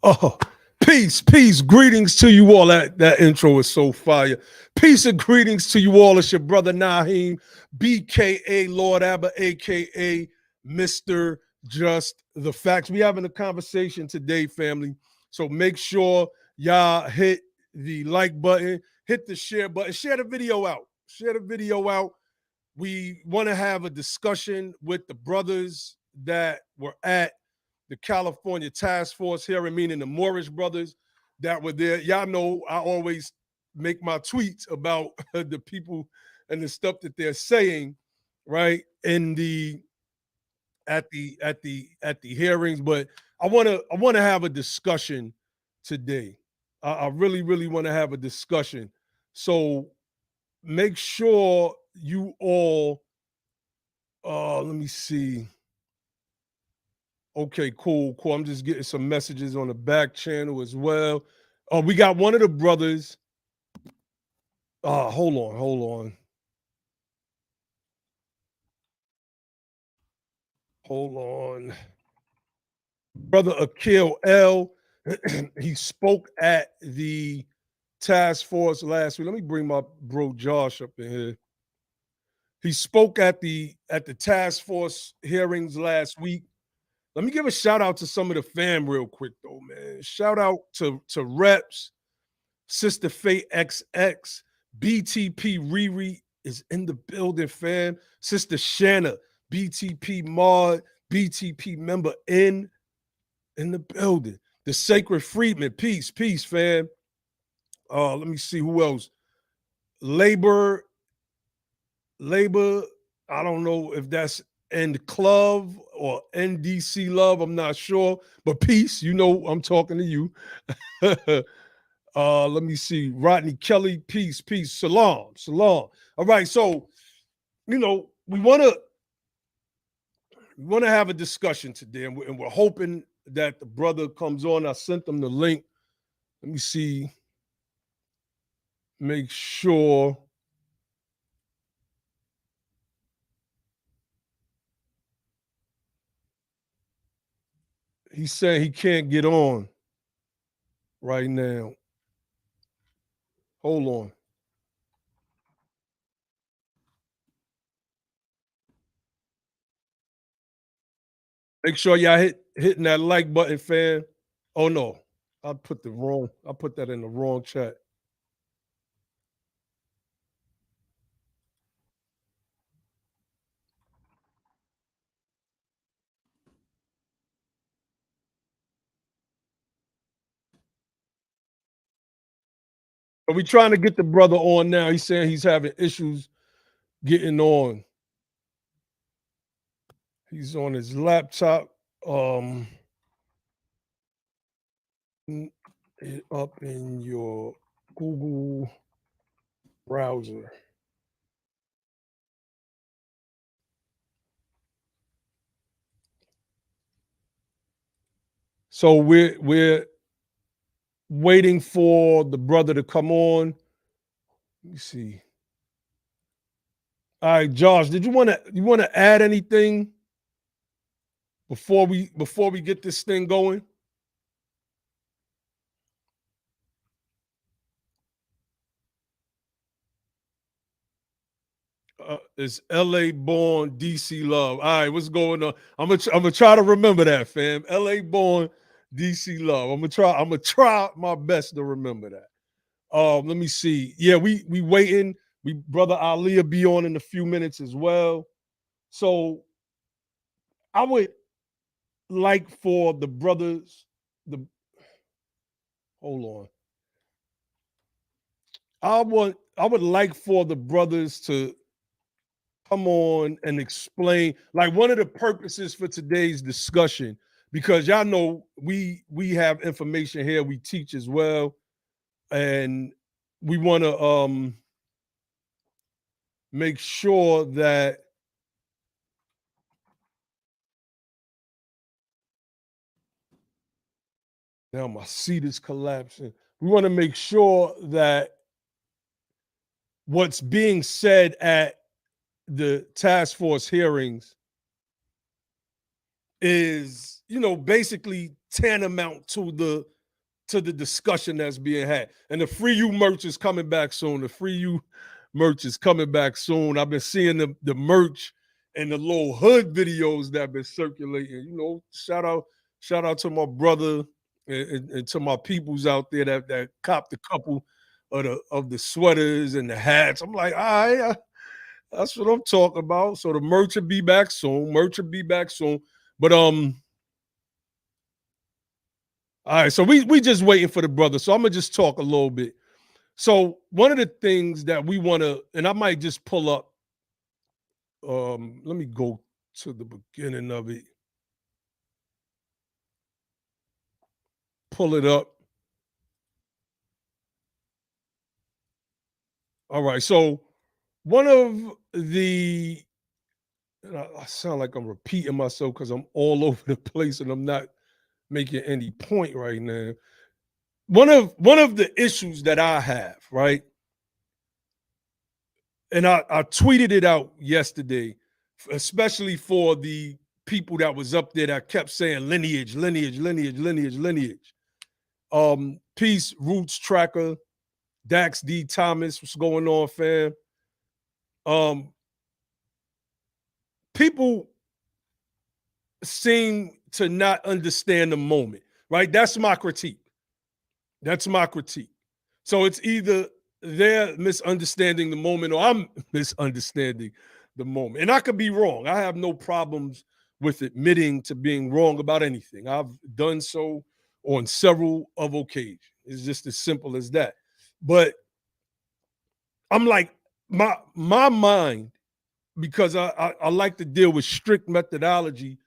Oh, peace, peace, greetings to you all. That intro is so fire. Peace and greetings to you all. It's your brother Naheem, BKA Lord Abba, aka Mr. Just the Facts. We having a conversation today, family. So make sure y'all hit the like button, hit the share button, share the video out. Share the video out. We want to have a discussion with the brothers that were at the California Task Force hearing, meaning the Morris brothers that were there. Y'all know I always make my tweets about the people and the stuff that they're saying, right? In the at the hearings. But I wanna have a discussion today. I really, really want to have a discussion. So make sure you all let me see. Okay, cool. I'm just getting some messages on the back channel as well. We got one of the brothers. Hold on. Hold on. Brother Akil L. He spoke at the task force last week. Let me bring my bro Josh up in here. He spoke at the task force hearings last week. Let me give a shout out to some of the fam real quick though, man. Shout out to Reps, Sister Faye XX, BTP Riri is in the building, fam. Sister Shanna, BTP Mod, BTP member in the building. The Sacred Freedmen, peace, fam. Let me see who else. Labor. I don't know if that's End Club or NDC Love. I'm not sure, but peace. You know I'm talking to you. Let me see. Rodney Kelly, peace. Salam. All right, so we want to have a discussion today, and we're hoping that the brother comes on. I sent them the link. Let me see. Make sure. He's saying he can't get on right now. Hold on. Make sure y'all hitting that like button, fam. Oh no, I put that in the wrong chat. But we trying to get the brother on now. He's saying he's having issues getting on. He's on his laptop. It up in your Google browser. So we're waiting for the brother to come on. Let me see. All right, Josh, did you want to add anything before we get this thing going? It's LA born, DC love. All right, what's going on? I'm gonna try to remember that, fam. LA born, DC love. I'm gonna try my best to remember that. Let me see. Yeah, we waiting. We brother Ali will be on in a few minutes as well. So I would like for the brothers. Hold on. I would like for the brothers to come on and explain, like, one of the purposes for today's discussion, because y'all know we have information here, we teach as well, and we want to make sure that now my seat is collapsing. We want to make sure that what's being said at the task force hearings is, basically tantamount to to the discussion that's being had. And the Free You merch is coming back soon. The Free You merch is coming back soon. I've been seeing the merch and the little hood videos that have been circulating. You know, shout out to my brother and to my peoples out there that copped a couple of the sweaters and the hats. I'm like, all right, that's what I'm talking about. So the merch will be back soon. But all right, so we just waiting for the brother. So I'm gonna just talk a little bit. So one of the things that we want to, and I might just pull up, let me go to the beginning of it. Pull it up. All right, so one of the, I sound like I'm repeating myself because I'm all over the place and I'm not making any point right now. One of the issues that I have, right? And I tweeted it out yesterday, especially for the people that was up there that kept saying lineage. Peace, Roots Tracker, Dax D. Thomas, what's going on, fam? People seem to not understand the moment, right? That's my critique. So it's either they're misunderstanding the moment or I'm misunderstanding the moment. And I could be wrong. I have no problems with admitting to being wrong about anything. I've done so on several of occasions. It's just as simple as that. But I'm like, my mind, because I like to deal with strict methodology,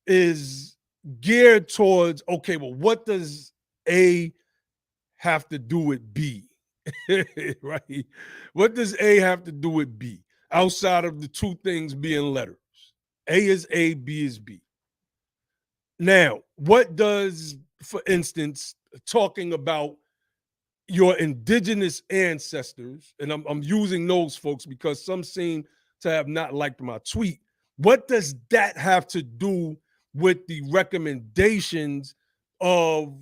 is geared towards, okay, well, what does A have to do with B? Right? What does A have to do with B outside of the two things being letters? A is A, B is B. Now, what does, for instance, talking about your indigenous ancestors, and I'm using those folks because some seem to have not liked my tweet. What does that have to do with the recommendations of,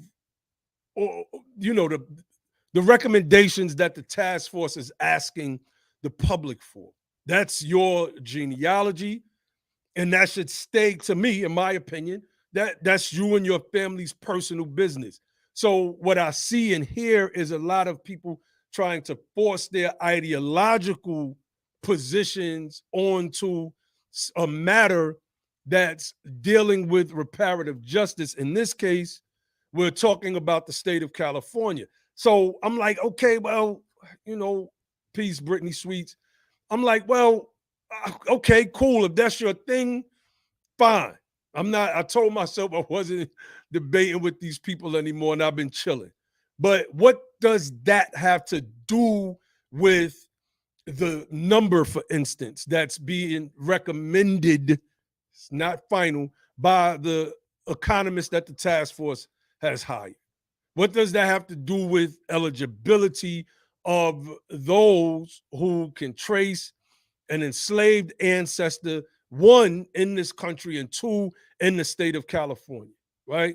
or you know, the recommendations that the task force is asking the public for? That's your genealogy, and that should stay, to me, in my opinion, that's you and your family's personal business. So what I see and hear is a lot of people trying to force their ideological positions onto a matter that's dealing with reparative justice. In this case, we're talking about the state of California. So I'm like, okay, well, you know, peace, Brittany Sweets. I'm like, well, okay, cool. If that's your thing, fine. I told myself I wasn't debating with these people anymore and I've been chilling. But what does that have to do with the number, for instance, that's being recommended, it's not final, by the economist that the task force has hired? What does that have to do with eligibility of those who can trace an enslaved ancestor, one, in this country, and two, in the state of California, right?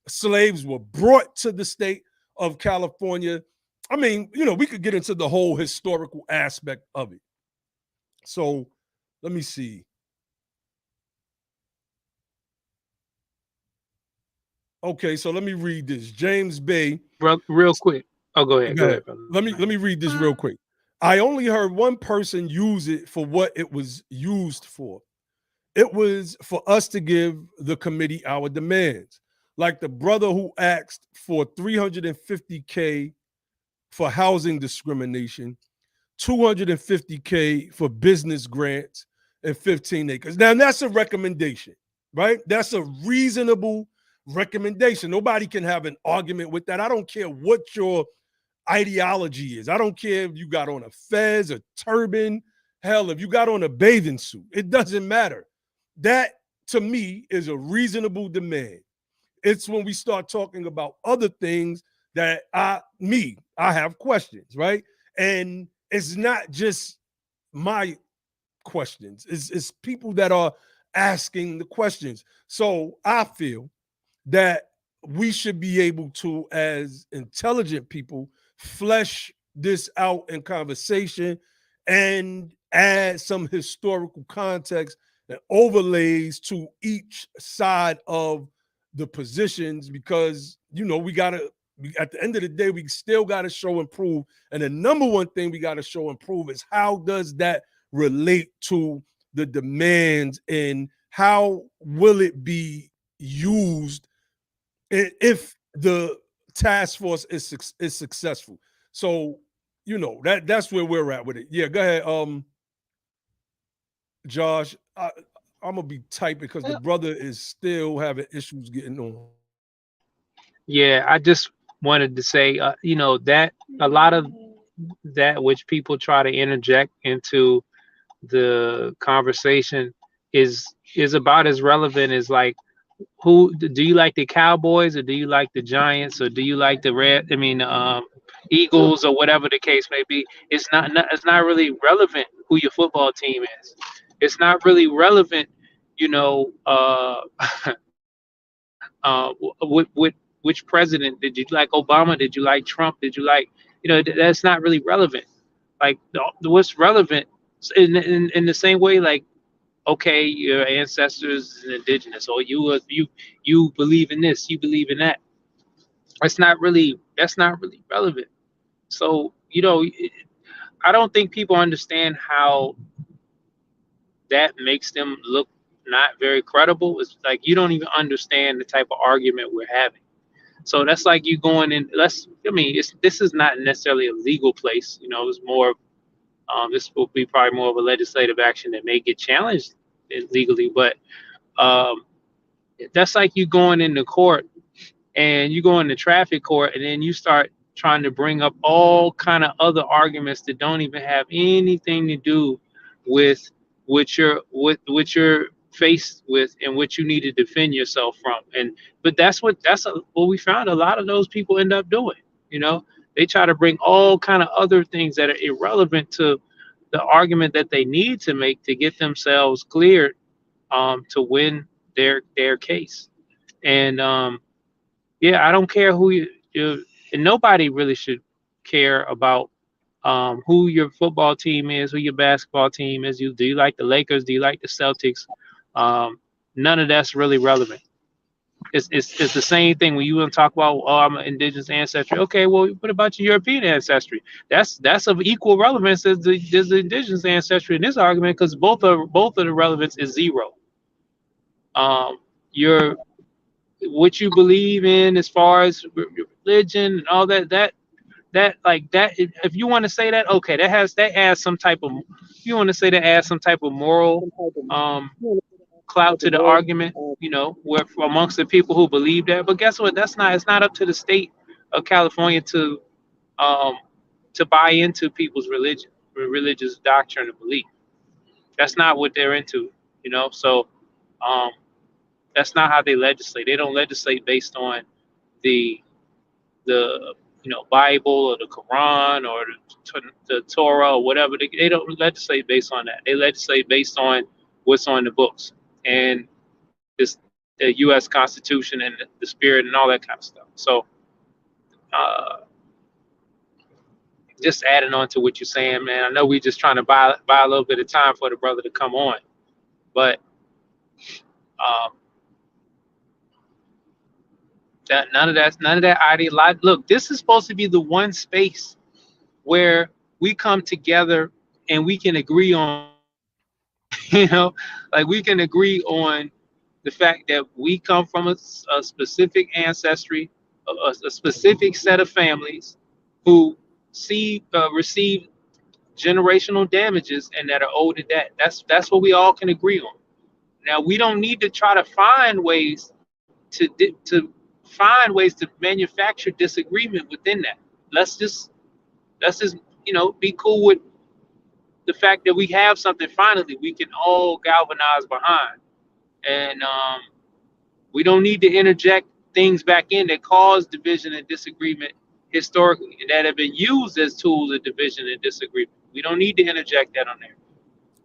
Slaves were brought to the state of California. I mean, you know, we could get into the whole historical aspect of it. So let me see. Okay, so let me read this. James Bay. Real quick. Oh, go ahead, brother. Let me read this real quick. I only heard one person use it for what it was used for. It was for us to give the committee our demands. Like the brother who asked for $350K for housing discrimination, $250K for business grants, and 15 acres. Now, that's a recommendation, right? That's a reasonable recommendation. Nobody can have an argument with that. I don't care what your ideology is. I don't care if you got on a fez, a turban, hell, if you got on a bathing suit, it doesn't matter. That, to me, is a reasonable demand. It's when we start talking about other things that I have questions, right? And it's not just my questions. It's people that are asking the questions. So I feel that we should be able to, as intelligent people, flesh this out in conversation and add some historical context and overlays to each side of the positions, because we gotta, at the end of the day, we still gotta show and prove. And the number one thing we gotta show and prove is, how does that relate to the demands, and how will it be used if the task force is successful? So that's where we're at with it. Yeah, go ahead, Josh. I'm gonna be tight because the brother is still having issues getting on. Yeah, I just wanted to say, that a lot of that which people try to interject into the conversation is about as relevant as, like, who do you like, the Cowboys, or do you like the Giants, or do you like the Eagles, or whatever the case may be? It's not really relevant who your football team is. It's not really relevant, you know, which president did you like? Obama? Did you like Trump? Did you like, that's not really relevant. Like, what's relevant in the same way, like, okay, your ancestors is indigenous, or you believe in this, you believe in that. That's not really relevant. So, I don't think people understand how that makes them look not very credible. It's like, you don't even understand the type of argument we're having. So that's like you going in. This is not necessarily a legal place. It's more. This will be probably more of a legislative action that may get challenged legally, but that's like you going into court, and you go into traffic court, and then you start trying to bring up all kind of other arguments that don't even have anything to do with what you're faced with and what you need to defend yourself from. But that's what we found. A lot of those people end up doing. They try to bring all kind of other things that are irrelevant to the argument that they need to make to get themselves cleared, to win their case. And yeah, I don't care who you and nobody really should care about who your football team is, who your basketball team is. Do you like the Lakers? Do you like the Celtics? None of that's really relevant. It's the same thing when you want to talk about, oh, I'm an indigenous ancestry. Okay, well, what about your European ancestry? That's of equal relevance as the indigenous ancestry in this argument, because both of the relevance is zero. Your what you believe in as far as your religion and all that if you want to say that, okay, that adds some type of, you want to say that adds some type of moral clout to the argument, where amongst the people who believe that. But guess what? It's not up to the state of California to buy into people's religious doctrine and belief. That's not what they're into, so that's not how they legislate. They don't legislate based on the Bible or the Quran or the Torah or whatever. They don't legislate based on that. They legislate based on what's on the books and the U.S. Constitution and the spirit and all that kind of stuff. So just adding on to what you're saying, man, I know we're just trying to buy a little bit of time for the brother to come on, but none of that ideology. Look, this is supposed to be the one space where we come together and we can agree on, like we can agree on the fact that we come from a specific ancestry, a specific set of families who receive generational damages and that are owed to that. That's what we all can agree on. Now, we don't need to try to find ways to manufacture disagreement within that. Let's just be cool with the fact that we have something finally we can all galvanize behind, and we don't need to interject things back in that cause division and disagreement historically that have been used as tools of division and disagreement. We don't need to interject that on there,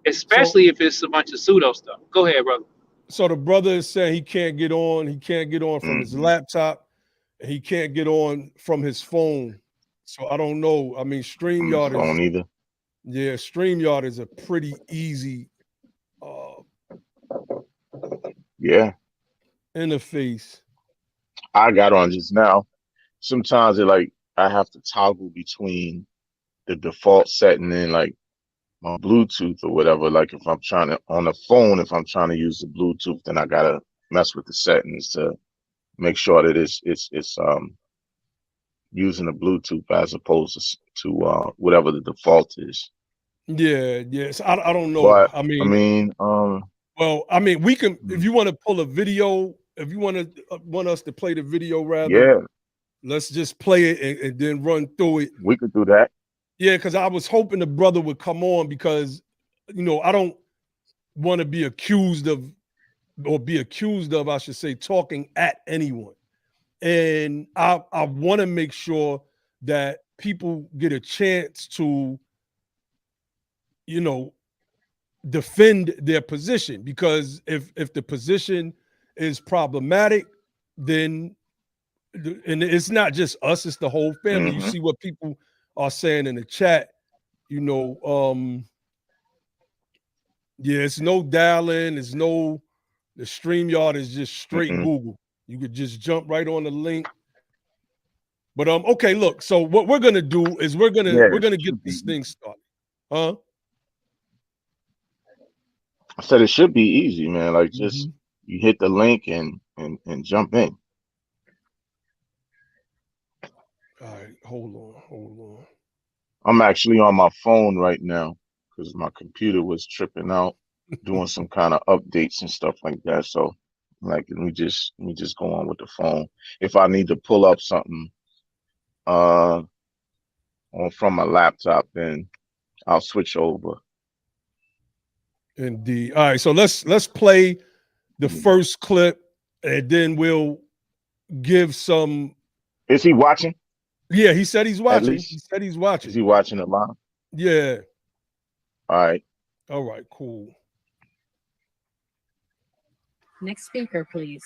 especially if it's a bunch of pseudo stuff. Go ahead, brother. So the brother is saying he can't get on. He can't get on from his laptop. He can't get on from his phone. So I don't know. I mean, On the StreamYard phone is, either. yeah, StreamYard is a pretty easy Yeah, interface. I got on just now. Sometimes it like I have to toggle between the default setting and like my Bluetooth or whatever. Like if I'm trying to on the phone, if I'm trying to use the Bluetooth, then I gotta mess with the settings to make sure that it's using the Bluetooth as opposed to whatever the default is. Yeah, yes. I don't know. But I I mean, mean, well, I mean, we can if you want to pull a video, if you want us to play the video rather, yeah, let's just play it and then run through it. we could do that. Yeah, because I was hoping the brother would come on because I don't want to be accused of I should say, talking at anyone. And I want to make sure that people get a chance to, defend their position, because if the position is problematic, then and it's not just us, it's the whole family. You Hmm. see what people are saying in the chat, yeah, it's no dial-in, it's no the StreamYard is just straight Hmm. Google. You could just jump right on the link. But okay, look. So what we're gonna do is we're gonna Yeah, we're it gonna get should be this thing easy. started. Huh? I said it should be easy, man. Like just Mhm. you hit the link and jump in. All right, hold I'm actually on my phone right now because my computer was tripping out, on. doing some kind of updates and stuff like that. So, like, let me just go on with the phone. If I need to pull up something, uh, on from my laptop, then I'll switch over. Indeed. All right, so let's play the Mm. first clip, and then we'll give some. Is he watching? Yeah, he said he's At watching. He least said he's is watching. he watching it live? Yeah. All right. All right. Cool. Next speaker, please.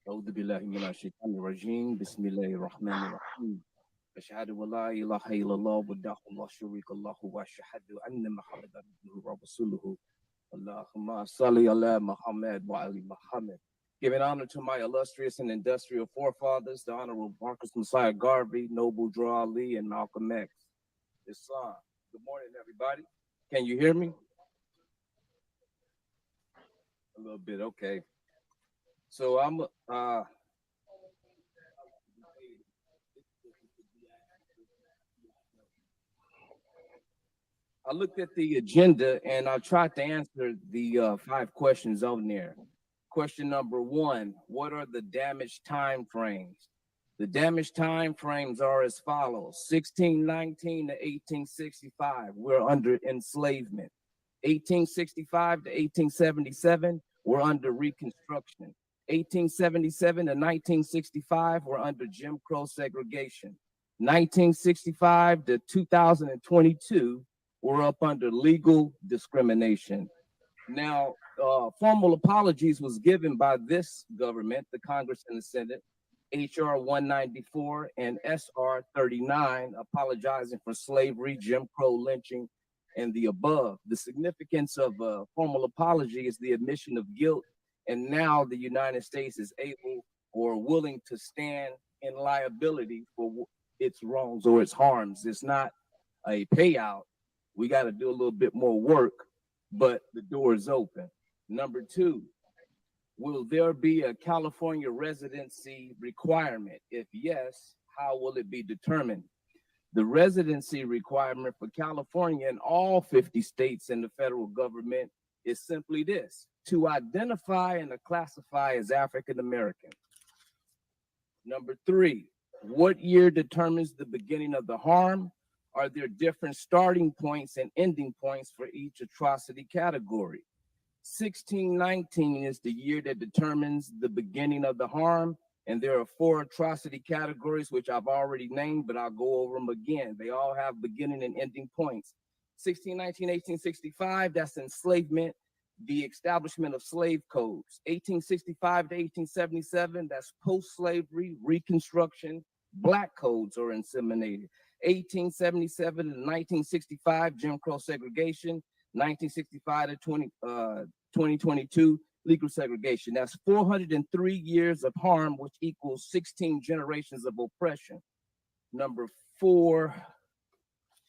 أعوذ بالله من الشيطان الرجيم بسم الله الرحمن الرحيم أشهد أن لا إله إلا الله وحده لا شريك له وأشهد أن محمدا عبده ورسوله اللهم صل على Muhammad وعلى Muhammad. Giving honor to my illustrious and industrial forefathers, the Honorable Marcus Messiah Garvey, Noble Drew Ali, and Malcolm X. Islam. Good morning, everybody. Can you hear me? A little bit, okay. So I looked at the agenda and I tried to answer the 5 questions on there. Question number 1, what are the damage time frames? The damage time frames are as follows: 1619 to 1865, we're under enslavement. 1865 to 1877, we're under Reconstruction. 1877 to 1965, we're under Jim Crow segregation. 1965 to 2022, we're up under legal discrimination. Now, formal apologies was given by this government, the Congress and the Senate, HR 194 and SR 39, apologizing for slavery, Jim Crow lynching, and the above. The significance of a formal apology is the admission of guilt, and now the United States is able or willing to stand in liability for its wrongs or its harms. It's not a payout. We got to do a little bit more work, but the door is open. Number 2, will there be a California residency requirement? If yes, how will it be determined? The residency requirement for California and all 50 states and the federal government is simply this: to identify and to classify as African American. Number 3, what year determines the beginning of the harm? Are there different starting points and ending points for each atrocity category? 1619 is the year that determines the beginning of the harm, and there are 4 atrocity categories, which I've already named, but I'll go over them again. They all have beginning and ending points. 1619, 1865, that's enslavement, the establishment of slave codes. 1865 to 1877, that's post-slavery, Reconstruction, Black codes are inseminated. 1877 to 1965, Jim Crow segregation. 1965 to 2022, legal segregation. That's 403 years of harm, which equals 16 generations of oppression. Number 4,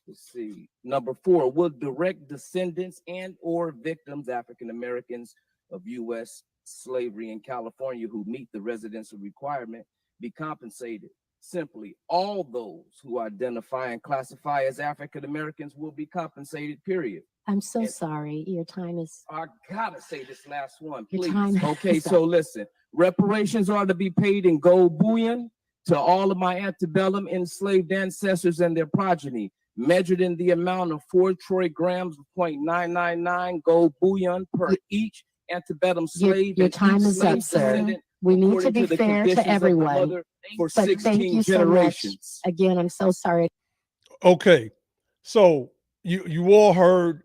let's see. Number 4, will direct descendants and or victims, African Americans of U.S. slavery in California who meet the residency requirement, be compensated? Simply, all those who identify and classify as African Americans will be compensated, period. I'm so sorry. Your time is. I gotta say this last one, Your please. time Okay, is so up. listen. Reparations are to be paid in gold bullion to all of my antebellum enslaved ancestors and their progeny, measured in the amount of 4 troy grams of 0.999 gold bullion per each antebellum slave. Your and time each is slave up, sir. descendant, We need to according be the fair conditions to of the everyone. mother for But thank 16 you so much. generations. Again, I'm so sorry. Okay, so you all heard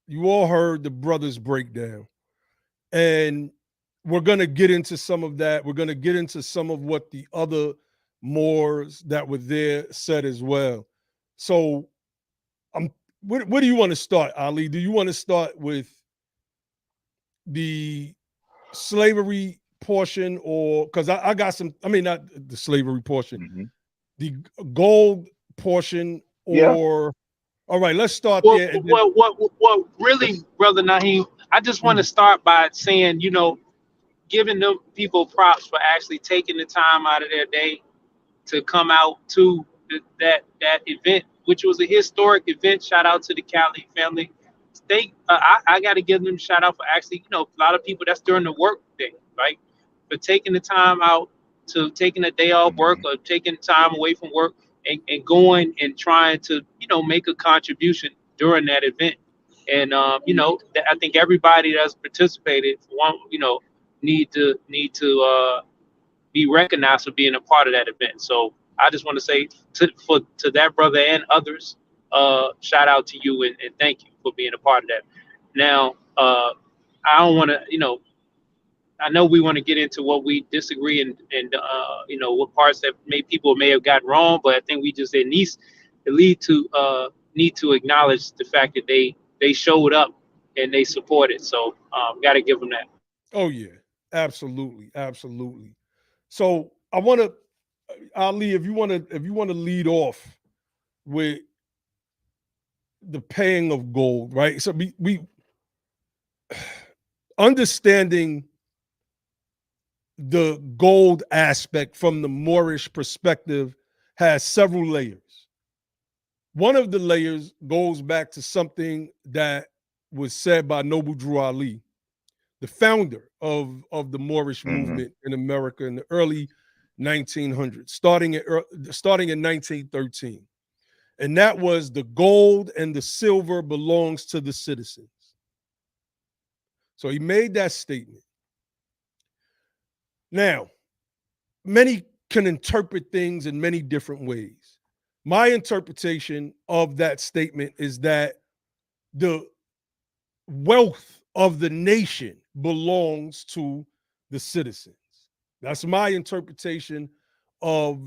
the brothers breakdown, and we're gonna get into some of that. We're gonna get into some of what the other Moors that were there said as well. So, where do you want to start, Ali? Do you want to start with the slavery portion, or because I got some? I mean, not the slavery portion, Mhm. the gold portion, Yeah. or all right, let's start Well, there. And then, really, Brother Naheem, I just want to start by saying, giving them people props for actually taking the time out of their day to come out to that event, which was a historic event. Shout out to the Cali family. I got to give them a shout out for actually, a lot of people that's during the work day, right? For taking the time out, to taking a day off work or taking time away from work and going and trying to, make a contribution during that event. And I think everybody that's participated, need to be recognized for being a part of that event. So I just want to say to that brother and others, shout out to you and thank you for being a part of that. Now, I don't want to, I know we want to get into what we disagree and what parts that people may have gotten wrong, but I think we just at least need to acknowledge the fact that they showed up and they supported. So got to give them that. oh yeah, absolutely, absolutely. So I want to, Ali, if you want to lead off with the paying of gold, right? So we understanding the gold aspect from the Moorish perspective has several layers. One of the layers goes back to something that was said by Noble Drew Ali, the founder of the Moorish movement in America in the early 1900s, starting in 1913. And that was the gold and the silver belongs to the citizens. So he made that statement. Now, many can interpret things in many different ways. My interpretation of that statement is that the wealth of the nation belongs to the citizens. That's my interpretation of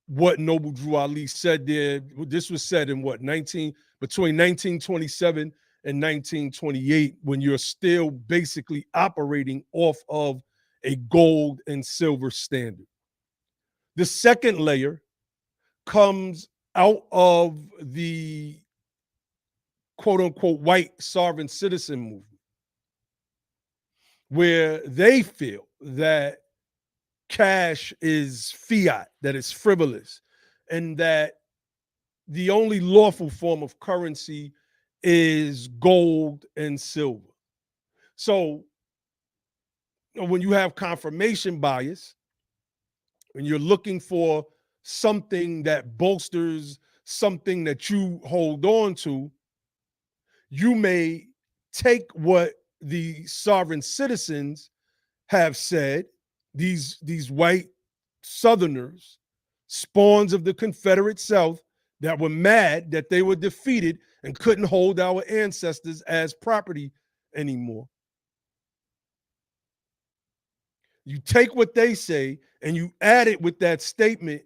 what Noble Drew Ali said there. This was said in between 1927 and 1928, when you're still basically operating off of a gold and silver standard. The second layer comes out of the quote unquote white sovereign citizen movement, where they feel that cash is fiat, that it's frivolous, and that the only lawful form of currency is gold and silver. So when you have confirmation bias, when you're looking for something that bolsters something that you hold on to, you may take what the sovereign citizens have said, these white Southerners, spawns of the Confederate South, that were mad that they were defeated and couldn't hold our ancestors as property anymore. You take what they say and you add it with that statement,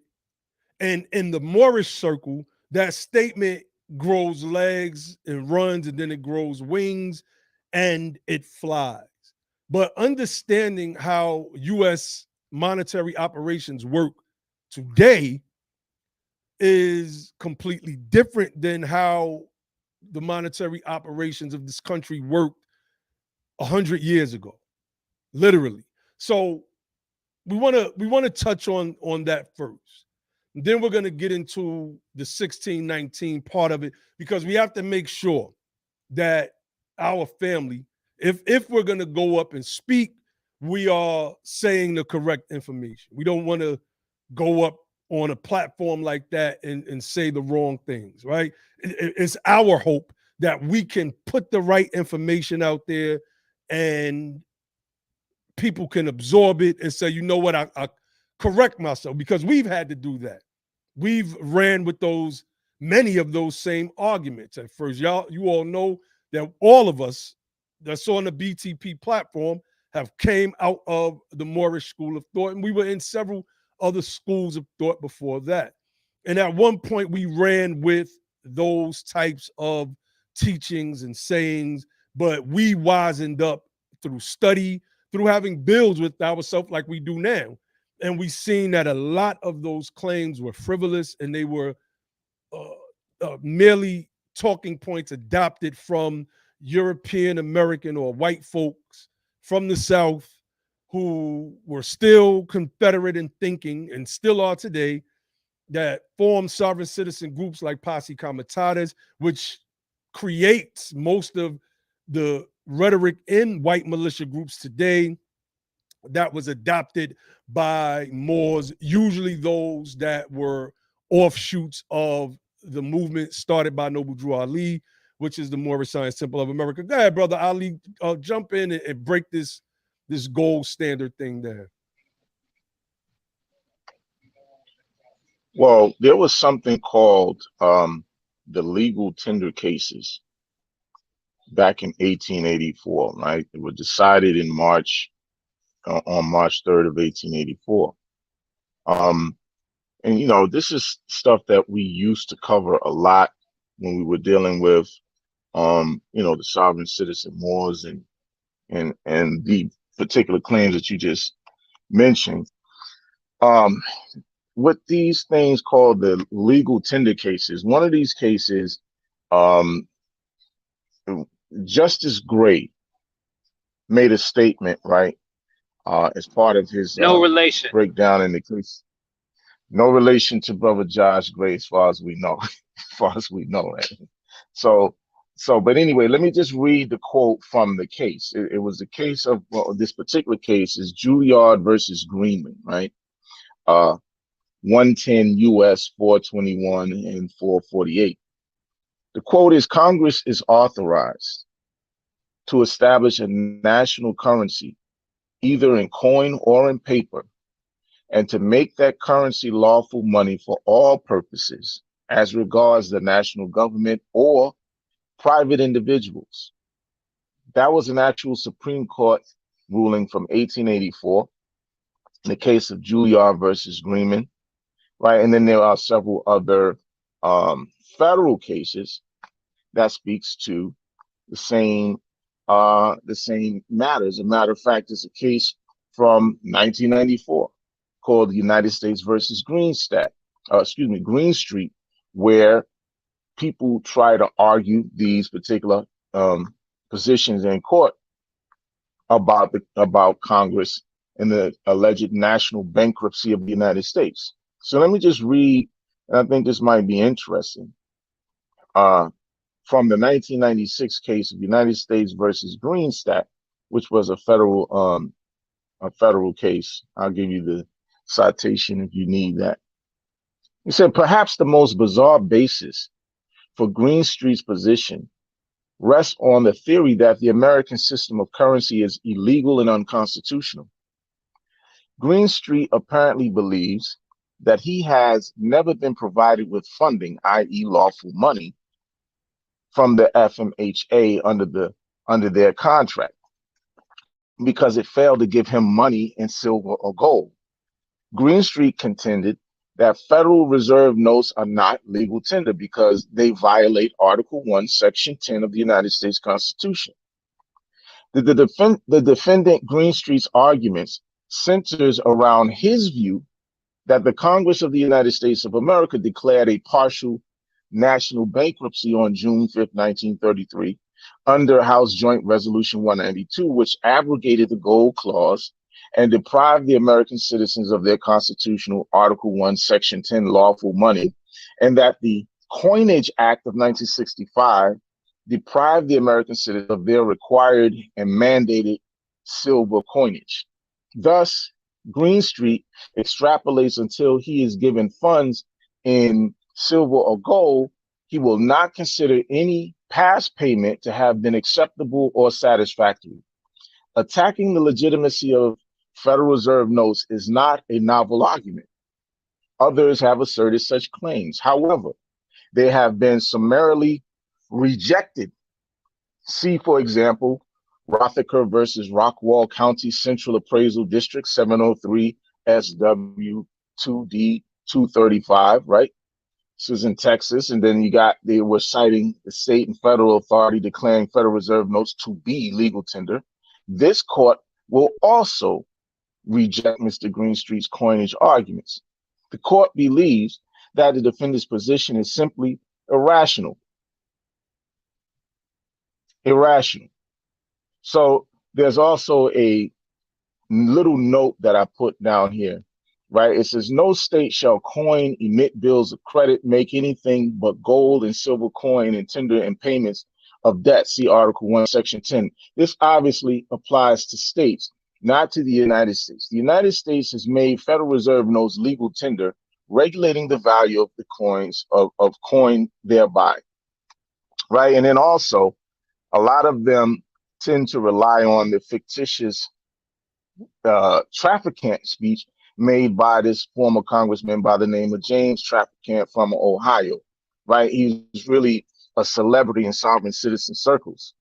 and in the Moorish circle, that statement grows legs and runs, and then it grows wings and it flies. But understanding how U.S. monetary operations work today is completely different than how the monetary operations of this country worked 100 years ago, literally. So we want to touch on that first. And then we're going to get into the 1619 part of it, because we have to make sure that our family, if we're going to go up and speak, we are saying the correct information. We don't want to go up on a platform like that and say the wrong things, right? It's our hope that we can put the right information out there and people can absorb it and say, you know what, I correct myself, because we've had to do that. We've ran with many of those same arguments at first. You all know that all of us that's on the BTP platform have came out of the Moorish school of thought, and we were in several other schools of thought before that. And at one point, we ran with those types of teachings and sayings, but we wisened up through study, through having builds with ourselves like we do now. And we've seen that a lot of those claims were frivolous, and they were merely talking points adopted from European American or white folks from the South who were still Confederate in thinking and still are today, that formed sovereign citizen groups like Posse Comitatus, which creates most of the rhetoric in white militia groups today that was adopted by Moors, usually those that were offshoots of the movement started by Noble Drew Ali, which is the Moorish Science Temple of America. Go ahead, Brother Ali, jump in and break this gold standard thing there. Well, there was something called the legal tender cases back in 1884, right? It was decided in March, on March 3rd of 1884. And, you know, this is stuff that we used to cover a lot when we were dealing with, you know, the sovereign citizen Moors and the particular claims that you just mentioned. With these things called the legal tender cases, one of these cases, Justice Gray made a statement, right, as part of his No relation. breakdown in the case. No relation to Brother Josh Gray, as far as we know, as far as we know. Right? So, but anyway, let me just read the quote from the case. It was the case of, well, this particular case is Juilliard versus Greenman, right? 110 U.S. 421 and 448. The quote is, Congress is authorized to establish a national currency, either in coin or in paper, and to make that currency lawful money for all purposes as regards the national government or private individuals. That was an actual Supreme Court ruling from 1884 in the case of Juilliard versus Greenman, right? And then there are several other federal cases that speaks to the same matter. As a matter of fact, it's a case from 1994 called the United States versus Greenstreet, where people try to argue these particular positions in court about Congress and the alleged national bankruptcy of the United States. So let me just read, and I think this might be interesting. From the 1996 case of United States versus Greenstreet, which was a federal case. I'll give you the citation if you need that. He said, perhaps the most bizarre basis for Greenstreet's position rests on the theory that the American system of currency is illegal and unconstitutional. Greenstreet apparently believes that he has never been provided with funding, i.e. lawful money, from the FMHA under their contract, because it failed to give him money in silver or gold. Greenstreet contended that Federal Reserve notes are not legal tender because they violate Article 1, Section 10 of the United States Constitution. The defendant Greenstreet's arguments centers around his view that the Congress of the United States of America declared a partial national bankruptcy on June 5th, 1933, under House Joint Resolution 192, which abrogated the gold clause and deprived the American citizens of their constitutional Article 1, Section 10 lawful money, and that the Coinage Act of 1965 deprived the American citizens of their required and mandated silver coinage. Thus, Greenstreet extrapolates until he is given funds in silver or gold, he will not consider any past payment to have been acceptable or satisfactory. Attacking the legitimacy of Federal Reserve notes is not a novel argument. Others have asserted such claims. However, they have been summarily rejected. See, for example, Rothacker versus Rockwall County Central Appraisal District 703 SW 2D 235, right? This is in Texas. And then they were citing the state and federal authority declaring Federal Reserve notes to be legal tender. This court will also reject Mr. Greenstreet's coinage arguments. The court believes that the defendant's position is simply irrational. Irrational. So there's also a little note that I put down here, right? It says, no state shall coin, emit bills of credit, make anything but gold and silver coin and tender in payments of debt. See Article 1, Section 10. This obviously applies to states, not to the United States. The United States has made Federal Reserve notes legal tender, regulating the value of the coins of coin thereby, right? And then also, a lot of them tend to rely on the fictitious Trafficant speech made by this former congressman by the name of James Trafficant from Ohio, right? He's really a celebrity in sovereign citizen circles,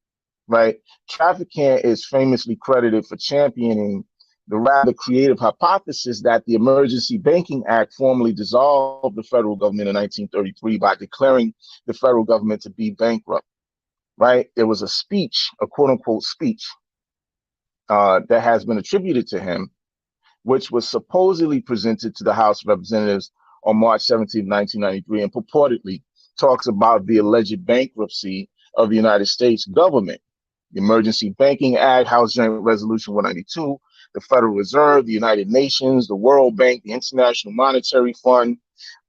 right? Trafficant is famously credited for championing the rather creative hypothesis that the Emergency Banking Act formally dissolved the federal government in 1933 by declaring the federal government to be bankrupt, right? There was a speech, a quote unquote speech, that has been attributed to him, which was supposedly presented to the House of Representatives on March 17, 1993, and purportedly talks about the alleged bankruptcy of the United States government. The Emergency Banking Act, House Joint Resolution 192, the Federal Reserve, the United Nations, the World Bank, the International Monetary Fund,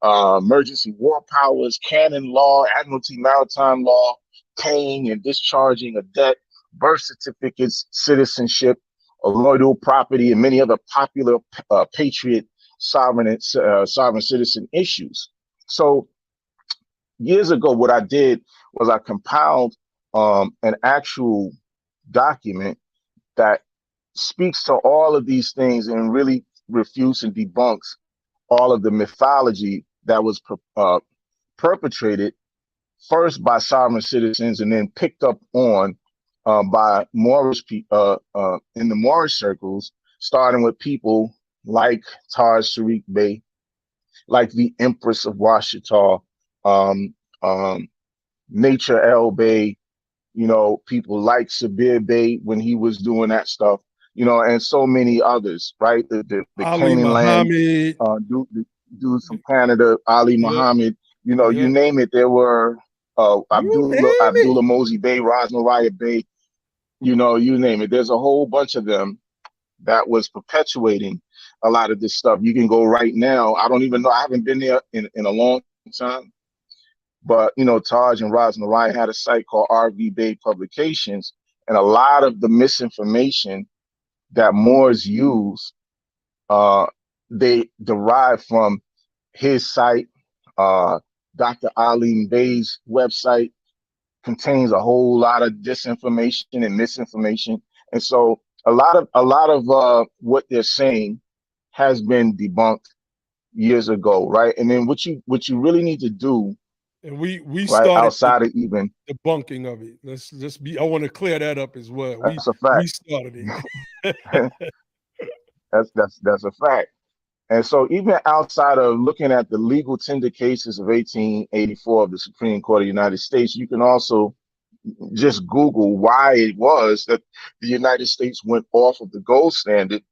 emergency war powers, canon law, admiralty maritime law, paying and discharging a debt, birth certificates, citizenship, allodial property, and many other popular patriot sovereign citizen issues. So years ago, what I did was I compiled an actual document that speaks to all of these things and really refutes and debunks all of the mythology that was perpetrated first by sovereign citizens and then picked up on by Moorish people in the Moorish circles, starting with people like Taj Sariq Bey, like the Empress of Washita, Nature El Bey, you know, people like Sabir Bey when he was doing that stuff, you know, and so many others, right? The Ali Canaan land, Muhammad, dudes from Canada, Ali Muhammad, you know, you name it. There were Abdullah Mosi Bey, Ras Mariah Bey, you know, you name it. There's a whole bunch of them that was perpetuating a lot of this stuff. You can go right now. I don't even know. I haven't been there in a long time. But, you know, Taj and Ras Mariah had a site called RV Bay Publications. And a lot of the misinformation that Moors use, they derive from his site. Dr. Alim Bey's website contains a whole lot of disinformation and misinformation. And so a lot of what they're saying has been debunked. years ago, right? And then what you really need to do, And we right, started outside of even debunking of it. Let's just be. I want to clear that up as well. that's a We fact. started it. That's a fact. And so even outside of looking at the legal tender cases of 1884 of the Supreme Court of the United States, you can also just Google why it was that the United States went off of the gold standard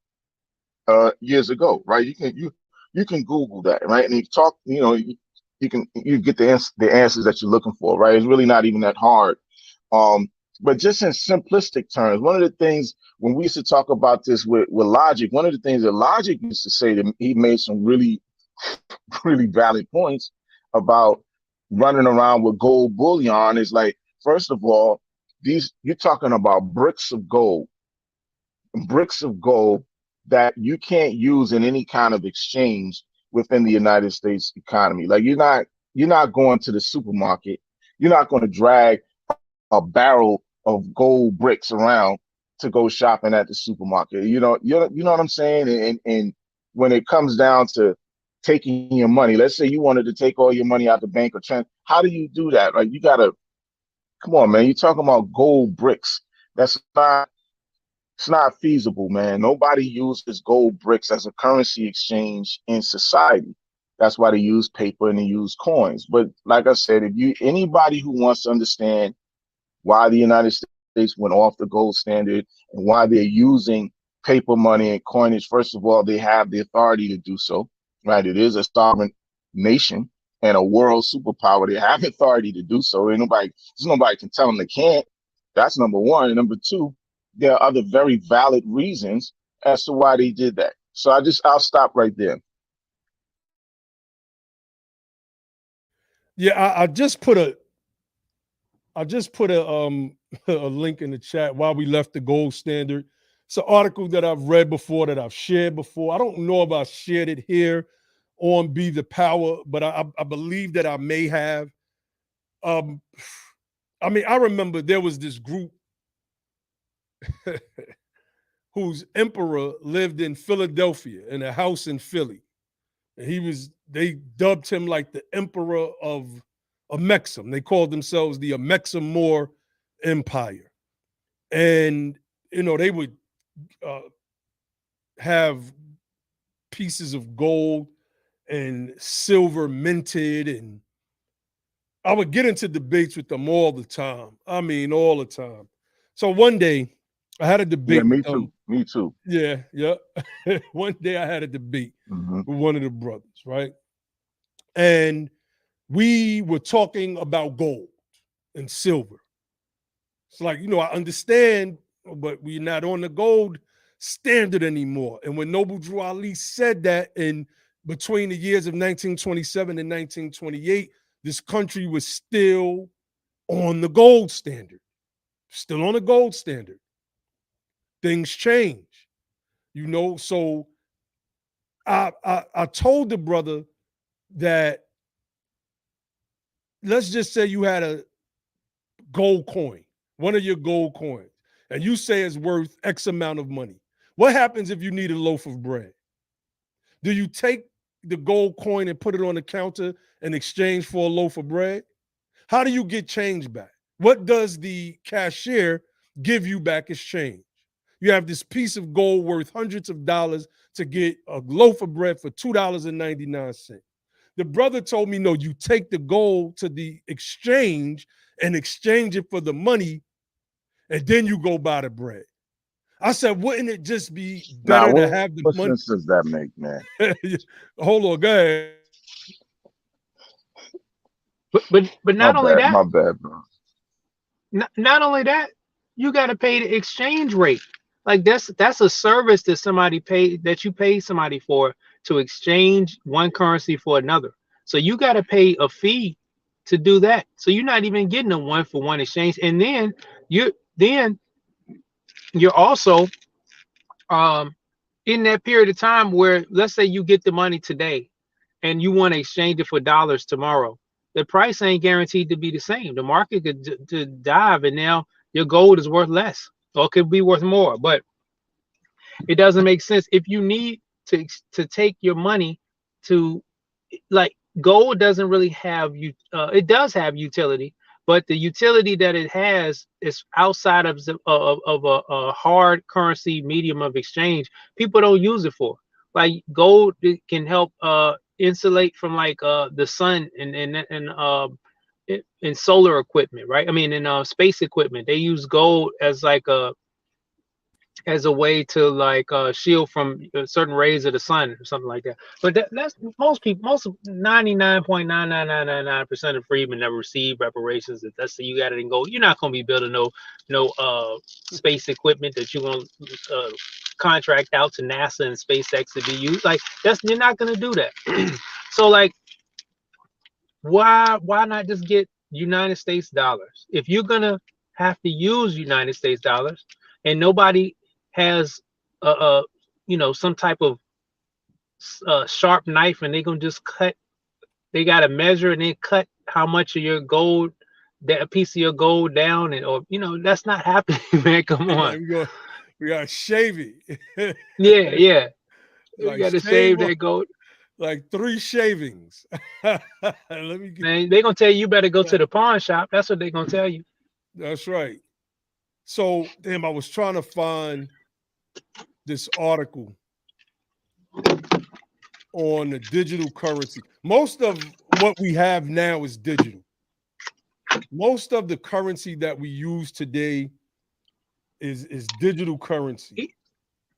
years ago, right? You can Google that, right? And you talk, you get the answers that you're looking for, right? It's really not even that hard. But just in simplistic terms, one of the things when we used to talk about this with Logic, one of the things that Logic used to say that he made some really, really valid points about running around with gold bullion is like, first of all, you're talking about bricks of gold that you can't use in any kind of exchange within the United States economy. Like you're not going to the supermarket, you're not going to drag a barrel of gold bricks around to go shopping at the supermarket. You know what I'm saying? And when it comes down to taking your money, let's say you wanted to take all your money out the bank how do you do that? Like you gotta, come on, man. You're talking about gold bricks. It's not feasible, man. Nobody uses gold bricks as a currency exchange in society. That's why they use paper and they use coins. But like I said, anybody who wants to understand why the United States went off the gold standard and why they're using paper money and coinage, first of all, they have the authority to do so, right? It is a sovereign nation and a world superpower. They have authority to do so. Nobody can tell them they can't. That's number one. And number two, there are other very valid reasons as to why they did that. So I'll stop right there. Yeah, I just put a a link in the chat while we left the gold standard. It's an article that I've read before, that I've shared before. I don't know if I shared it here on Be the Power, but I believe that I may have. I mean, I remember there was this group whose emperor lived in Philadelphia in a house in Philly. And they dubbed him like the emperor of Amexem. They called themselves the Amexem Moor Empire. And, they would have pieces of gold and silver minted. And I would get into debates with them all the time. I mean, all the time. So one day I had a debate. Yeah, me with them. too. Me too. Yeah. One day I had a debate with one of the brothers, right? And we were talking about gold and silver. It's like, I understand, but we're not on the gold standard anymore. And when Noble Drew Ali said that in between the years of 1927 and 1928, this country was still on the gold standard. Still on the gold standard. Things change, so I told the brother that, let's just say you had a gold coin, one of your gold coins, and you say it's worth X amount of money. What happens if you need a loaf of bread? Do you take the gold coin and put it on the counter in exchange for a loaf of bread? How do you get change back? What does the cashier give you back as change? You have this piece of gold worth hundreds of dollars to get a loaf of bread for $2.99. The brother told me, no, you take the gold to the exchange and exchange it for the money, and then you go buy the bread. I said, wouldn't it just be better to have the money? What sense does that make, man? Hold on, go ahead. But not only that, my bad, bro. Not only that, you got to pay the exchange rate. Like that's a service that you pay somebody for, to exchange one currency for another. So you got to pay a fee to do that. So you're not even getting a one-for-one exchange. And then you're also in that period of time where, let's say you get the money today and you want to exchange it for dollars tomorrow. The price ain't guaranteed to be the same. The market could dive, and now your gold is worth less, or it could be worth more. But it doesn't make sense if you need to take your money to, like, gold doesn't really have you. It does have utility, but the utility that it has is outside of a hard currency medium of exchange. People don't use it for. Like gold, it can help insulate from like the sun in solar equipment, right? I mean, in space equipment, they use gold as like a way to like shield from certain rays of the sun or something like that. But that's most people, most 99.99999% of freedmen never receive reparations. If that's you got it in gold, you're not gonna be building no space equipment that you're gonna contract out to NASA and SpaceX to be used. Like you're not gonna do that. So like, why not just get United States dollars? If you're gonna have to use United States dollars and nobody has some type of sharp knife and they're gonna just cut, they gotta measure and then cut how much of your gold, that a piece of your gold down, and or that's not happening, man. Come on. We got shave it. Yeah. Like you gotta shave that gold. Like 3 shavings. Let me get, man, they're gonna tell you better go to the pawn shop. That's what they're gonna tell you. That's right. So damn, I was trying to find this article on the digital currency. Most of what we have now is digital. Most of the currency that we use today is digital currency,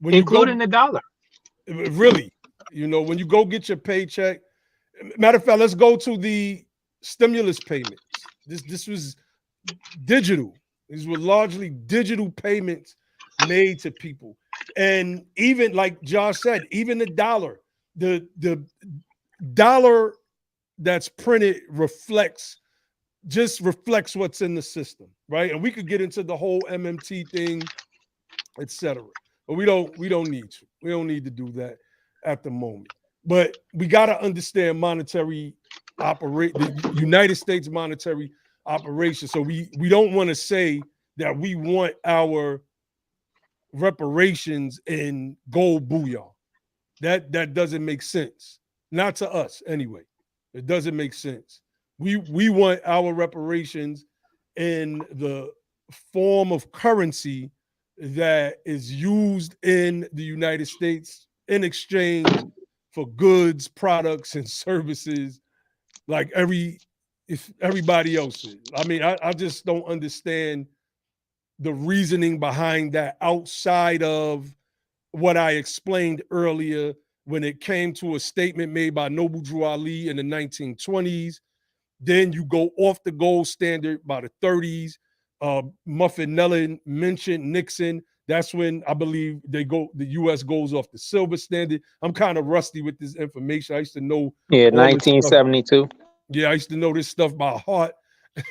including the dollar. Really, when you go get your paycheck. Matter of fact, let's go to the stimulus payments. This was digital. These were largely digital payments made to people. And even like Josh said, even the dollar that's printed reflects what's in the system, right? And we could get into the whole MMT thing, etc. But we don't need to. We don't need to do that at the moment. But we got to understand the United States monetary operation. So we don't want to say that we want our reparations in gold bullion. That doesn't make sense. Not to us anyway. It doesn't make sense. We want our reparations in the form of currency that is used in the United States in exchange for goods, products, and services like everybody else is. I mean, I just don't understand the reasoning behind that outside of what I explained earlier when it came to a statement made by Noble Drew Ali in the 1920s. Then you go off the gold standard by the 30s. Muffin Nellen mentioned Nixon. That's when I believe the U.S. goes off the silver standard. I'm kind of rusty with this information. I used to know. Yeah, 1972. Yeah, I used to know this stuff by heart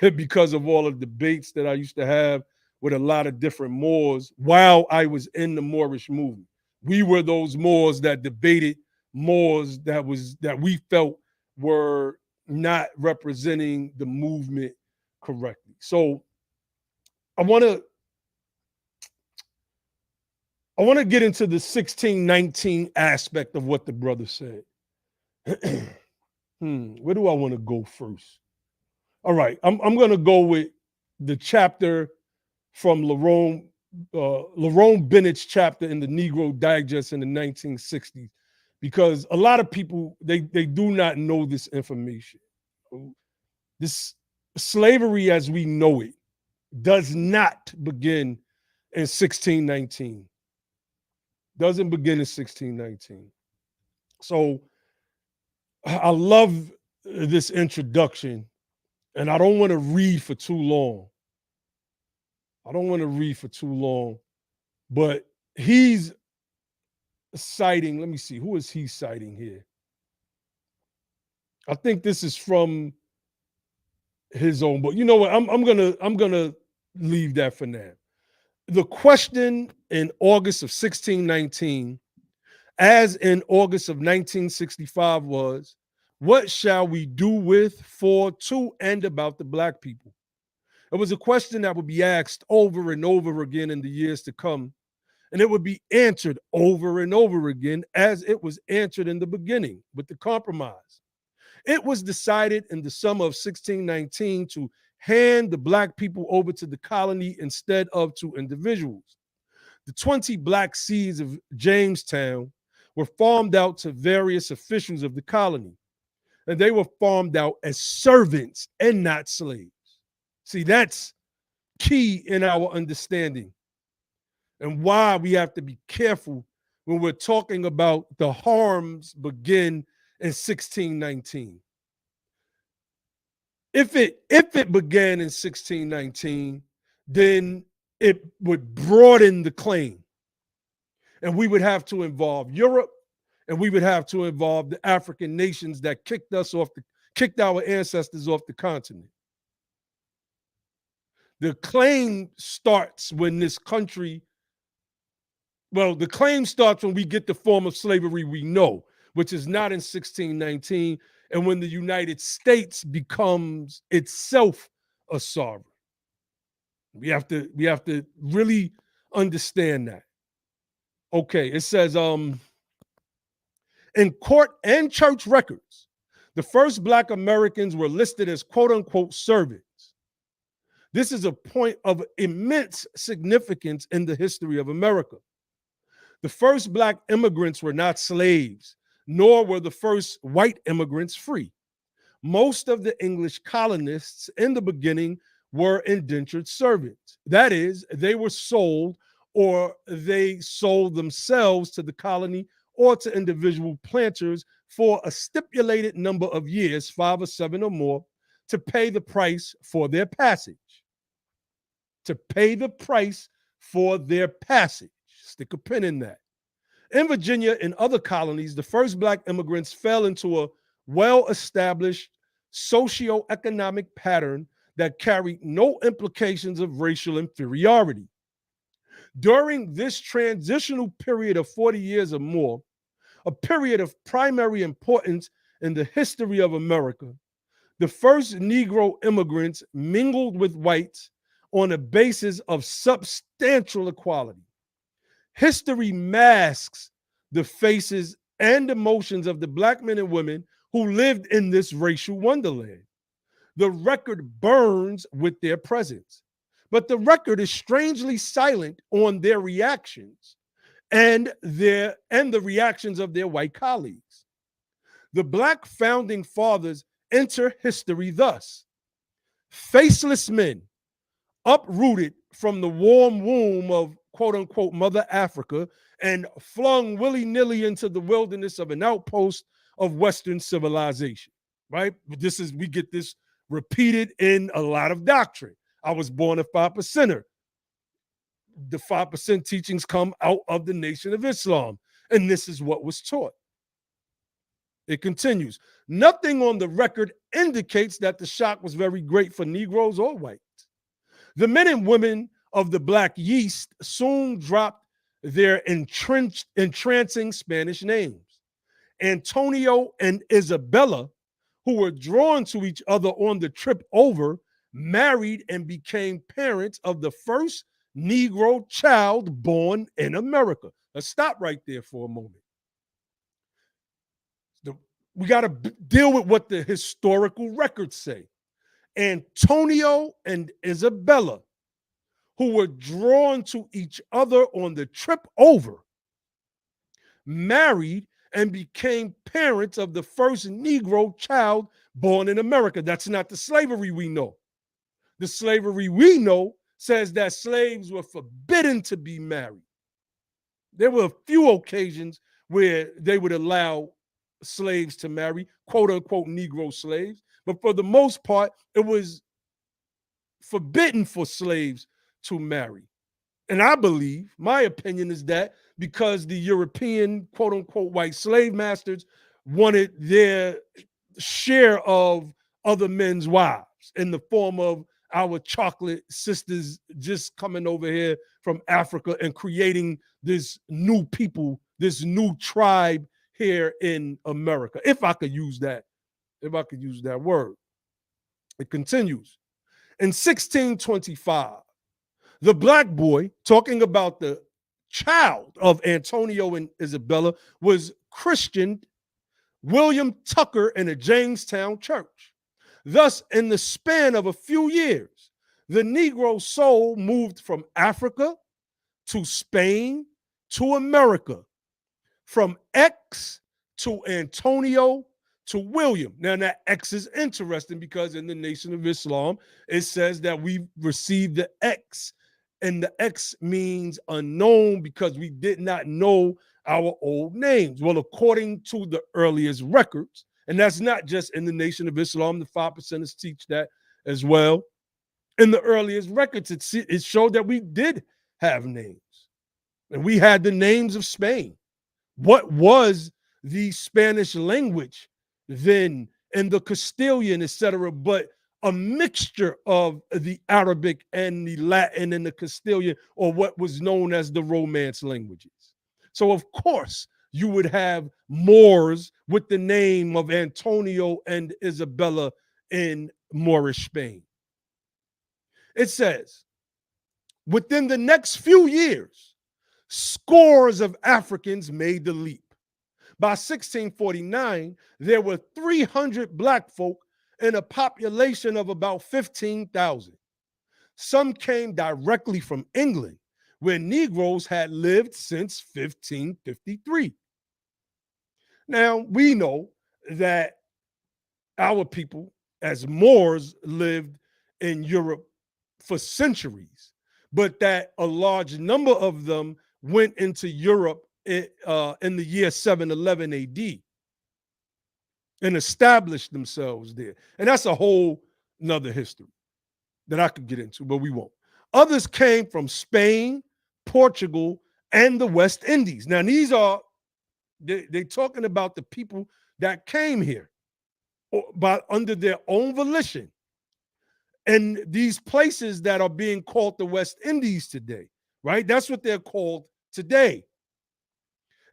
because of all of the debates that I used to have with a lot of different Moors while I was in the Moorish movement. We were those Moors that debated Moors that we felt were not representing the movement correctly. So I want to get into the 1619 aspect of what the brother said. Where do I want to go first? All right, I'm going to go with the chapter from Lerone Bennett's chapter in the Negro Digest in the 1960s, because a lot of people, they do not know this information. This slavery as we know it does not begin in 1619. Doesn't begin in 1619. So I love this introduction, and I don't want to read for too long. But he's citing, let me see, who is he citing here? I think this is from his own book. You know what? I'm gonna leave that for now. The question in August of 1619, as in August of 1965, was, what shall we do with, for, to, and about the Black people? It was a question that would be asked over and over again in the years to come, and it would be answered over and over again as it was answered in the beginning with the compromise. It was decided in the summer of 1619 to hand the black people over to the colony instead of to individuals. The 20 black seeds of Jamestown were farmed out to various officials of the colony, and they were farmed out as servants and not slaves. See, that's key in our understanding and why we have to be careful when we're talking about the harms begin in 1619. If it began in 1619, then it would broaden the claim. And we would have to involve Europe, and we would have to involve the African nations that kicked our ancestors off the continent. The claim starts when this country, well, the claim starts when we get the form of slavery we know, which is not in 1619, and when the United States becomes itself a sovereign. We have to really understand that. Okay, it says in court and church records, the first black Americans were listed as quote unquote servants. This is a point of immense significance in the history of America. The first black immigrants were not slaves, nor were the first white immigrants free. Most of the English colonists in the beginning were indentured servants. That is, they were sold or they sold themselves to the colony or to individual planters for a stipulated number of years, 5 or 7 or more, to pay the price for their passage. To pay the price for their passage. Stick a pin in that. In Virginia and other colonies, the first black immigrants fell into a well-established socio-economic pattern that carried no implications of racial inferiority. During this transitional period of 40 years or more, a period of primary importance in the history of America, the first Negro immigrants mingled with whites on a basis of substantial equality. History masks the faces and emotions of the black men and women who lived in this racial wonderland. The record burns with their presence, but the record is strangely silent on their reactions and the reactions of their white colleagues. The black founding fathers enter history thus: faceless men, uprooted from the warm womb of quote unquote Mother Africa and flung willy-nilly into the wilderness of an outpost of Western civilization, right? We get this repeated in a lot of doctrine. I was born a 5%er. The 5% teachings come out of the Nation of Islam, and this is what was taught. It continues. Nothing on the record indicates that the shock was very great for Negroes or whites. The men and women of the Black Yeast soon dropped their entrancing Spanish names. Antonio and Isabella, who were drawn to each other on the trip over, married and became parents of the first Negro child born in America. Let's stop right there for a moment. We got to deal with what the historical records say. Antonio and Isabella, who were drawn to each other on the trip over, married and became parents of the first Negro child born in America. That's not the slavery we know. The slavery we know says that slaves were forbidden to be married. There were a few occasions where they would allow slaves to marry, quote unquote Negro slaves, but for the most part, it was forbidden for slaves to marry. And I believe, my opinion is that because the European quote unquote white slave masters wanted their share of other men's wives in the form of our chocolate sisters just coming over here from Africa and creating this new people, this new tribe here in America, if I could use that word. It continues. In 1625, the black boy, talking about the child of Antonio and Isabella, was Christian William Tucker in a Jamestown church. Thus, in the span of a few years, the Negro soul moved from Africa to Spain to America, from X to Antonio to William. Now, that X is interesting because in the Nation of Islam, it says that we received the X, and the X means unknown because we did not know our old names. Well, according to the earliest records, and that's not just in the Nation of Islam, the 5%ers teach that as well. In the earliest records, it showed that we did have names, and we had the names of Spain. What was the Spanish language then, and the Castilian, etc., but a mixture of the Arabic and the Latin and the Castilian, or what was known as the Romance languages. So, of course, you would have Moors with the name of Antonio and Isabella in Moorish Spain. It says, within the next few years, scores of Africans made the leap. By 1649, there were 300 black folk in a population of about 15,000. Some came directly from England, where Negroes had lived since 1553. Now, we know that our people, as Moors, lived in Europe for centuries, but that a large number of them went into Europe in the year 711 AD and established themselves there. And that's a whole nother history that I could get into, but we won't. Others came from Spain, Portugal, and the West Indies. Now, these are, they're talking about the people that came here under their own volition. And these places that are being called the West Indies today, right? That's what they're called today.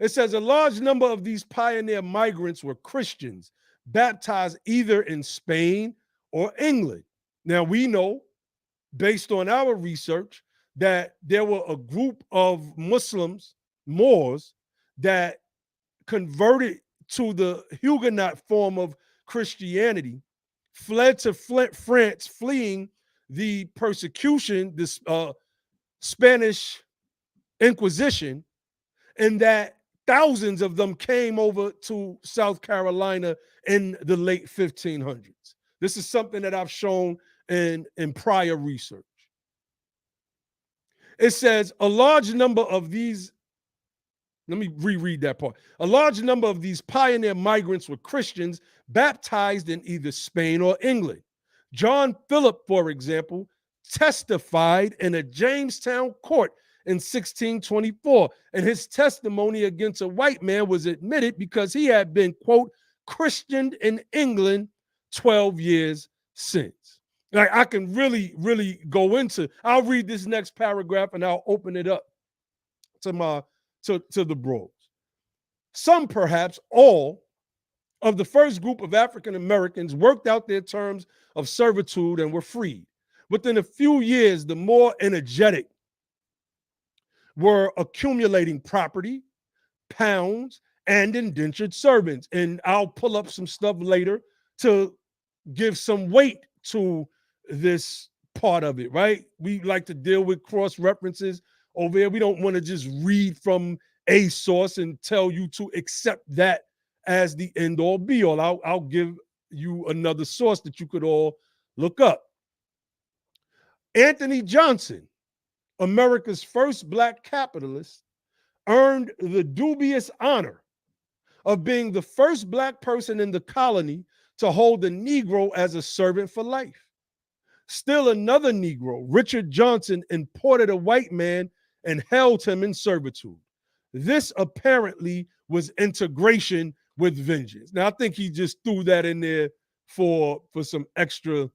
It says a large number of these pioneer migrants were Christians, baptized either in Spain or England. Now, we know, based on our research, that there were a group of Muslims, Moors, that converted to the Huguenot form of Christianity, fled to France, fleeing the persecution, this Spanish Inquisition, and that thousands of them came over to South Carolina in the late 1500s. This is something that I've shown in prior research. It says a large number of these, let me reread that part. A large number of these pioneer migrants were Christians baptized in either Spain or England. John Philip, for example, testified in a Jamestown court in 1624, and his testimony against a white man was admitted because he had been, quote, Christianed in England 12 years since. Like, I can really, really go into, I'll read this next paragraph and I'll open it up to the bros. Some, perhaps all, of the first group of African Americans worked out their terms of servitude and were freed. Within a few years, the more energetic were accumulating property, pounds, and indentured servants. And I'll pull up some stuff later to give some weight to this part of it, right? We like to deal with cross references over here. We don't want to just read from a source and tell you to accept that as the end all be all. I'll give you another source that you could all look up. Anthony Johnson, America's first black capitalist, earned the dubious honor of being the first black person in the colony to hold a Negro as a servant for life. Still another Negro, Richard Johnson, imported a white man and held him in servitude. This apparently was integration with vengeance. Now, I think he just threw that in there for some extra,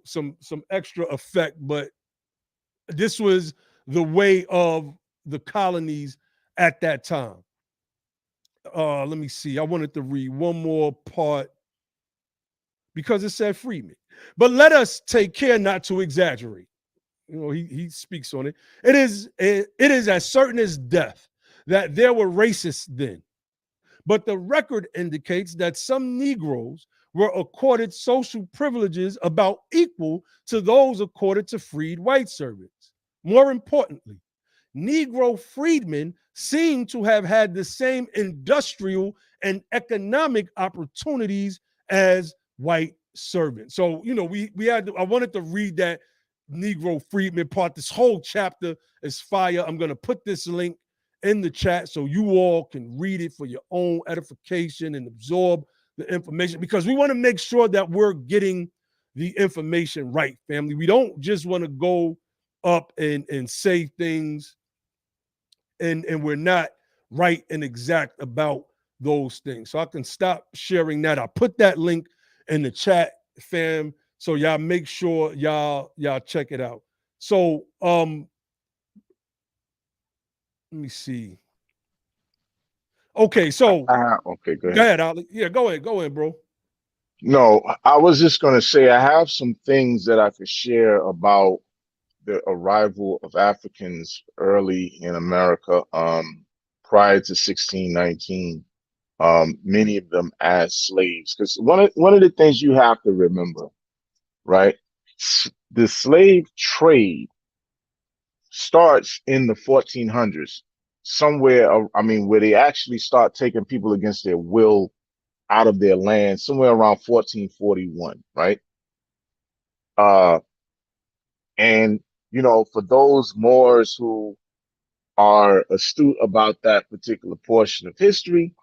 some extra effect, but this was the way of the colonies at that time. Let me see. I wanted to read one more part because it said freedmen. But let us take care not to exaggerate. he speaks on it. It is as certain as death that there were racists then. But the record indicates that some Negroes were accorded social privileges about equal to those accorded to freed white servants. More importantly, Negro freedmen seem to have had the same industrial and economic opportunities as white servants. So, I wanted to read that Negro freedmen part. This whole chapter is fire. I'm going to put this link in the chat so you all can read it for your own edification and absorb the information, because we want to make sure that we're getting the information right, family. We don't just want to go up and say things and we're not right and exact about those things. So I can stop sharing that. I put that link in the chat, fam. So y'all make sure y'all check it out. So let me see. Okay, so okay, go go ahead. ahead, Ali. Yeah, go ahead, bro. No, I was just going to say I have some things that I could share about the arrival of Africans early in America, prior to 1619. Many of them as slaves, because one of the things you have to remember, right? The slave trade starts in the 1400s, somewhere. I mean, where they actually start taking people against their will out of their land, somewhere around 1441, right? And for those Moors who are astute about that particular portion of history,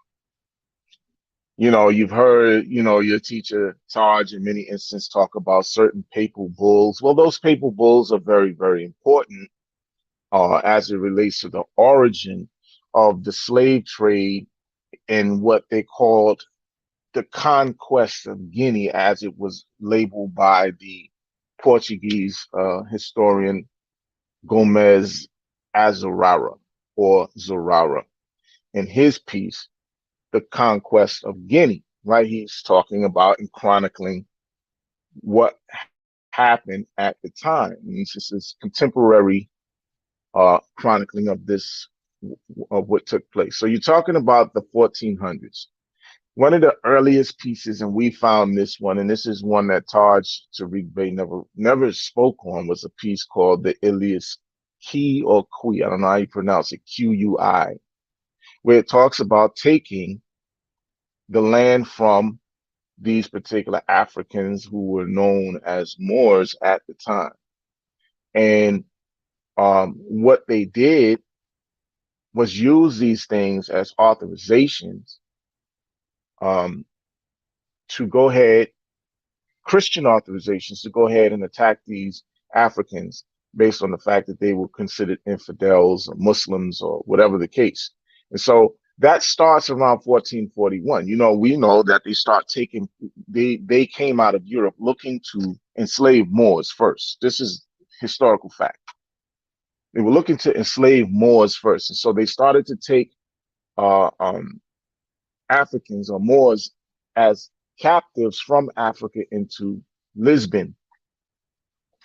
you've heard, your teacher Taj in many instances talk about certain papal bulls. Well, those papal bulls are very, very important as it relates to the origin of the slave trade and what they called the conquest of Guinea, as it was labeled by the Portuguese historian Gomez Azarara, or Zorara, in his piece, The Conquest of Guinea, right? He's talking about and chronicling what happened at the time. And this is contemporary chronicling of what took place. So you're talking about the 1400s. One of the earliest pieces, and we found this one, and this is one that Taj Tariq Bey never spoke on, was a piece called the Ilias Qui or Qui, I don't know how you pronounce it, Qui, where it talks about taking the land from these particular Africans who were known as Moors at the time. And what they did was use these things as authorizations to go ahead, Christian authorizations to go ahead and attack these Africans based on the fact that they were considered infidels or Muslims or whatever the case. And so that starts around 1441. We know that they came out of Europe looking to enslave Moors first. This is historical fact. They were looking to enslave Moors first. And so they started to take Africans or Moors as captives from Africa into Lisbon.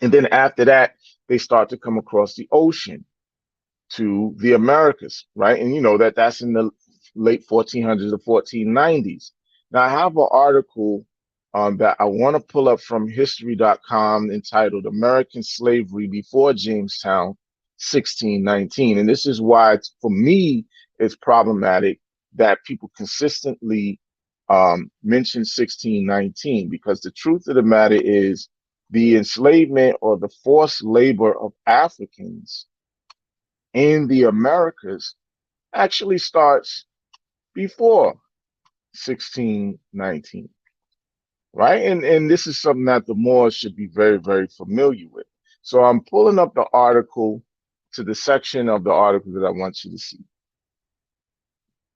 And then after that, they start to come across the ocean to the Americas, right? And that's in the late 1400s to 1490s. Now, I have an article that I want to pull up from history.com entitled American Slavery Before Jamestown, 1619. And this is why, for me, it's problematic that people consistently mention 1619, because the truth of the matter is the enslavement or the forced labor of Africans in the Americas actually starts before 1619, right? And this is something that the Moors should be very, very familiar with. So I'm pulling up the article to the section of the article that I want you to see.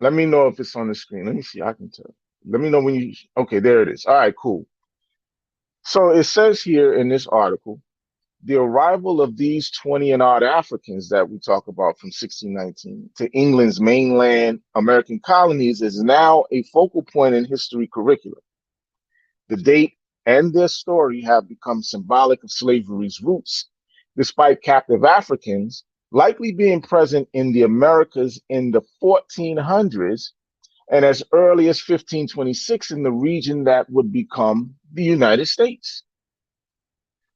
Let me know if it's on the screen. Let me see. I can tell. Let me know when you. Okay, there it is. All right, cool. So it says here in this article, the arrival of these 20 and odd Africans that we talk about from 1619 to England's mainland American colonies is now a focal point in history curricula. The date and their story have become symbolic of slavery's roots despite captive Africans likely being present in the Americas in the 1400s and as early as 1526 in the region that would become the United States.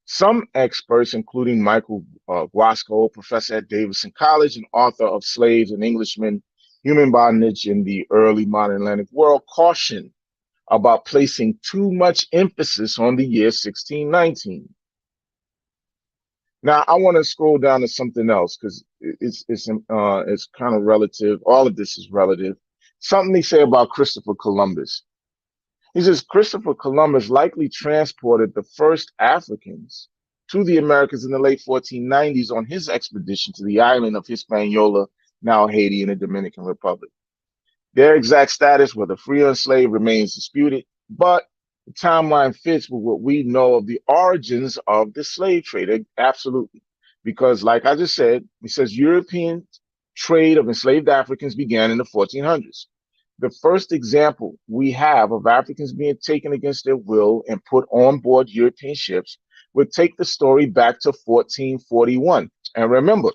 Some experts, including Michael Guasco, professor at Davidson College and author of Slaves and Englishmen, Human Bondage in the Early Modern Atlantic World, caution about placing too much emphasis on the year 1619. Now, I want to scroll down to something else because it's kind of relative. All of this is relative. Something they say about Christopher Columbus. He says Christopher Columbus likely transported the first Africans to the Americas in the late 1490s on his expedition to the island of Hispaniola, now Haiti and the Dominican Republic. Their exact status, whether free or enslaved, remains disputed, but the timeline fits with what we know of the origins of the slave trade. Absolutely. Because like I just said, it says European trade of enslaved Africans began in the 1400s. The first example we have of Africans being taken against their will and put on board European ships would take the story back to 1441. And remember,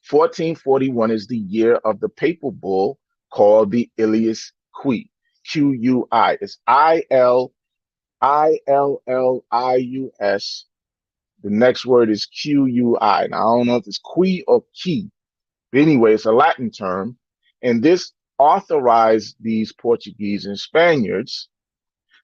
1441 is the year of the papal bull called the Ilius Qui, Q-U-I. It's I-L-I-U-S. The next word is Q-U-I. Now, I don't know if it's qui or key. But anyway, it's a Latin term. And this authorized these Portuguese and Spaniards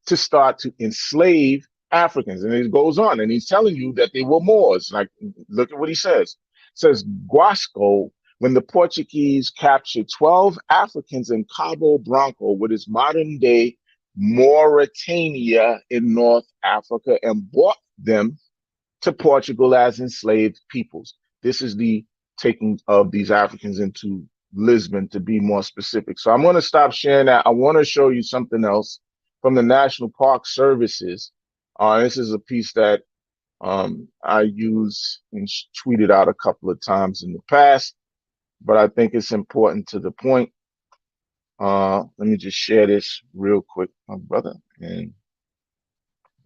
to start to enslave Africans. And it goes on, and he's telling you that they were Moors. Like, look at what he says. It says, Guasco, when the Portuguese captured 12 Africans in Cabo Branco, which is modern-day Mauritania in North Africa, and brought them to Portugal as enslaved peoples. This is the taking of these Africans into Lisbon, to be more specific. So I'm going to stop sharing that. I want to show you something else from the National Park Services. This is a piece that I use and tweeted out a couple of times in the past, but I think it's important to the point. Let me just share this real quick, my brother, and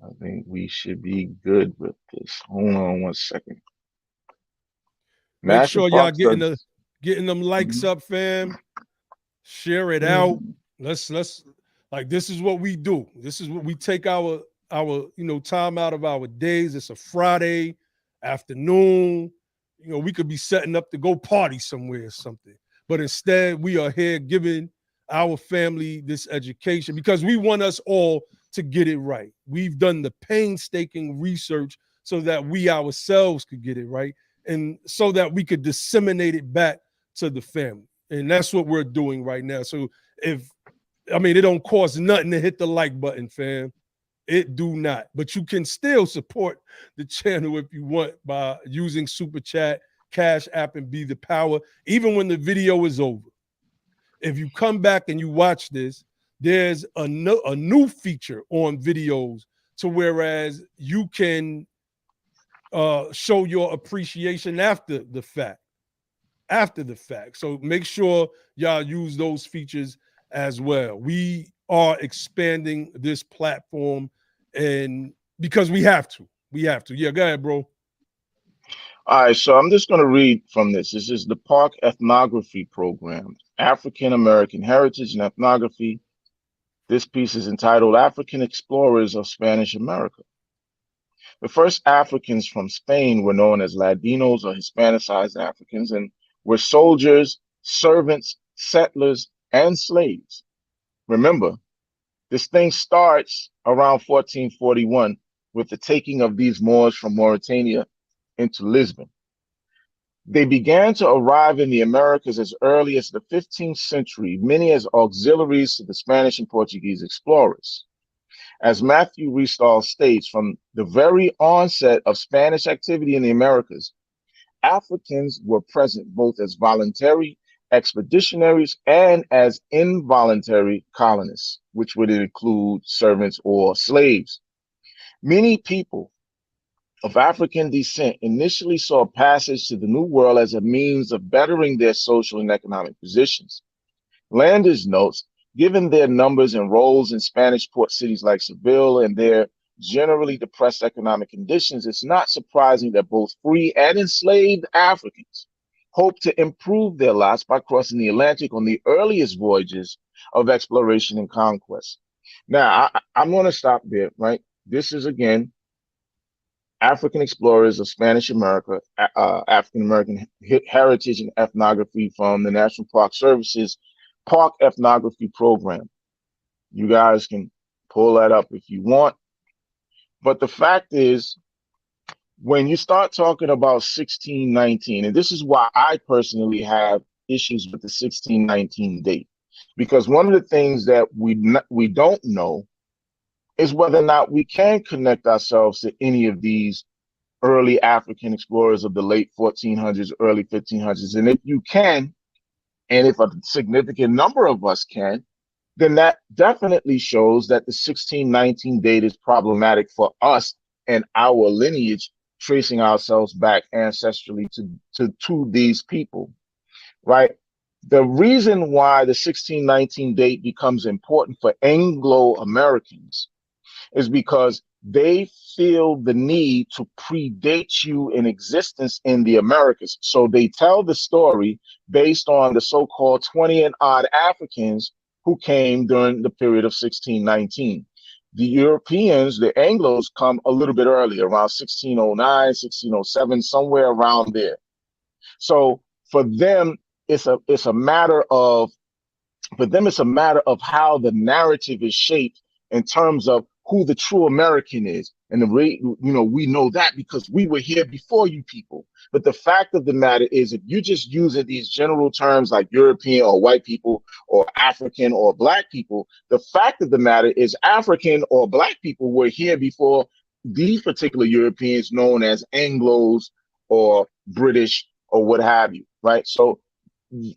I think we should be good with this. Hold on one second. Make National sure y'all Park Service. getting them likes up, fam. Share it out. Let's like, this is what we do. This is what we take our time out of our days. It's a Friday afternoon. We could be setting up to go party somewhere or something. But instead, we are here giving our family this education because we want us all to get it right. We've done the painstaking research so that we ourselves could get it right and so that we could disseminate it back to the family. And that's what we're doing right now. So it don't cost nothing to hit the like button, fam. It do not. But you can still support the channel if you want by using Super Chat, Cash App, and Be the Power, even when the video is over. If you come back and you watch this, there's a new feature on videos to whereas you can show your appreciation after the fact. So make sure y'all use those features as well. We are expanding this platform and because we have to. Yeah, go ahead, bro. All right, so I'm just going to read from this. This is the Park Ethnography Program, African American Heritage and Ethnography. This piece is entitled African Explorers of Spanish America. The first Africans from Spain were known as Ladinos or Hispanicized Africans and were soldiers, servants, settlers, and slaves. Remember, this thing starts around 1441 with the taking of these Moors from Mauritania into Lisbon. They began to arrive in the Americas as early as the 15th century, many as auxiliaries to the Spanish and Portuguese explorers. As Matthew Restall states, from the very onset of Spanish activity in the Americas, Africans were present both as voluntary expeditionaries and as involuntary colonists, which would include servants or slaves. Many people of African descent initially saw passage to the New World as a means of bettering their social and economic positions. Landers notes, given their numbers and roles in Spanish port cities like Seville and their generally depressed economic conditions, it's not surprising that both free and enslaved Africans hope to improve their lives by crossing the Atlantic on the earliest voyages of exploration and conquest. Now, I'm going to stop there, right? This is, again, African Explorers of Spanish America, African American Heritage and Ethnography from the National Park Service's Park Ethnography Program. You guys can pull that up if you want. But the fact is, when you start talking about 1619, and this is why I personally have issues with the 1619 date, because one of the things that we don't know is whether or not we can connect ourselves to any of these early African explorers of the late 1400s, early 1500s. And if you can, and if a significant number of us can, then that definitely shows that the 1619 date is problematic for us and our lineage, tracing ourselves back ancestrally to these people, right? The reason why the 1619 date becomes important for Anglo-Americans is because they feel the need to predate you in existence in the Americas. So they tell the story based on the so-called 20 and odd Africans who came during the period of 1619. The Europeans, the Anglos, come a little bit earlier, around 1609, 1607, somewhere around there. So for them, it's a matter of how the narrative is shaped in terms of who the true American is. And we know that because we were here before you people. But the fact of the matter is, if you just use these general terms like European or white people or African or black people, the fact of the matter is African or black people were here before these particular Europeans known as Anglos or British or what have you, right? So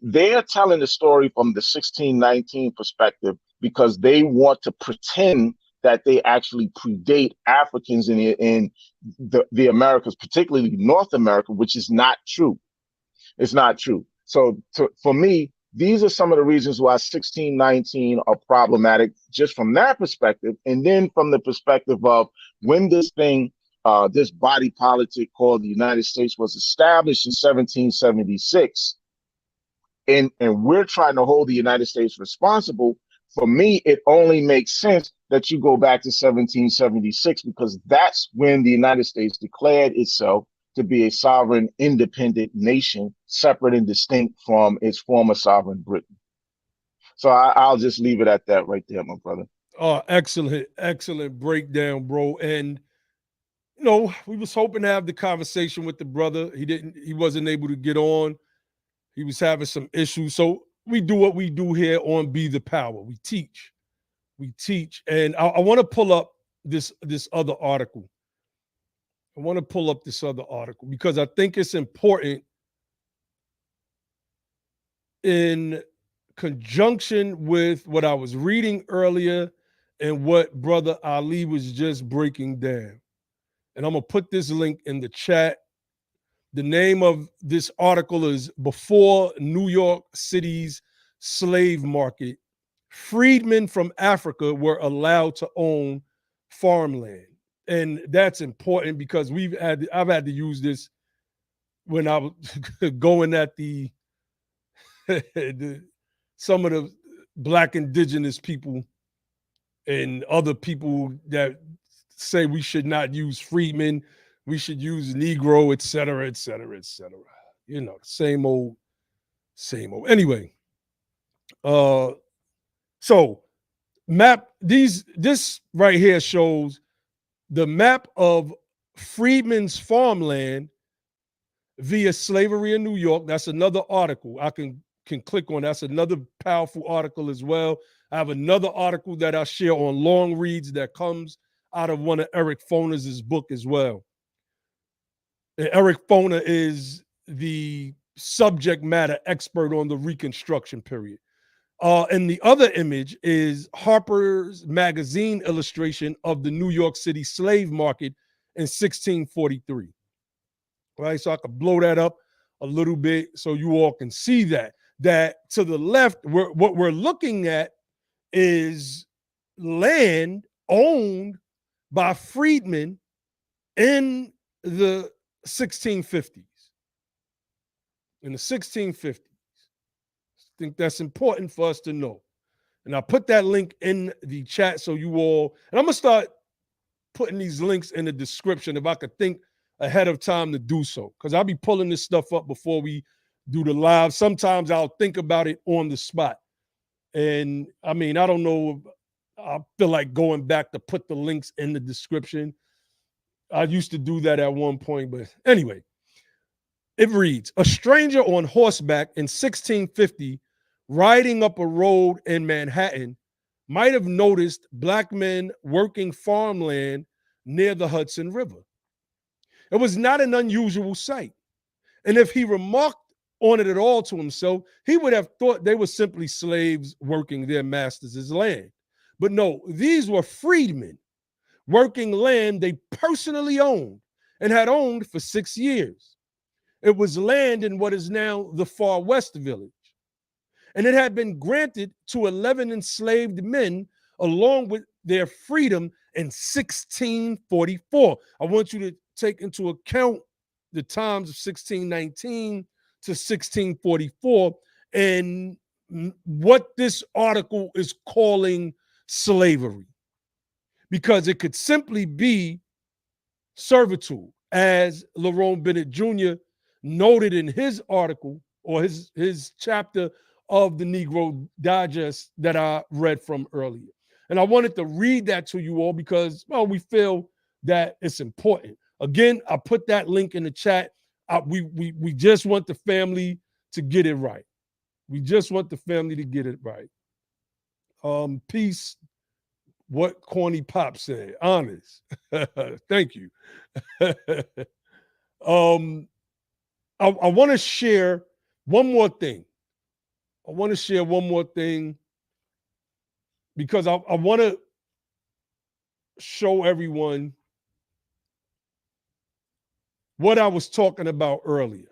they're telling the story from the 1619 perspective because they want to pretend that they actually predate Africans in the Americas, particularly North America, which is not true. It's not true. So for me, these are some of the reasons why 1619 are problematic just from that perspective. And then from the perspective of when this body politic called the United States was established in 1776, and we're trying to hold the United States responsible. For me, it only makes sense that you go back to 1776 because that's when the United States declared itself to be a sovereign, independent nation, separate and distinct from its former sovereign Britain. So I'll just leave it at that right there, my brother. Oh, excellent breakdown, bro. And we was hoping to have the conversation with the brother. He wasn't able to get on. He was having some issues. So we do what we do here on Be the Power. We teach. And I want to pull up this other article. Because I think it's important in conjunction with what I was reading earlier and what Brother Ali was just breaking down. And I'm going to put this link in the chat. The name of this article is Before New York City's Slave Market, Freedmen from Africa Were Allowed to Own Farmland. And that's important because I've had to use this when I was going at some of the Black indigenous people and other people that say we should not use freedmen, we should use Negro, et cetera, et cetera, et cetera. Same old. Anyway, so this right here shows the map of freedmen's farmland via slavery in New York. That's another article I can click on. That's another powerful article as well. I have another article that I share on long reads that comes out of one of Eric Foner's book as well. And Eric Foner is the subject matter expert on the Reconstruction period. And the other image is Harper's Magazine illustration of the New York City slave market in 1643. Right, so I could blow that up a little bit so you all can see that. That to the left, what we're looking at is land owned by freedmen in the 1650s. In the 1650s. I think that's important for us to know. And I put that link in the chat so you all, and I'm going to start putting these links in the description if I could think ahead of time to do so, because I'll be pulling this stuff up before we do the live. Sometimes I'll think about it on the spot. And I mean, I don't know, I feel like going back to put the links in the description. I used to do that at one point, but anyway, it reads, a stranger on horseback in 1650 riding up a road in Manhattan might have noticed black men working farmland near the Hudson River. It was not an unusual sight. And if he remarked on it at all to himself, he would have thought they were simply slaves working their masters' land. But no, these were freedmen working land they personally owned and had owned for 6 years. It was land in what is now the Far West Village. And it had been granted to 11 enslaved men along with their freedom in 1644. I want you to take into account the times of 1619 to 1644 and what this article is calling slavery, because it could simply be servitude, as Lerone Bennett Jr. noted in his article or his chapter of the Negro Digest that I read from earlier. And I wanted to read that to you all because, well, we feel that it's important. Again, I put that link in the chat. We just want the family to get it right. We just want the family to get it right. Peace. What Corny Pop said. Honest. Thank you. I want to share one more thing. Because I want to show everyone what I was talking about earlier.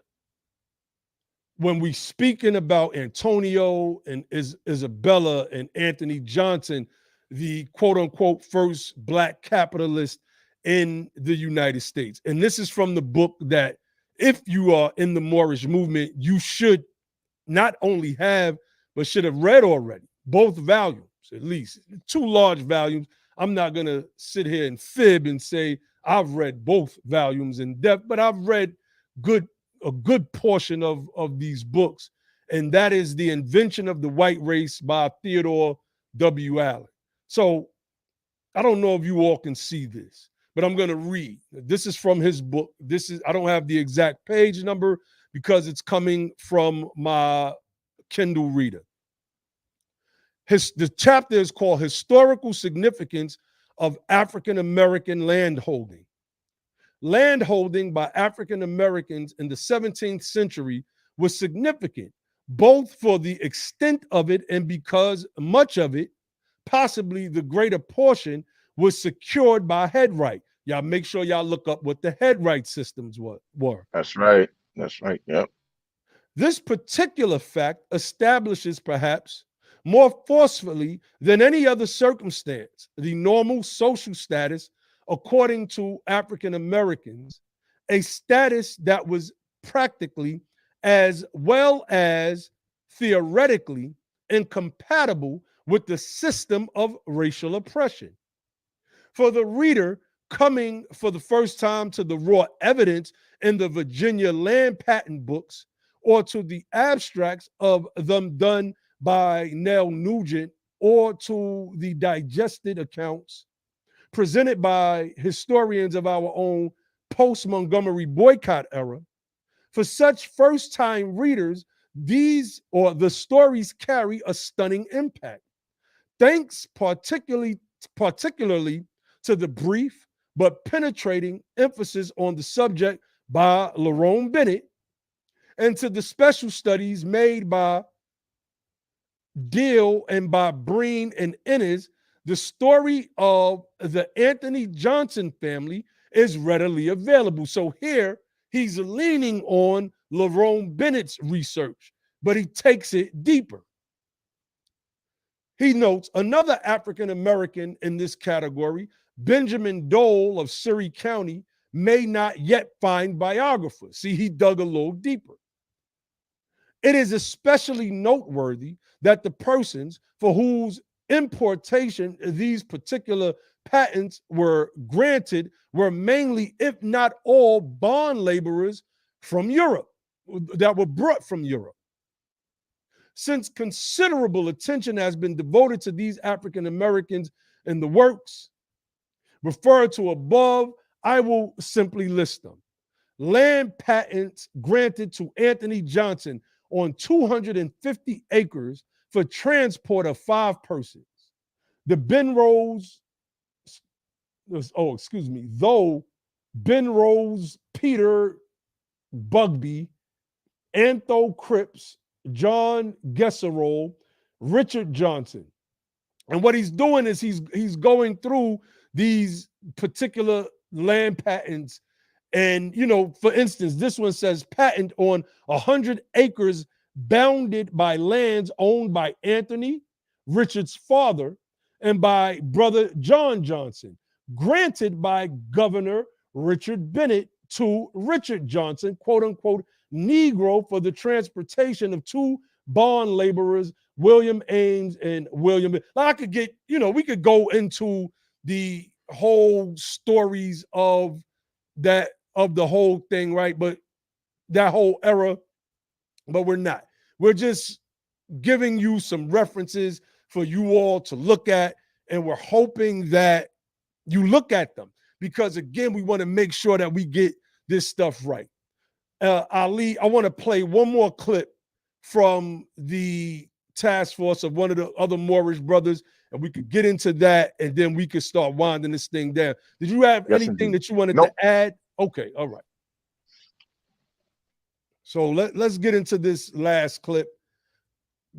When we speaking about Antonio and Isabella and Anthony Johnson, the quote unquote first black capitalist in the United States. And this is from the book that if you are in the Moorish movement, you should not only have, but should have read already, both volumes, at least 2 large volumes. I'm not going to sit here and fib and say I've read both volumes in depth, but I've read a good portion of these books. And that is The Invention of the White Race by Theodore W. Allen. So I don't know if you all can see this, but I'm going to read. This is from his book. I don't have the exact page number because it's coming from my Kindle reader. The chapter is called Historical Significance of African American Landholding. Landholding by African Americans in the 17th century was significant, both for the extent of it and because much of it, possibly the greater portion, was secured by headright. Y'all make sure y'all look up what the headright systems were. That's right. Yep. This particular fact establishes, perhaps more forcefully than any other circumstance, the normal social status according to African Americans, a status that was practically as well as theoretically incompatible with the system of racial oppression. For the reader coming for the first time to the raw evidence in the Virginia land patent books or to the abstracts of them done by Nell Nugent or to the digested accounts presented by historians of our own post-Montgomery boycott era, for such first-time readers, the stories carry a stunning impact. Thanks particularly to the brief but penetrating emphasis on the subject by Lerone Bennett and to the special studies made by Deal and by Breen and Ennis, the story of the Anthony Johnson family is readily available. So here he's leaning on Lerone Bennett's research, but he takes it deeper. He notes another African American in this category, Benjamin Dole of Surrey County, may not yet find biographers. See, he dug a little deeper. It is especially noteworthy that the persons for whose importation these particular patents were granted were mainly, if not all, bond laborers from Europe that were brought from Europe. Since considerable attention has been devoted to these African Americans in the works referred to above, I will simply list them. Land patents granted to Anthony Johnson on 250 acres for transport of 5 persons. The Benrose, though Benrose, Peter Bugby, Antho Cripps, John Gesserol, Richard Johnson. And what he's doing is he's going through these particular land patents. And, you know, for instance, this one says patent on 100 acres bounded by lands owned by Anthony, Richard's father, and by brother John Johnson, granted by Governor Richard Bennett to Richard Johnson, quote unquote, Negro, for the transportation of 2 bond laborers, William Ames and William. I could get, you know, we could go into the whole stories of that, of the whole thing, right? But that whole era, but we're not. We're just giving you some references for you all to look at, and we're hoping that you look at them because, again, we want to make sure that we get this stuff right. Ali, I want to play one more clip from the task force of one of the other Moorish brothers, and we could get into that, and then we could start winding this thing down. Did you have anything that you wanted to add? Okay, all right. So let's get into this last clip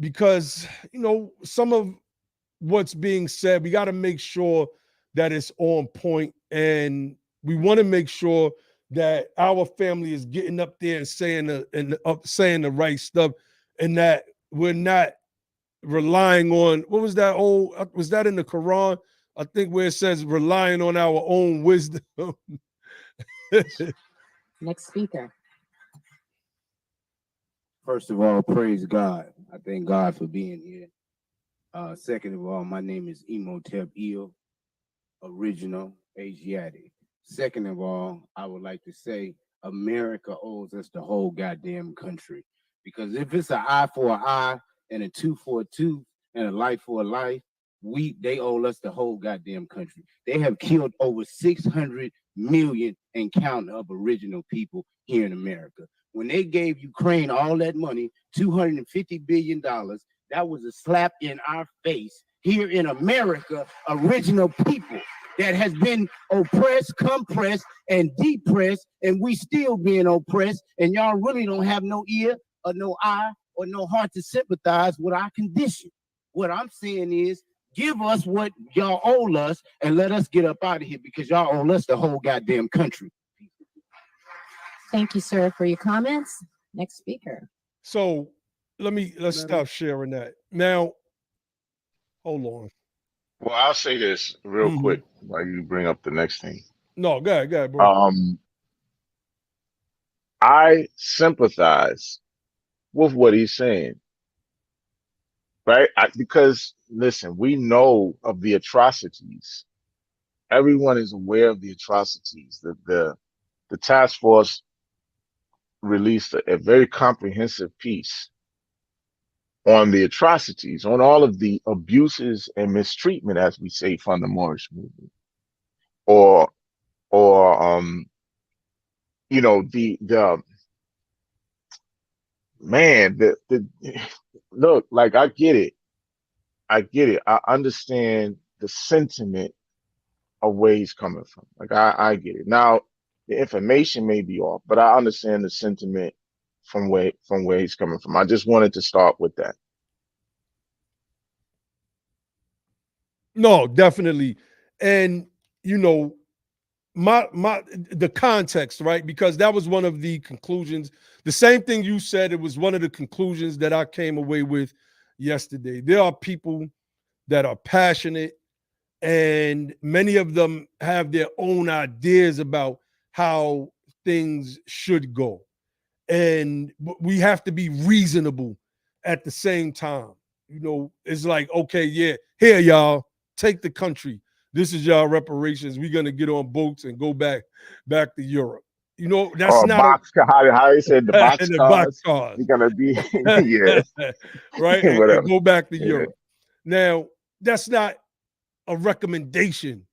because, you know, some of what's being said, we got to make sure that it's on point, and we want to make sure that our family is getting up there and saying the right stuff, and that we're not relying on, what was that old, was that in the Quran? I think where it says relying on our own wisdom. Next speaker. First of all, praise God. I thank God for being here. Second of all, my name is Imhotep Eel, original Asiatic. Second of all, I would like to say America owes us the whole goddamn country. Because if it's an eye for an eye and a tooth for a tooth and a life for a life, they owe us the whole goddamn country. They have killed over 600 million and counting of original people here in America. When they gave Ukraine all that money, $250 billion, that was a slap in our face here in America, original people that has been oppressed, compressed, and depressed, and we still being oppressed, and y'all really don't have no ear or no eye or no heart to sympathize with our condition. What I'm saying is, give us what y'all owe us and let us get up out of here because y'all owe us the whole goddamn country. Thank you, sir, for your comments. Next speaker. So let's stop sharing that. Now, hold on. Well, I'll say this real quick while you bring up the next thing. No, go ahead, bro. I sympathize with what he's saying, right? Because listen, we know of the atrocities. Everyone is aware of the atrocities. The task force released a very comprehensive piece on the atrocities, on all of the abuses and mistreatment, as we say, from the Moorish movement, or you know, the man, look, like I get it. I understand the sentiment of where he's coming from. Like I get it. Now the information may be off, but I understand the sentiment from where he's coming from. I just wanted to start with that. No, definitely. And you know, the context, right? Because that was one of the conclusions. The same thing you said, it was one of the conclusions that I came away with yesterday. There are people that are passionate, and many of them have their own ideas about how things should go. And we have to be reasonable at the same time. You know, it's like, okay, yeah, here, y'all, take the country. This is y'all reparations. We're gonna get on boats and go back to Europe. You know, that's Or not box how they said the box and the box cars. cars. You're gonna be yeah, right? whatever. And go back to Yeah. Europe. Now, that's not a recommendation.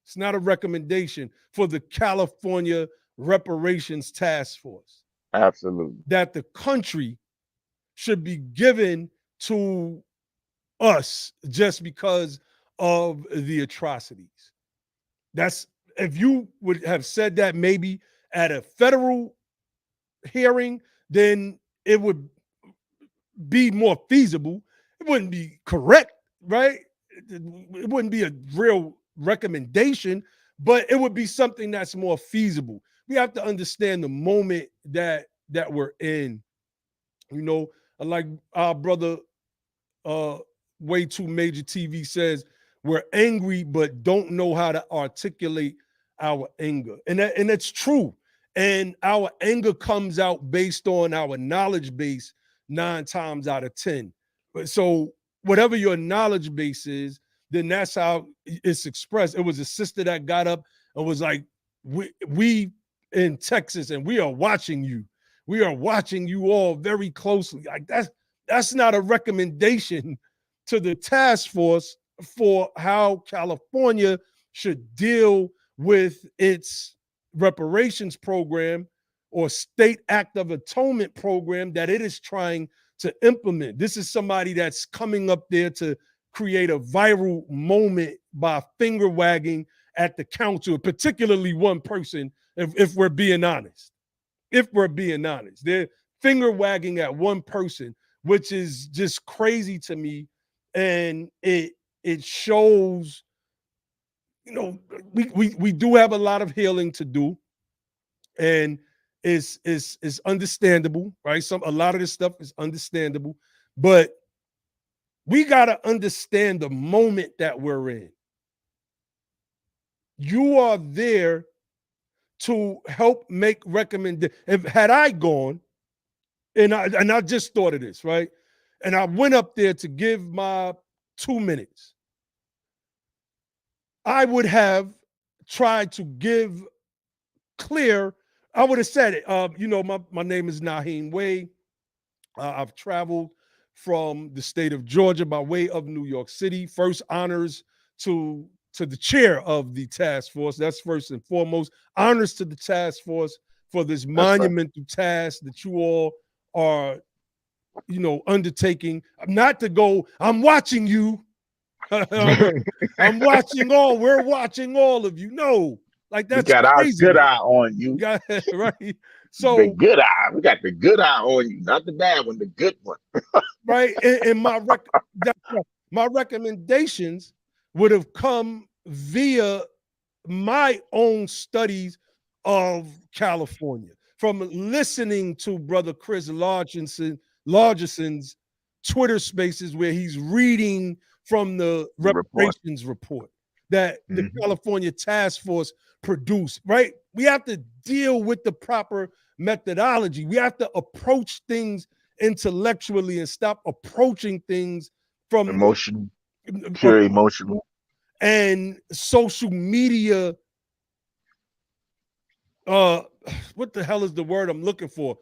It's not a recommendation for the California Reparations Task Force Absolutely. that the country should be given to us just because of the atrocities. That's, if you would have said that maybe at a federal hearing, then it would be more feasible. It wouldn't be correct, right? It wouldn't be a real recommendation, but it would be something that's more feasible. We have to understand the moment that we're in. You know, like our brother Way Too Major TV says, we're angry but don't know how to articulate our anger. And that's true. And our anger comes out based on our knowledge base 9 times out of 10. So whatever your knowledge base is, then that's how it's expressed. It was a sister that got up and was like, we in Texas and we are watching you. We are watching you all very closely. Like that's not a recommendation to the task force for how California should deal with its reparations program or state act of atonement program that it is trying to implement. This is somebody that's coming up there to create a viral moment by finger wagging at the council, particularly one person, if we're being honest. If we're being honest, they're finger wagging at one person, which is just crazy to me. And it shows, you know, we do have a lot of healing to do, and it's understandable, right? A lot of this stuff is understandable, but we got to understand the moment that we're in. You are there to help make recommendations. Had I gone, and I just thought of this, right? And I went up there to give my 2 minutes. I would have tried to give clear. I would have said it. You know, my name is Naheem Way. I've traveled from the state of Georgia by way of New York City. First honors to the chair of the task force. That's first and foremost. Honors to the task force for this monumental task that you all are, you know, undertaking. Not to go, I'm watching you. I'm watching all. We're watching all of you. No, like that's we got crazy. Our good eye on you. Right. So the good eye. We got the good eye on you, not the bad one, the good one. right. And my recommendations would have come via my own studies of California, from listening to Brother Chris Largison's Twitter spaces where he's reading from the reparations report that the California task force produced, right? We have to deal with the proper methodology. We have to approach things intellectually and stop approaching things from pure emotional. And social media, what the hell is the word I'm looking for?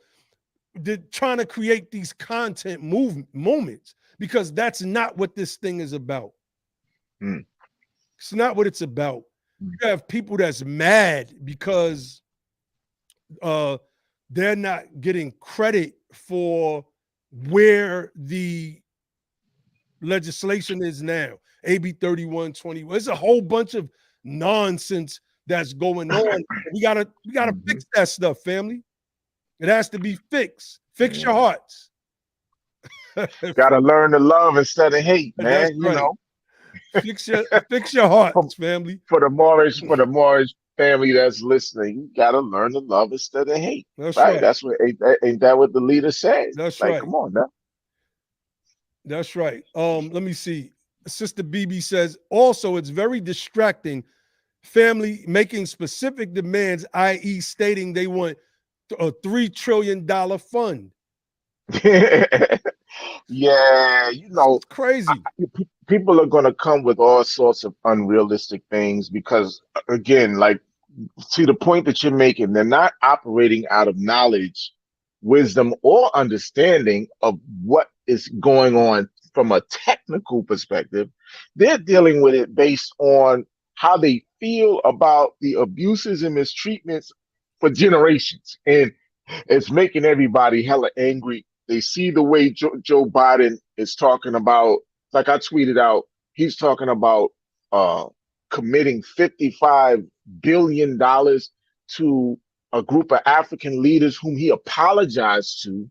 They're trying to create these content moments, because that's not what this thing is about. It's not what it's about. You have people that's mad because they're not getting credit for where the legislation is now. AB 3121. There's a whole bunch of nonsense that's going on. We gotta fix that stuff, family. It has to be fixed. Fix your hearts. Gotta learn to love instead of hate, man. That's you right. know. Fix your hearts, family. For the Morris family that's listening, you gotta learn to love instead of hate. That's right. That's what ain't that what the leader says? That's like, right. Come on now. That's right. Let me see. Sister BB says, also, it's very distracting. Family making specific demands, i.e., stating they want a $3 trillion fund. Yeah, you know, It's crazy. people are going to come with all sorts of unrealistic things because, again, like to the point that you're making, they're not operating out of knowledge, wisdom, or understanding of what is going on from a technical perspective. They're dealing with it based on how they feel about the abuses and mistreatments for generations. And it's making everybody hella angry. They see the way Joe Biden is talking about, like I tweeted out, he's talking about uh, committing $55 billion to a group of African leaders whom he apologized to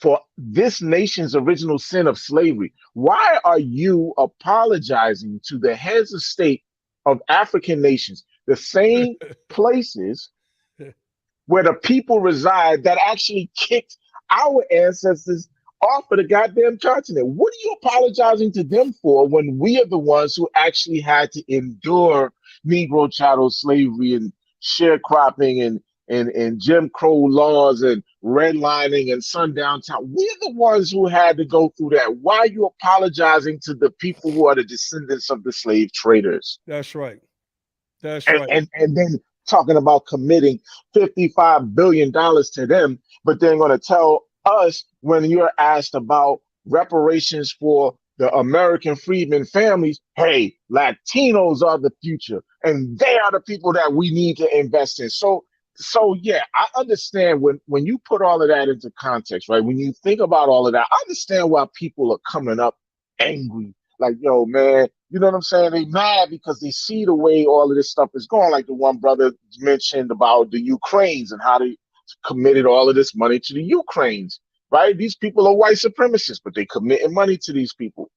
for this nation's original sin of slavery. Why are you apologizing to the heads of state of African nations, the same places where the people reside that actually kicked our ancestors off of the goddamn continent? What are you apologizing to them for when we are the ones who actually had to endure Negro chattel slavery and sharecropping and Jim Crow laws and redlining and sundown town? We're the ones who had to go through that. Why are you apologizing to the people who are the descendants of the slave traders? That's right. That's right. And then talking about committing $55 billion to them, but they're going to tell us when you're asked about reparations for the American freedmen families, hey, Latinos are the future and they are the people that we need to invest in. So yeah, I understand when you put all of that into context, right? When you think about all of that, I understand why people are coming up angry. Like, yo, man, you know what I'm saying? They mad because they see the way all of this stuff is going. Like the one brother mentioned about the Ukraines and how they committed all of this money to the Ukraines, right? These people are white supremacists, but they committing money to these people.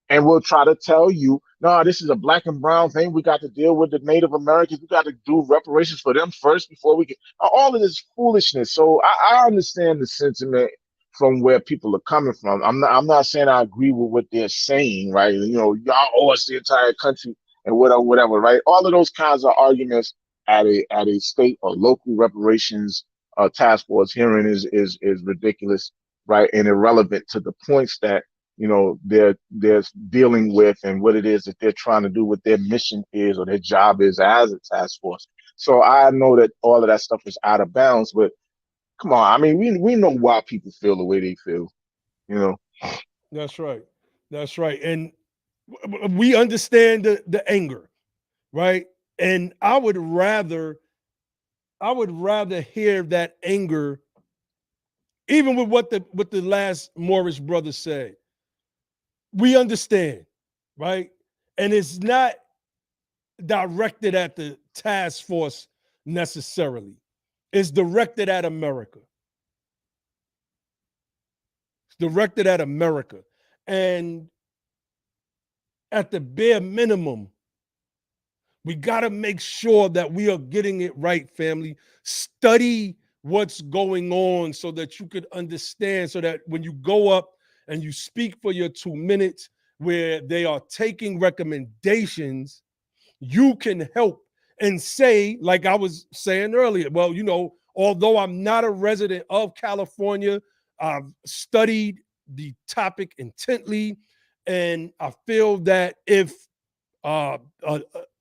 And we'll try to tell you, no, this is a black and brown thing. We got to deal with the Native Americans. We got to do reparations for them first before we get all of this foolishness. So I understand the sentiment from where people are coming from. I'm not saying I agree with what they're saying, right? You know, y'all owe us the entire country and whatever, right? All of those kinds of arguments at a state or local reparations task force hearing is ridiculous, right? And irrelevant to the points that you know they're dealing with and what it is that they're trying to do, what their mission is or their job is as a task force. So I know that all of that stuff is out of bounds, but come on, I mean, we know why people feel the way they feel, you know. That's right. That's right. And we understand the anger, right? And I would rather hear that anger, even with what the last Morris brother said. We understand, right? And it's not directed at the task force necessarily. It's directed at America. It's directed at America. And at the bare minimum, we got to make sure that we are getting it right, family. Study what's going on so that you could understand, so that when you go up and you speak for your 2 minutes where they are taking recommendations, you can help and say, like I was saying earlier, well, you know, although I'm not a resident of California, I've studied the topic intently, and I feel that if a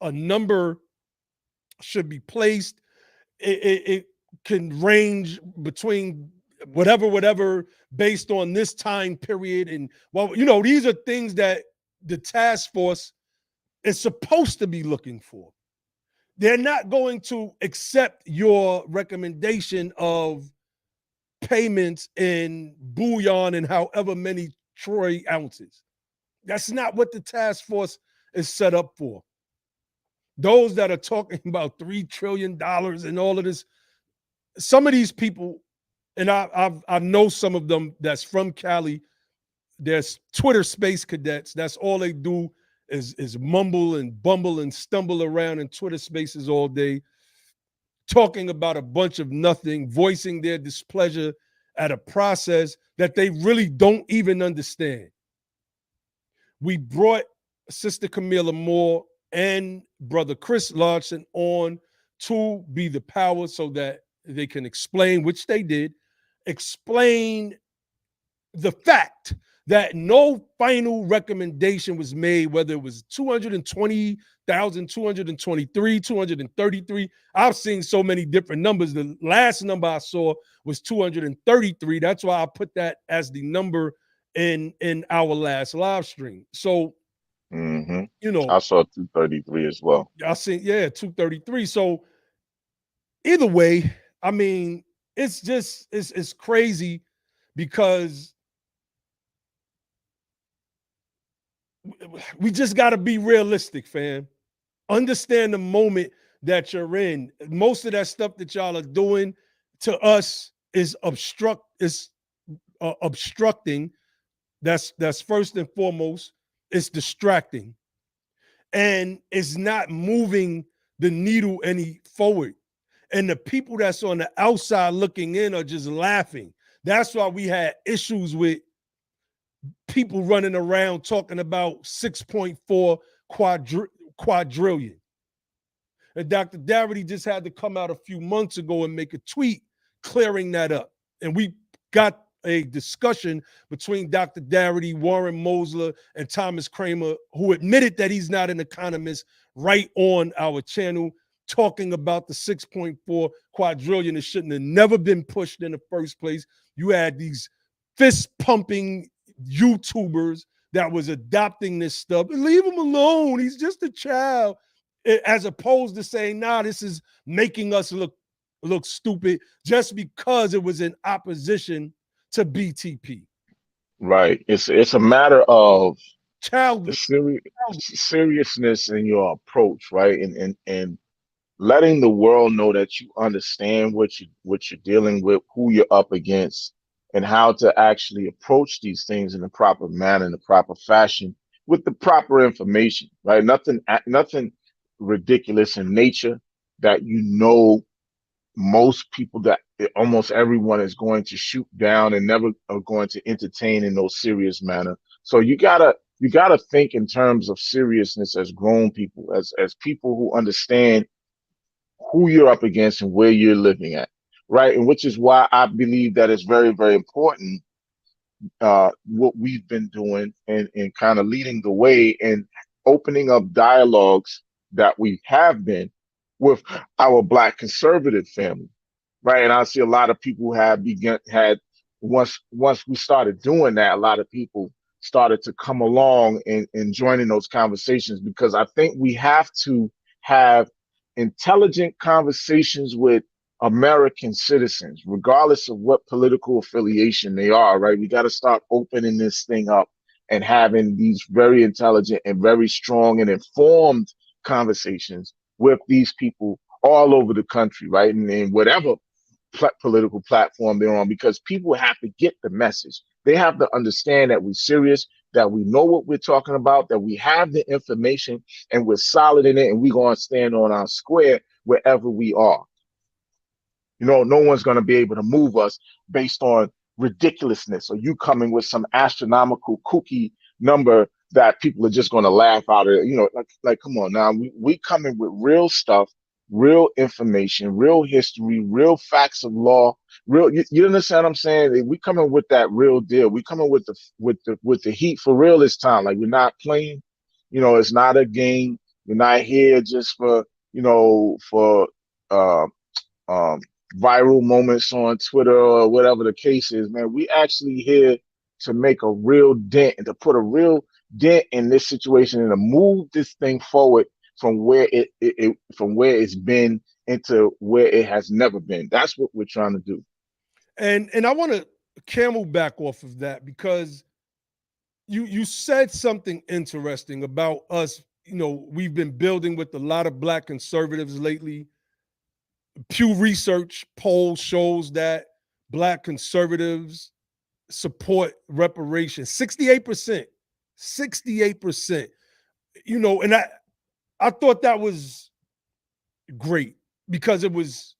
number should be placed, it can range between whatever based on this time period. And well, you know, these are things that the task force is supposed to be looking for. They're not going to accept your recommendation of payments in bullion and however many troy ounces. That's not what the task force is set up for. Those that are talking about $3 trillion and all of this, some of these people, and I know some of them that's from Cali, there's Twitter space cadets. That's all they do is mumble and bumble and stumble around in Twitter spaces all day, talking about a bunch of nothing, voicing their displeasure at a process that they really don't even understand. we brought Sister Camilla Moore and Brother Chris Larson on to be the power so that they can explain, which they did, explain the fact that no final recommendation was made, whether it was 220,000, 223, 233. I've seen so many different numbers. The last number I saw was 233. That's why I put that as the number in our last live stream. So, you know, I saw 233 as well. I seen, yeah, 233. So either way, I mean, it's just, it's crazy because we just got to be realistic, fam. Understand the moment that you're in. Most of that stuff that y'all are doing to us is obstructing. That's first and foremost. It's distracting, and it's not moving the needle any forward. And the people that's on the outside looking in are just laughing. That's why we had issues people running around talking about 6.4 quadrillion. And Dr. Darity just had to come out a few months ago and make a tweet clearing that up. And we got a discussion between Dr. Darity, Warren Mosler, and Thomas Kramer, who admitted that he's not an economist, right on our channel, talking about the 6.4 quadrillion. It shouldn't have never been pushed in the first place. You had these fist-pumping YouTubers that was adopting this stuff. Leave him alone. He's just a child. As opposed to saying, nah, this is making us look stupid just because it was in opposition to BTP. Right. It's a matter of the Childish. seriousness in your approach, right? And letting the world know that you understand what you're dealing with, who you're up against, and how to actually approach these things in the proper manner, in the proper fashion, with the proper information, right? Nothing ridiculous in nature that most people, that almost everyone is going to shoot down and never are going to entertain in no serious manner. So you gotta think in terms of seriousness as grown people, as people who understand who you're up against and where you're living at, right? And which is why I believe that it's very, very important what we've been doing and kind of leading the way and opening up dialogues that we have been with our Black conservative family, right? And I see a lot of people once we started doing that, a lot of people started to come along and join in those conversations, because I think we have to have intelligent conversations with American citizens, regardless of what political affiliation they are, right? We got to start opening this thing up and having these very intelligent and very strong and informed conversations with these people all over the country, right? And whatever political platform they're on, because people have to get the message. They have to understand that we're serious, that we know what we're talking about, that we have the information and we're solid in it, and we're going to stand on our square wherever we are. You know, no one's going to be able to move us based on ridiculousness or you coming with some astronomical kooky number that people are just going to laugh out of. You know, like come on now, we coming with real stuff, real information, real history, real facts of law, real. You understand what I'm saying? We coming with that real deal. We coming with the heat for real this time. Like, we're not playing. You know, it's not a game. We're not here just for viral moments on Twitter or whatever the case is, man. We actually here to make a real dent and to put a real dent in this situation and to move this thing forward from where it's been into where it has never been. That's what we're trying to do. And I want to camel back off of that, because you said something interesting about us. You know, we've been building with a lot of Black conservatives lately. Pew Research poll shows that Black conservatives support reparations. 68%. 68%. You know, and I thought that was great, because it was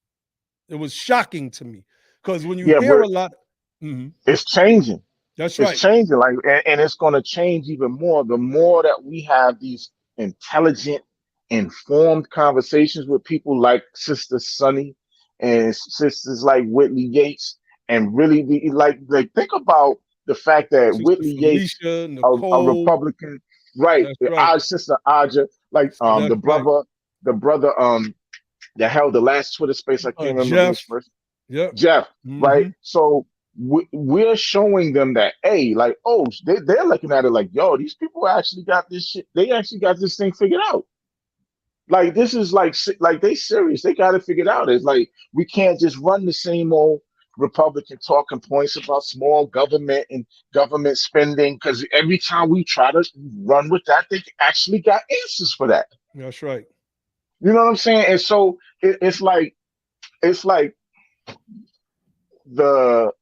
shocking to me. Because when you hear a lot, it's changing. That's It's right. changing, like, and it's going to change even more. The more that we have these intelligent, informed conversations with people like Sister Sunny and sisters like Whitley Yates, and really be like think about the fact that Sister Whitley Yates, Felicia, a Nicole. Republican, right? That's right. Our sister Aja, like That's right. the brother that held the last Twitter space. I can't remember Jeff. his first. Yep. Jeff, right? Mhm. So we're showing them that, hey, like, oh, they're looking at it like, yo, these people actually got this shit. They actually got this thing figured out. Like, this is like they serious. They got it figured out. It's like we can't just run the same old Republican talking points about small government and government spending, because every time we try to run with that, they actually got answers for that. That's right. You know what I'm saying? And so it's like the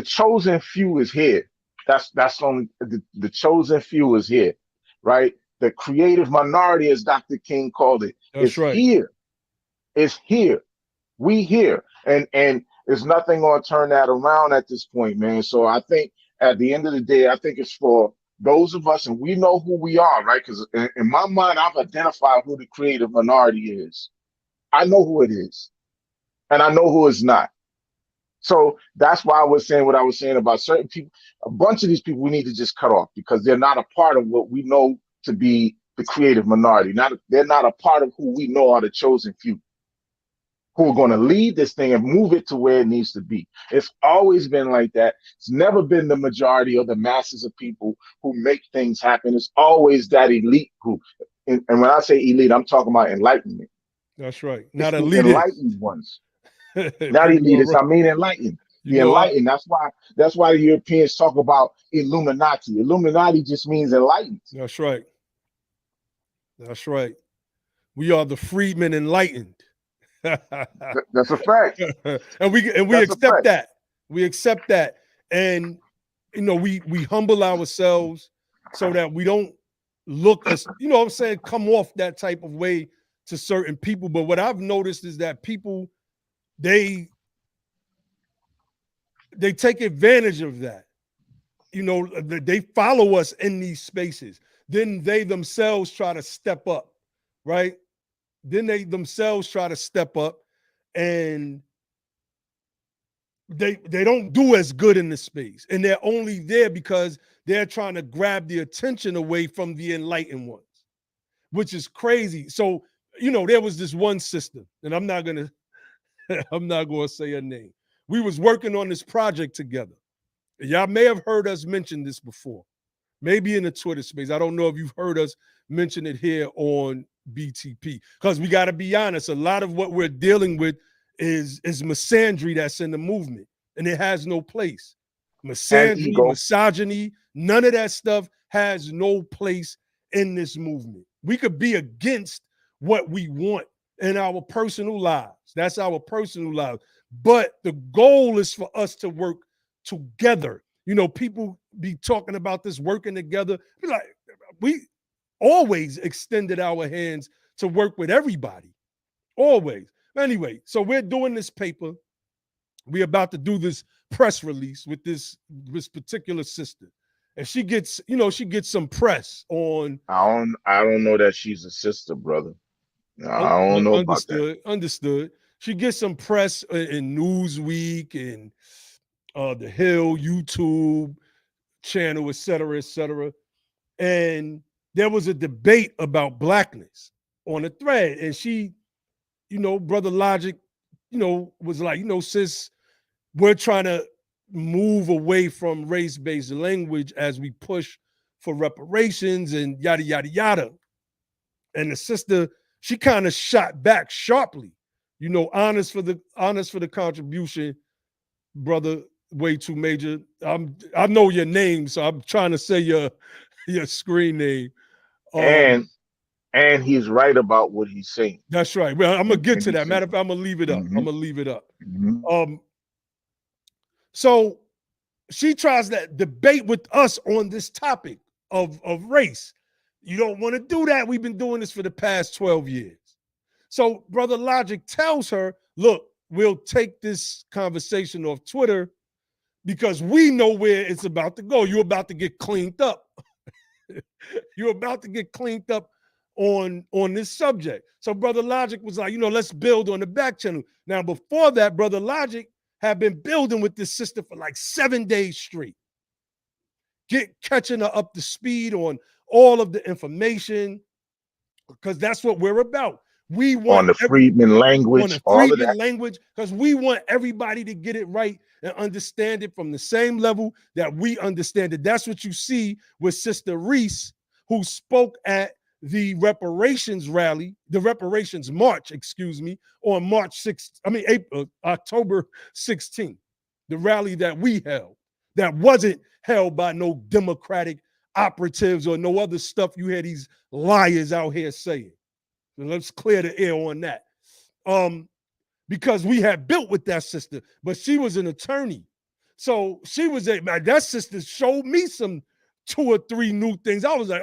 chosen few is here. That's only the chosen few is here, right? The creative minority, as Dr. King called it, That's is right. here. It's here. We here, and there's nothing going to turn that around at this point, man. So I think at the end of the day, I think it's for those of us, and we know who we are, right? Because in my mind, I've identified who the creative minority is. I know who it is, and I know who it's not. So that's why I was saying what I was saying about certain people. A bunch of these people we need to just cut off, because they're not a part of what we know to be the creative minority. They're not a part of who we know are the chosen few, who are going to lead this thing and move it to where it needs to be. It's always been like that. It's never been the majority or the masses of people who make things happen. It's always that elite group. And when I say elite, I'm talking about enlightenment. That's right. It's Not the elitist. enlightened ones. Not People are elitist, right. I mean enlightened. You The know, enlightened. That's why the Europeans talk about Illuminati. Illuminati just means enlightened. That's right. That's right. We are the freedmen enlightened. That's a fact. and we That's a accept fact. that. We accept that. And you know, we humble ourselves so that we don't look us, you know what I'm saying, come off that type of way to certain people. But what I've noticed is that people, they take advantage of that. You know, they follow us in these spaces. Then they themselves try to step up, right? Then they themselves try to step up, and they don't do as good in the space. And they're only there because they're trying to grab the attention away from the enlightened ones, which is crazy. So, you know, there was this one sister, and I'm not gonna say her name. We was working on this project together. Y'all may have heard us mention this before, maybe in the Twitter space. I don't know if you've heard us mention it here on BTP, because we got to be honest, a lot of what we're dealing with is misandry that's in the movement, and it has no place. Misandry, misogyny, none of that stuff has no place in this movement. We could be against what we want in our personal lives. That's our personal lives. But the goal is for us to work together. You know, people be talking about this working together. Be like, we always extended our hands to work with everybody. Always. Anyway, so we're doing this paper. We're about to do this press release with this particular sister. And she gets, you know, some press on. I don't know that she's a sister, brother. I don't know about that. Understood. She gets some press in Newsweek and The Hill, YouTube channel, et cetera, et cetera. And there was a debate about blackness on a thread. And she, you know, Brother Logic, you know, was like, you know, sis, we're trying to move away from race-based language as we push for reparations and yada, yada, yada. And the sister, she kind of shot back sharply, you know, honest for the contribution, brother. Way too major. I know your name, so I'm trying to say your screen name. And he's right about what he's saying. That's right. Well, I'm gonna get to that. Matter of fact, I'm gonna leave it up. Mm-hmm. I'm gonna leave it up. Mm-hmm. So she tries to debate with us on this topic of race. You don't want to do that. We've been doing this for the past 12 years. So Brother Logic tells her, look, we'll take this conversation off Twitter, because we know where it's about to go. You're about to get cleaned up. You're about to get cleaned up on this subject. So Brother Logic was like, let's build on the back channel. Now, before that, Brother Logic had been building with this sister for like 7 days straight, catching her up to speed on all of the information, because that's what we're about. We want on the Freedmen language, on the all of Freedmen that. language, because we want everybody to get it right and understand it from the same level that we understand it. That's what you see with Sister Reese, who spoke at the reparations rally, the reparations march, on October 16th, the rally that we held, that wasn't held by no Democratic operatives or no other stuff you hear these liars out here saying. So let's clear the air on that. Because we had built with that sister, but she was an attorney. So she was that sister showed me some 2 or 3 new things. I was like,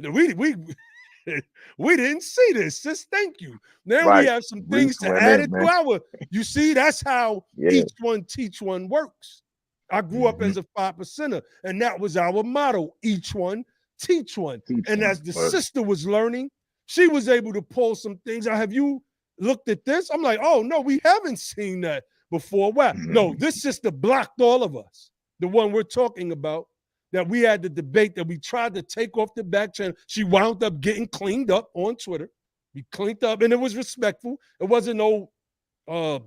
we didn't see this, sis. Thank you. Now we have some things to add it to our. You see, that's how each one teach one works. I grew up as a 5%er, and that was our motto: each one teach one. And as the sister was learning, she was able to pull some things out. Have you looked at this? I'm like, oh no, we haven't seen that before. Wow. No, this sister blocked all of us. The one we're talking about, that we had the debate that we tried to take off the back channel. She wound up getting cleaned up on Twitter. We cleaned up, and it was respectful. It wasn't no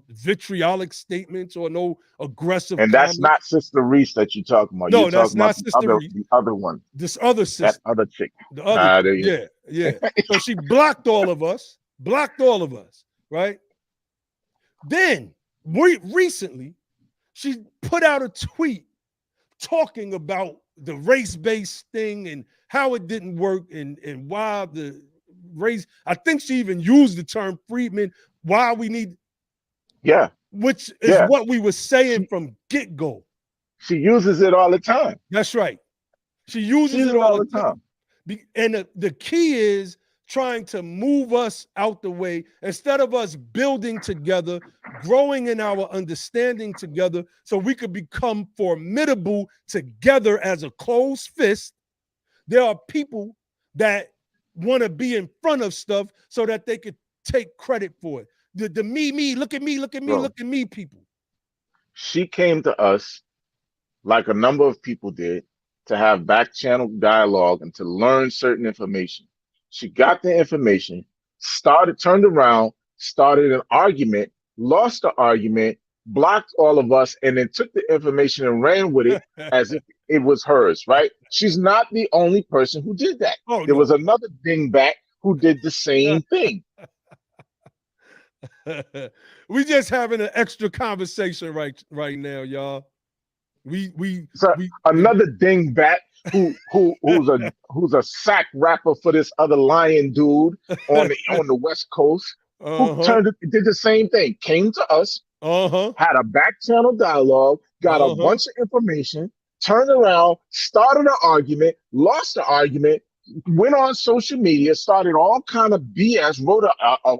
vitriolic statements or no aggressive and comments. That's not Sister Reese that you're talking about. No, you're that's talking not about Sister Reese. The other one. This other sister. That other chick. The other chick. Yeah. So she blocked all of us, right? Then recently, she put out a tweet talking about the race-based thing and how it didn't work and why the race. I think she even used the term freedmen, why we need. Yeah. Which is what we were saying from get-go. She uses it all the time. That's right. She uses it all the time. And the key is trying to move us out the way instead of us building together, growing in our understanding together so we could become formidable together as a closed fist. There are people that want to be in front of stuff so that they could take credit for it. The me, look at me, Bro, look at me people. She came to us, like a number of people did, to have back channel dialogue and to learn certain information. She got the information, turned around, started an argument, lost the argument, blocked all of us, and then took the information and ran with it as if it was hers, right? She's not the only person who did that. There was another dingbat who did the same thing. We just having an extra conversation right now, y'all. Another dingbat who's a sack rapper for this other lion dude on the West Coast, who did the same thing. Came to us, had a back channel dialogue, got a bunch of information, turned around, started an argument, lost the argument, went on social media, started all kind of BS, wrote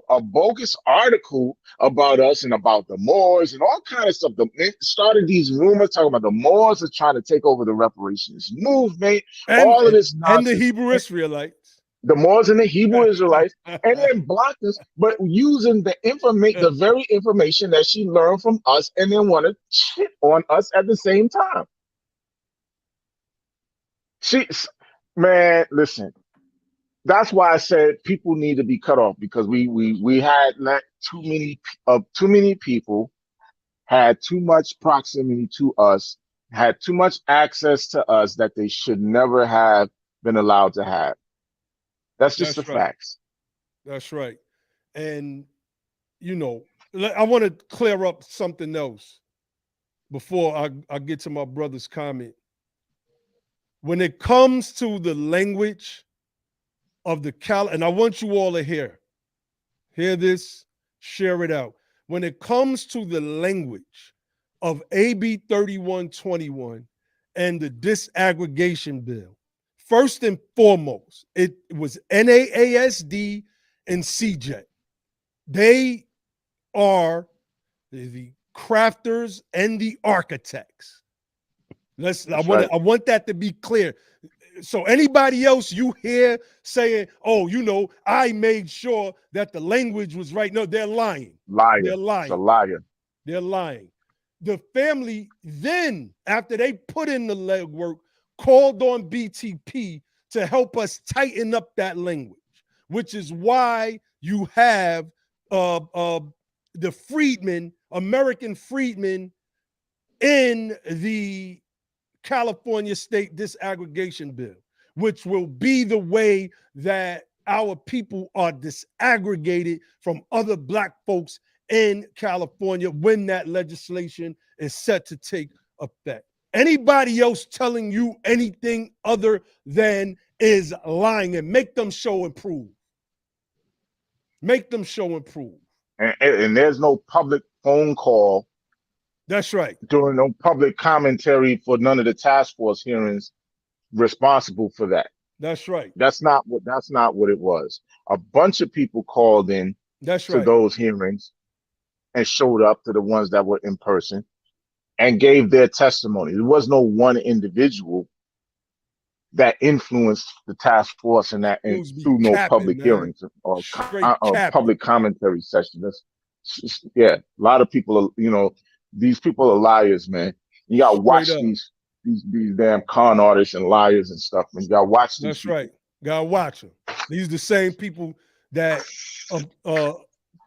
a bogus article about us and about the Moors and all kind of stuff. They started these rumors talking about the Moors are trying to take over the reparations movement, all of this nonsense. And the Hebrew Israelites. The Moors and the Hebrew Israelites, and then blocked us, but using the very information that she learned from us, and then want to shit on us at the same time. Man, listen. That's why I said people need to be cut off, because we had let too many people had too much proximity to us, had too much access to us that they should never have been allowed to have. That's just the facts. That's right. And I want to clear up something else before I get to my brother's comment. When it comes to the language of the Cali, and I want you all to hear this, share it out. When it comes to the language of AB 3121 and the disaggregation bill, first and foremost, it was NAASD and CJET. They are the crafters and the architects That's right. I want that to be clear. So anybody else you hear saying, oh, you know, I made sure that the language was right. No, they're lying. Liar. They're lying. It's a liar. They're lying. The family then, after they put in the legwork, called on BTP to help us tighten up that language, which is why you have the freedmen, American freedmen, in the California state disaggregation bill, which will be the way that our people are disaggregated from other Black folks in California when that legislation is set to take effect. Anybody else telling you anything other than is lying, and make them show and prove. Make them show and prove. And there's no public phone call. That's right. During no public commentary for none of the task force hearings responsible for that. That's right. That's not what it was. A bunch of people called in to those hearings and showed up to the ones that were in person and gave their testimony. There was no one individual that influenced the task force and that through no public hearings or public commentary sessions. Yeah, a lot of people are, you know, these people are liars, man. You gotta watch these damn con artists and liars and stuff, man. You gotta watch these. That's right. Gotta watch them. These are the same people that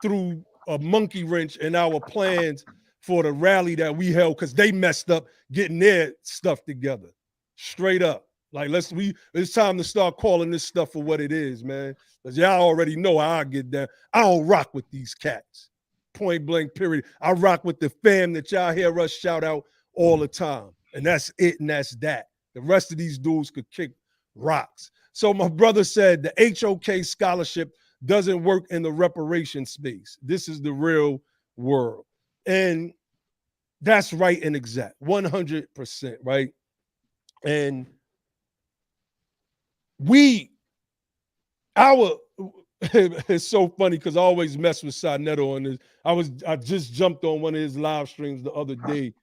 threw a monkey wrench in our plans for the rally that we held because they messed up getting their stuff together. Straight up. Like it's time to start calling this stuff for what it is, man. Because y'all already know how I get down. I don't rock with these cats. Point blank, period. I rock with the fam that y'all hear us shout out all the time. And that's it, and that's that. The rest of these dudes could kick rocks. So my brother said the HOK scholarship doesn't work in the reparation space. This is the real world. And that's right and exact, 100%, right? And it's so funny because I always mess with Sarnetto on this. I just jumped on one of his live streams the other day,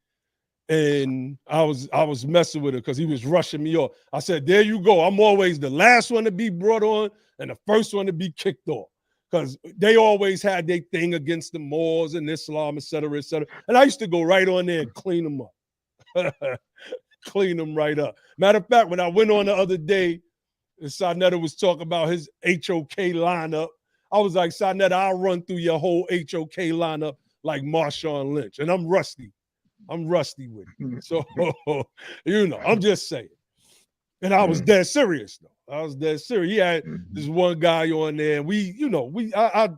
and I was messing with it because he was rushing me off. I said, there you go. I'm always the last one to be brought on and the first one to be kicked off. Because they always had their thing against the Moors and Islam, et cetera, et cetera. And I used to go right on there and clean them up. Clean them right up. Matter of fact, when I went on the other day, and Sarnetta was talking about his HOK lineup, I was like, Sarnetta, I'll run through your whole HOK lineup like Marshawn Lynch. And I'm rusty. I'm rusty with it. So, you know, I'm just saying. And I was dead serious, though. I was dead serious. He had this one guy on there, and I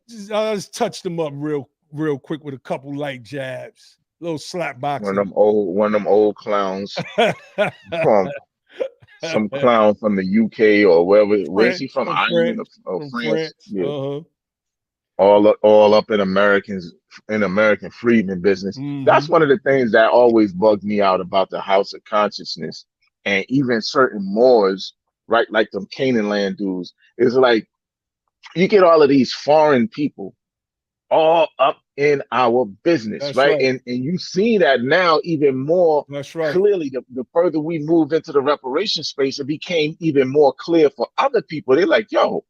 just touched him up real quick with a couple light jabs, little slap boxing. One of them old clowns. Some clown from the UK or wherever. Where's he from? Ireland or France? Yeah. Uh-huh. All up in American freedmen business. That's one of the things that always bugged me out about the House of Consciousness and even certain Moors, right? Like them Canaan land dudes. Is like you get all of these foreign people all up in our business. That's right? And you see that now even more clearly. The further we moved into the reparation space, it became even more clear for other people. They're like, yo,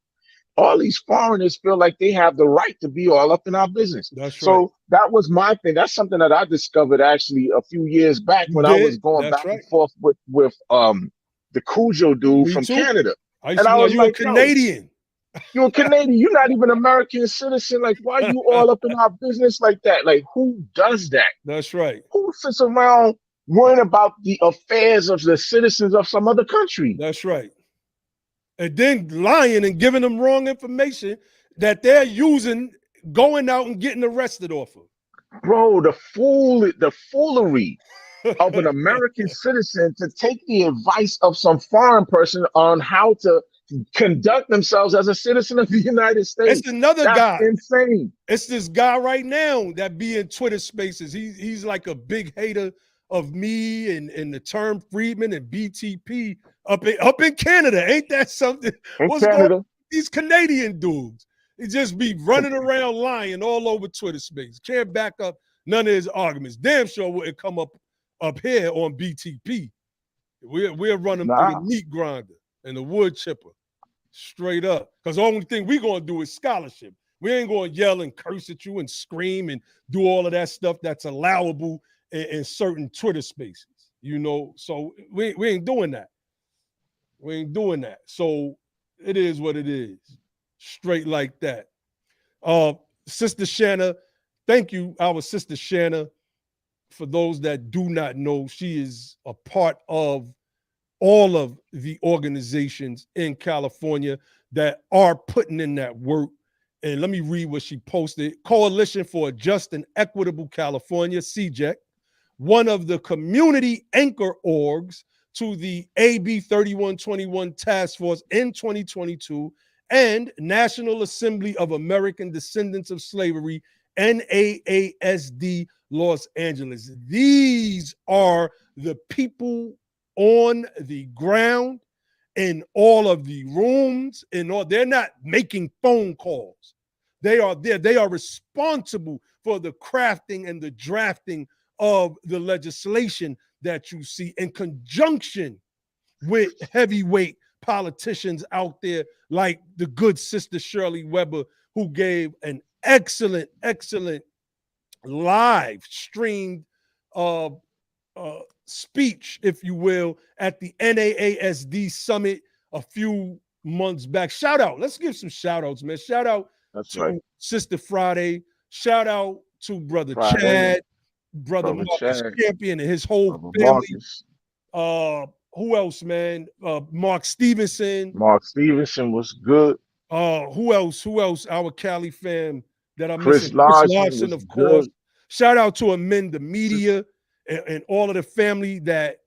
all these foreigners feel like they have the right to be all up in our business. So that was my thing. That's something that I discovered actually a few years back when I was going back and forth with the Cujo dude from Canada. And I was like, Canadian. You're a Canadian. You're not even an American citizen. Like, why are you all up in our business like that? Like, who does that? That's right. Who sits around worrying about the affairs of the citizens of some other country? That's right. And then lying and giving them wrong information that they're using, going out and getting arrested off of. Bro, the foolery of an American citizen to take the advice of some foreign person on how to conduct themselves as a citizen of the United States. It's another guy. Insane. It's this guy right now that be in Twitter spaces. He's like a big hater of me and the term freedmen and BTP up in Canada. Ain't that something? What's going on with these Canadian dudes? He just be running around lying all over Twitter space. Can't back up none of his arguments. Damn sure wouldn't come up up here on BTP. We'll run them through the meat grinder and the wood chipper, straight up. Because the only thing we're going to do is scholarship. We ain't going to yell and curse at you and scream and do all of that stuff that's allowable in certain Twitter spaces, you know. So we ain't doing that. We ain't doing that. So it is what it is, straight like that. Sister Shanna, thank you, our Sister Shanna. For those that do not know, she is a part of all of the organizations in California that are putting in that work. And let me read what she posted. Coalition for a Just and Equitable California, CJEC, one of the community anchor orgs to the AB 3121 task force in 2022, and National Assembly of American Descendants of Slavery, NAASD, Los Angeles. These are the people on the ground in all of the rooms, and all. They're not making phone calls. They are there. They are responsible for the crafting and the drafting of the legislation that you see, in conjunction with heavyweight politicians out there like the good Sister Shirley Weber, who gave an excellent live streamed speech, if you will, at the NAASD summit a few months back. Shout out. Let's give some shout outs, man. Shout out to Sister Friday. Shout out to Brother Chad, Brother Marcus Champion and his whole family. Who else, man? Mark Stevenson. Mark Stevenson was good. Who else? Our Cali fam that I'm Chris missing. Larson, of course. Good. Shout out to Amenda Media and all of the family that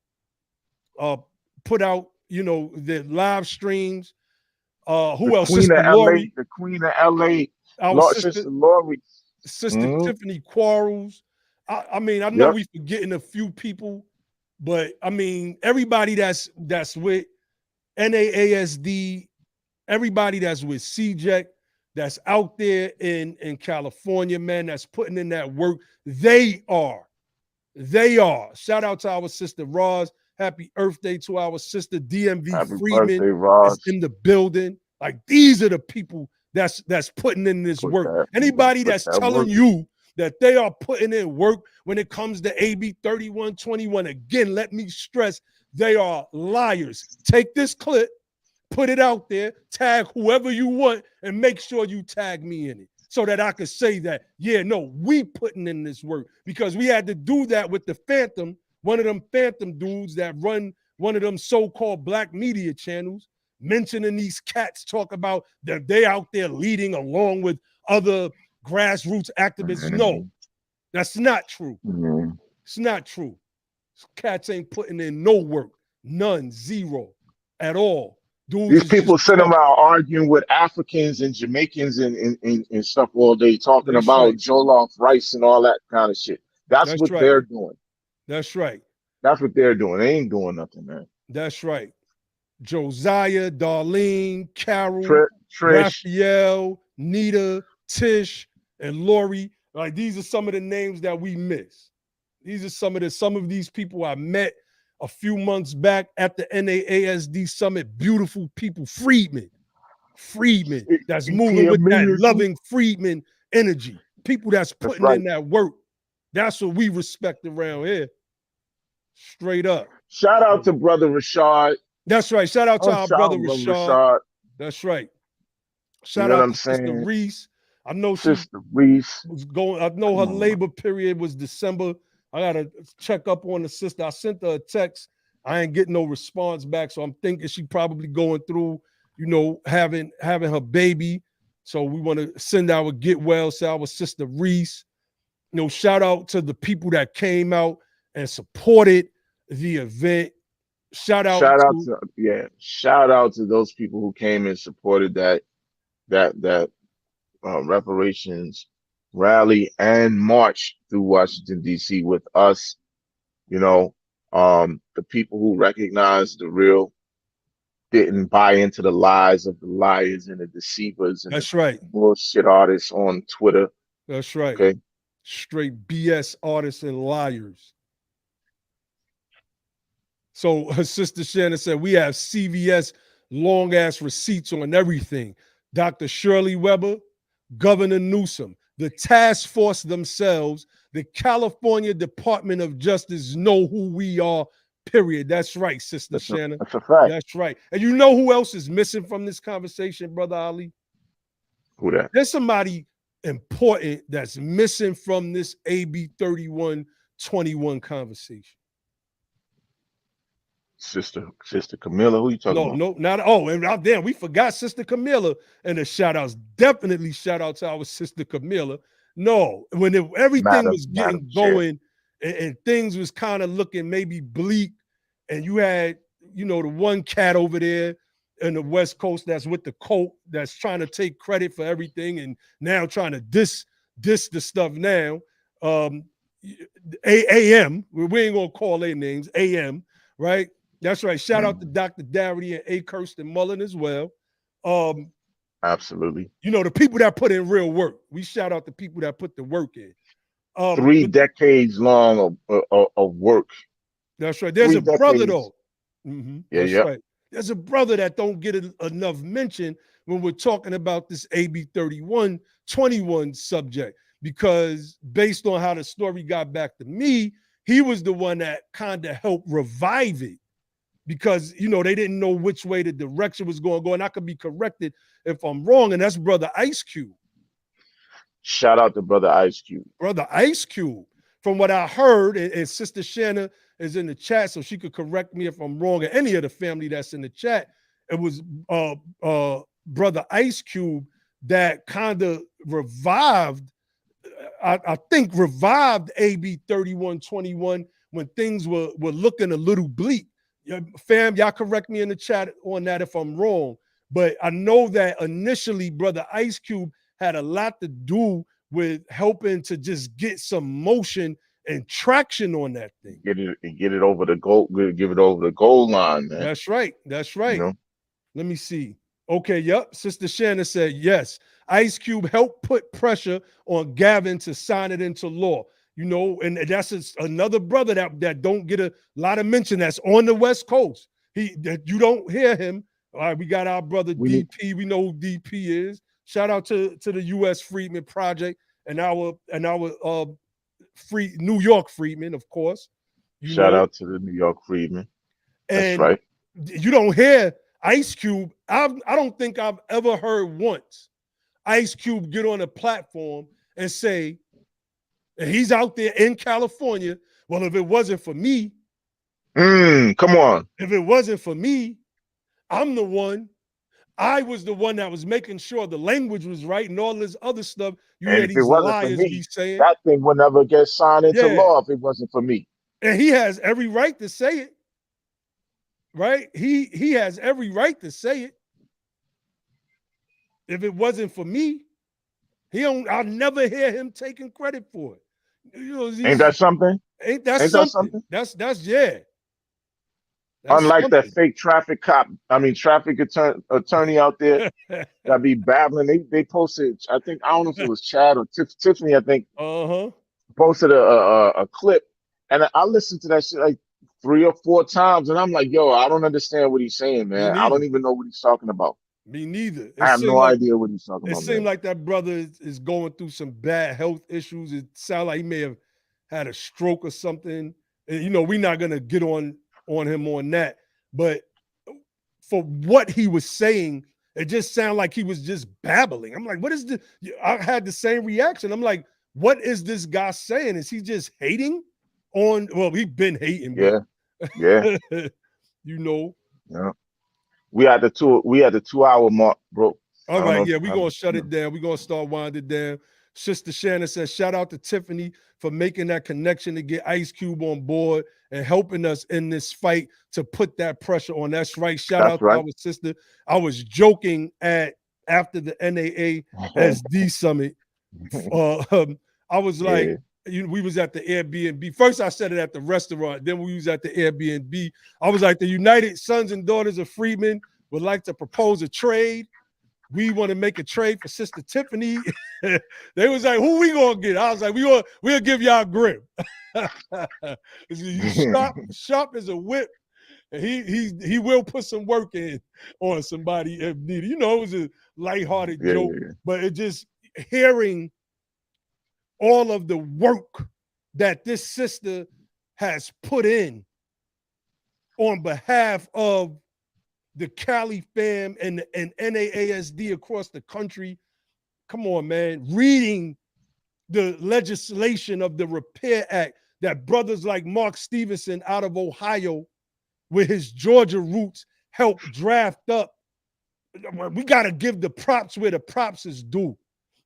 put out, you know, the live streams. Who else? Sister Lori. The Queen of LA. Our Sister Lori. Sister Tiffany Quarles. I mean, I know we forgetting a few people, but I mean, everybody that's with NAASD, everybody that's with CJEC, that's out there in California, man, that's putting in that work. They are. Shout out to our sister Roz. Happy Earth Day to our sister DMV Happy Freedman. Birthday, Roz. That's in the building. Like, these are the people that's putting in this work. Anybody that's telling you that they are putting in work when it comes to AB 3121, again, let me stress, they are liars. Take this clip, put it out there, tag whoever you want, and make sure you tag me in it so that I could say that, yeah, no, we putting in this work, because we had to do that with the Phantom, one of them Phantom dudes that run one of them so-called black media channels, mentioning these cats talk about that they out there leading along with other grassroots activists. No, that's not true. It's not true. Cats ain't putting in no work. None. Zero. At all. Dudes, these people sitting around arguing with Africans and Jamaicans and stuff all day, talking about jollof rice and all that kind of shit. That's what they're doing. That's right. That's what they're doing. They ain't doing nothing, man. That's right. Josiah, Darlene, Carol, Trish, Raphael, Nita, Tish, and Lori. Like, these are some of the names that we miss. These are some of these people I met a few months back at the NAASD summit. Beautiful people. Freedmen that's moving with that loving Freedmen energy. People that's putting in that work. That's what we respect around here. Straight up. Shout out to Brother Rashad. That's right. Shout out to our brother Rashad. That's right. Shout out to Sister Reese. I know Sister Reese was going. I know her labor period was December. I gotta check up on the sister. I sent her a text. I ain't getting no response back, so I'm thinking she probably going through, you know, having her baby. So we want to send our get well to our sister Reese. You know, shout out to the people that came out and supported the event. Shout out to those people who came and supported that reparations rally and march through Washington D.C. with us. You know, the people who recognized the real, didn't buy into the lies of the liars and the deceivers and the bullshit artists on Twitter. That's right. Okay, straight BS artists and liars. So her sister Shannon said, we have CVS long ass receipts on everything. Dr. Shirley Weber, Governor Newsom, the task force themselves, the California Department of Justice know who we are, period. That's right, Sister Shannon. That's a fact. That's right. And you know who else is missing from this conversation, Brother Ali? Who that? There's somebody important that's missing from this AB 3121 conversation. Sister Camilla, who you talking about? No, not and damn, we forgot Sister Camilla and the shout outs. Definitely shout out to our Sister Camilla. No, when everything was getting going and things was kind of looking maybe bleak, and you had, you know, the one cat over there in the West Coast that's with the coat that's trying to take credit for everything and now trying to diss the stuff now. AM, we ain't gonna call their names, AM, right? That's right. Shout out to Dr. Darity and A. Kirsten Mullen as well. Absolutely. You know, the people that put in real work. We shout out the people that put the work in. 3 decades long of work. That's right. There's a brother though. That's yeah. right. There's a brother that don't get enough mention when we're talking about this AB 3121 subject, because based on how the story got back to me, he was the one that kind of helped revive it, because, you know, they didn't know which way the direction was going to go. And I could be corrected if I'm wrong. And that's Brother Ice Cube. Shout out to Brother Ice Cube. Brother Ice Cube. From what I heard, and Sister Shanna is in the chat, so she could correct me if I'm wrong, and any of the family that's in the chat, it was Brother Ice Cube that kind of revived, I think revived AB 3121 when things were looking a little bleak. Fam, y'all correct me in the chat on that if I'm wrong. But I know that initially Brother Ice Cube had a lot to do with helping to just get some motion and traction on that thing. Get it over the goal, give it over the goal line, man. That's right. That's right. You know? Let me see. Okay, yep. Sister Shannon said yes. Ice Cube helped put pressure on Gavin to sign it into law. You know, and that's another brother that don't get a lot of mention that's on the West Coast. That you don't hear him. All right, we got our brother DP. We know who DP is. Shout out to the U.S. Freedmen Project and our free New York Freedmen, of course. Shout out to the New York Freedmen. That's right. You don't hear Ice Cube. I don't think I've ever heard once Ice Cube get on a platform and say, and he's out there in California, well, if it wasn't for me, come on. If it wasn't for me, I'm the one. I was the one that was making sure the language was right and all this other stuff. You hear these liars be saying. That thing would never get signed into law if it wasn't for me. And he has every right to say it. Right? He has every right to say it. If it wasn't for me, I'll never hear him taking credit for it. You know, ain't that something? Ain't that something? That's yeah. That's unlike something. That fake traffic attorney out there that be babbling. They posted, I don't know if it was Chad or Tiffany, I think, posted a clip. And I listened to that shit like 3 or 4 times. And I'm like, yo, I don't understand what he's saying, man. I don't even know what he's talking about. Me neither. I have no idea what he's talking about. It seemed like that brother is going through some bad health issues. It sounds like he may have had a stroke or something. And, you know, we're not going to get on him on that. But for what he was saying, it just sounded like he was just babbling. I'm like, what is this? I had the same reaction. I'm like, what is this guy saying? Is he just hating on? Well, he's been hating. Yeah. You know. Yeah. We had the 2-hour mark, bro. All right, yeah, we're gonna shut it down. We're gonna start winding down. Sister Shannon says, shout out to Tiffany for making that connection to get Ice Cube on board and helping us in this fight to put that pressure on. That's right. Shout out to our sister. I was joking after the NAASD summit. I was like, we was at the Airbnb. First, I said it at the restaurant. Then we was at the Airbnb. I was like, the United Sons and Daughters of Freedmen would like to propose a trade. We want to make a trade for Sister Tiffany. They was like, who we gonna get? I was like, we'll give y'all grip. Sharp as a whip. And he will put some work in on somebody if needed. You know, it was a lighthearted joke, but it just hearing all of the work that this sister has put in on behalf of the Cali fam and NAASD across the country. Come on, man. Reading the legislation of the Repair Act that brothers like Mark Stevenson out of Ohio with his Georgia roots helped draft up. We got to give the props where the props is due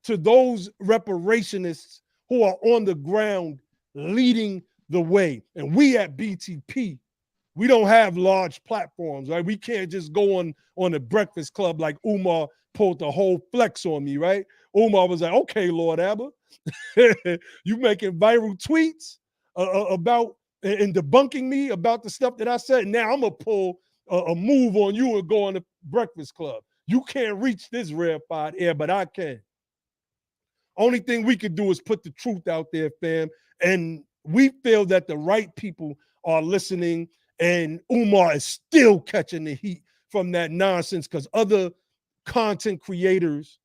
to those reparationists who are on the ground leading the way. And we at BTP, we don't have large platforms, right? We can't just go on the Breakfast Club like Umar pulled the whole flex on me, right? Umar was like, okay, Lord Abba, you making viral tweets about and debunking me about the stuff that I said. Now I'm going to pull a move on you and go on the Breakfast Club. You can't reach this rarefied air, but I can. Only thing we could do is put the truth out there, fam. And we feel that the right people are listening, and Umar is still catching the heat from that nonsense because other content creators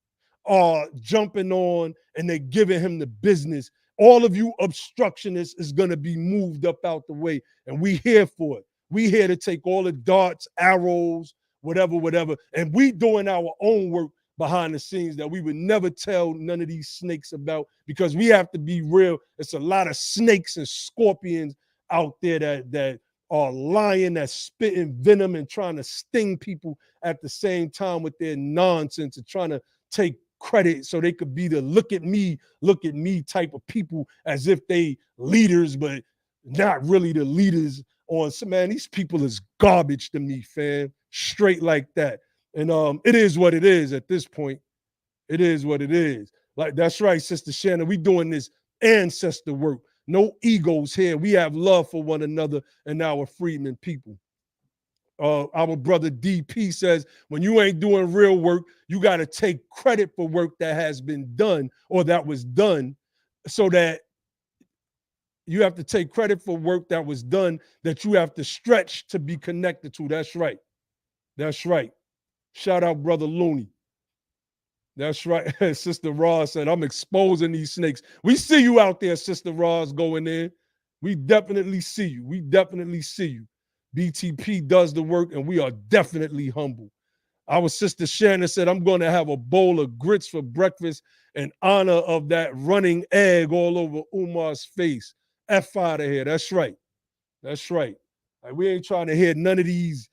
are jumping on and they're giving him the business. All of you obstructionists is going to be moved up out the way, and we here for it. We here to take all the darts, arrows, whatever, and we doing our own work behind the scenes that we would never tell none of these snakes about, because we have to be real. It's a lot of snakes and scorpions out there that are lying, that's spitting venom and trying to sting people at the same time with their nonsense and trying to take credit so they could be the look at me type of people as if they leaders, but not really the leaders on some. Man, these people is garbage to me, fam. Straight like that. And it is what it is at this point. It is what it is. Like, that's right, Sister Shannon. We doing this ancestor work. No egos here. We have love for one another and our freedmen people. Our brother DP says, when you ain't doing real work, you got to take credit for work that has been done or that was done, so that you have to take credit for work that was done that you have to stretch to be connected to. That's right. That's right. Shout out, Brother Looney. That's right. Sister Ross said, I'm exposing these snakes. We see you out there, Sister Ross, going in. We definitely see you. We definitely see you. BTP does the work, and we are definitely humble. Our Sister Shannon said, I'm going to have a bowl of grits for breakfast in honor of that running egg all over Umar's face. F out of here. That's right. That's right. Like, we ain't trying to hear none of these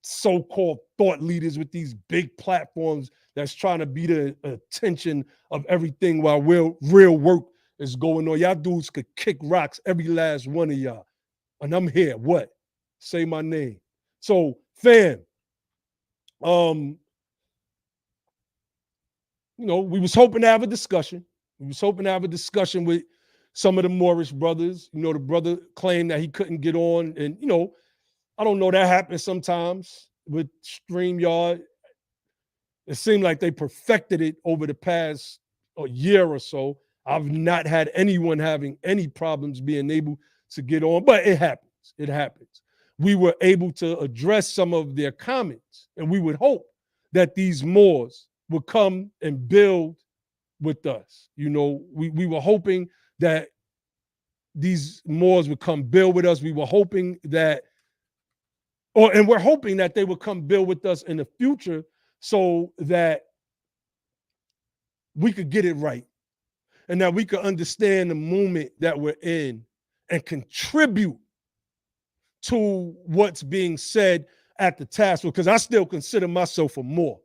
so-called thought leaders with these big platforms that's trying to be the attention of everything while real work is going on. Y'all dudes could kick rocks, every last one of y'all. And I'm here. What? Say my name. So, fam, you know, we was hoping to have a discussion. We was hoping to have a discussion with some of the Moorish brothers. You know, the brother claimed that he couldn't get on. And, you know, I don't know, that happens sometimes with StreamYard. It seemed like they perfected it over the past year or so. I've not had anyone having any problems being able to get on, but it happens. It happens. We were able to address some of their comments, and we would hope that these Moors would come and build with us. You know, we were hoping that these Moors would come build with us. We were hoping that, and we're hoping that they would come build with us in the future so that we could get it right and that we could understand the moment that we're in and contribute to what's being said at the task force, because I still consider myself a Moor,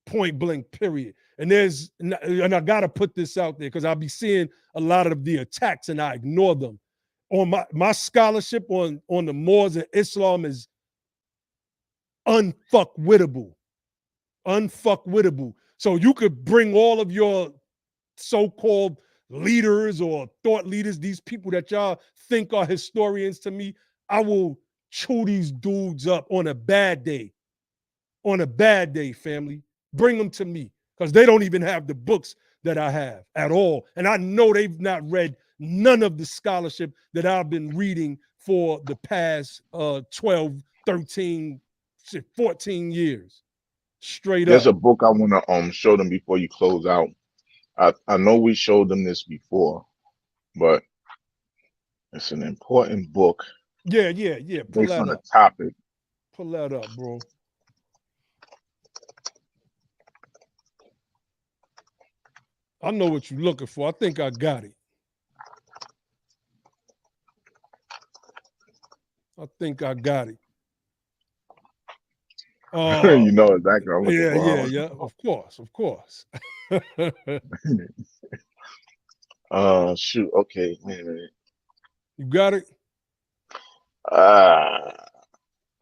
point blank, period. And I got to put this out there because I'll be seeing a lot of the attacks and I ignore them. On my scholarship on the Moors and Islam is unfuckwittable. So you could bring all of your so-called leaders or thought leaders, these people that y'all think are historians to me, I will chew these dudes up on a bad day. On a bad day, family. Bring them to me, because they don't even have the books that I have at all. And I know they've not read none of the scholarship that I've been reading for the past 12, 13, 14 years. Straight There's up. a book I want to show them before you close out. I know we showed them this before, but it's an important book Yeah. Pull based that on the up. topic. Pull that up, bro. I know what you're looking for. I think I got it. I think I got it. You know exactly what I'm looking for. Yeah. Of course. Shoot. Okay. Wait a minute. You got it? Uh,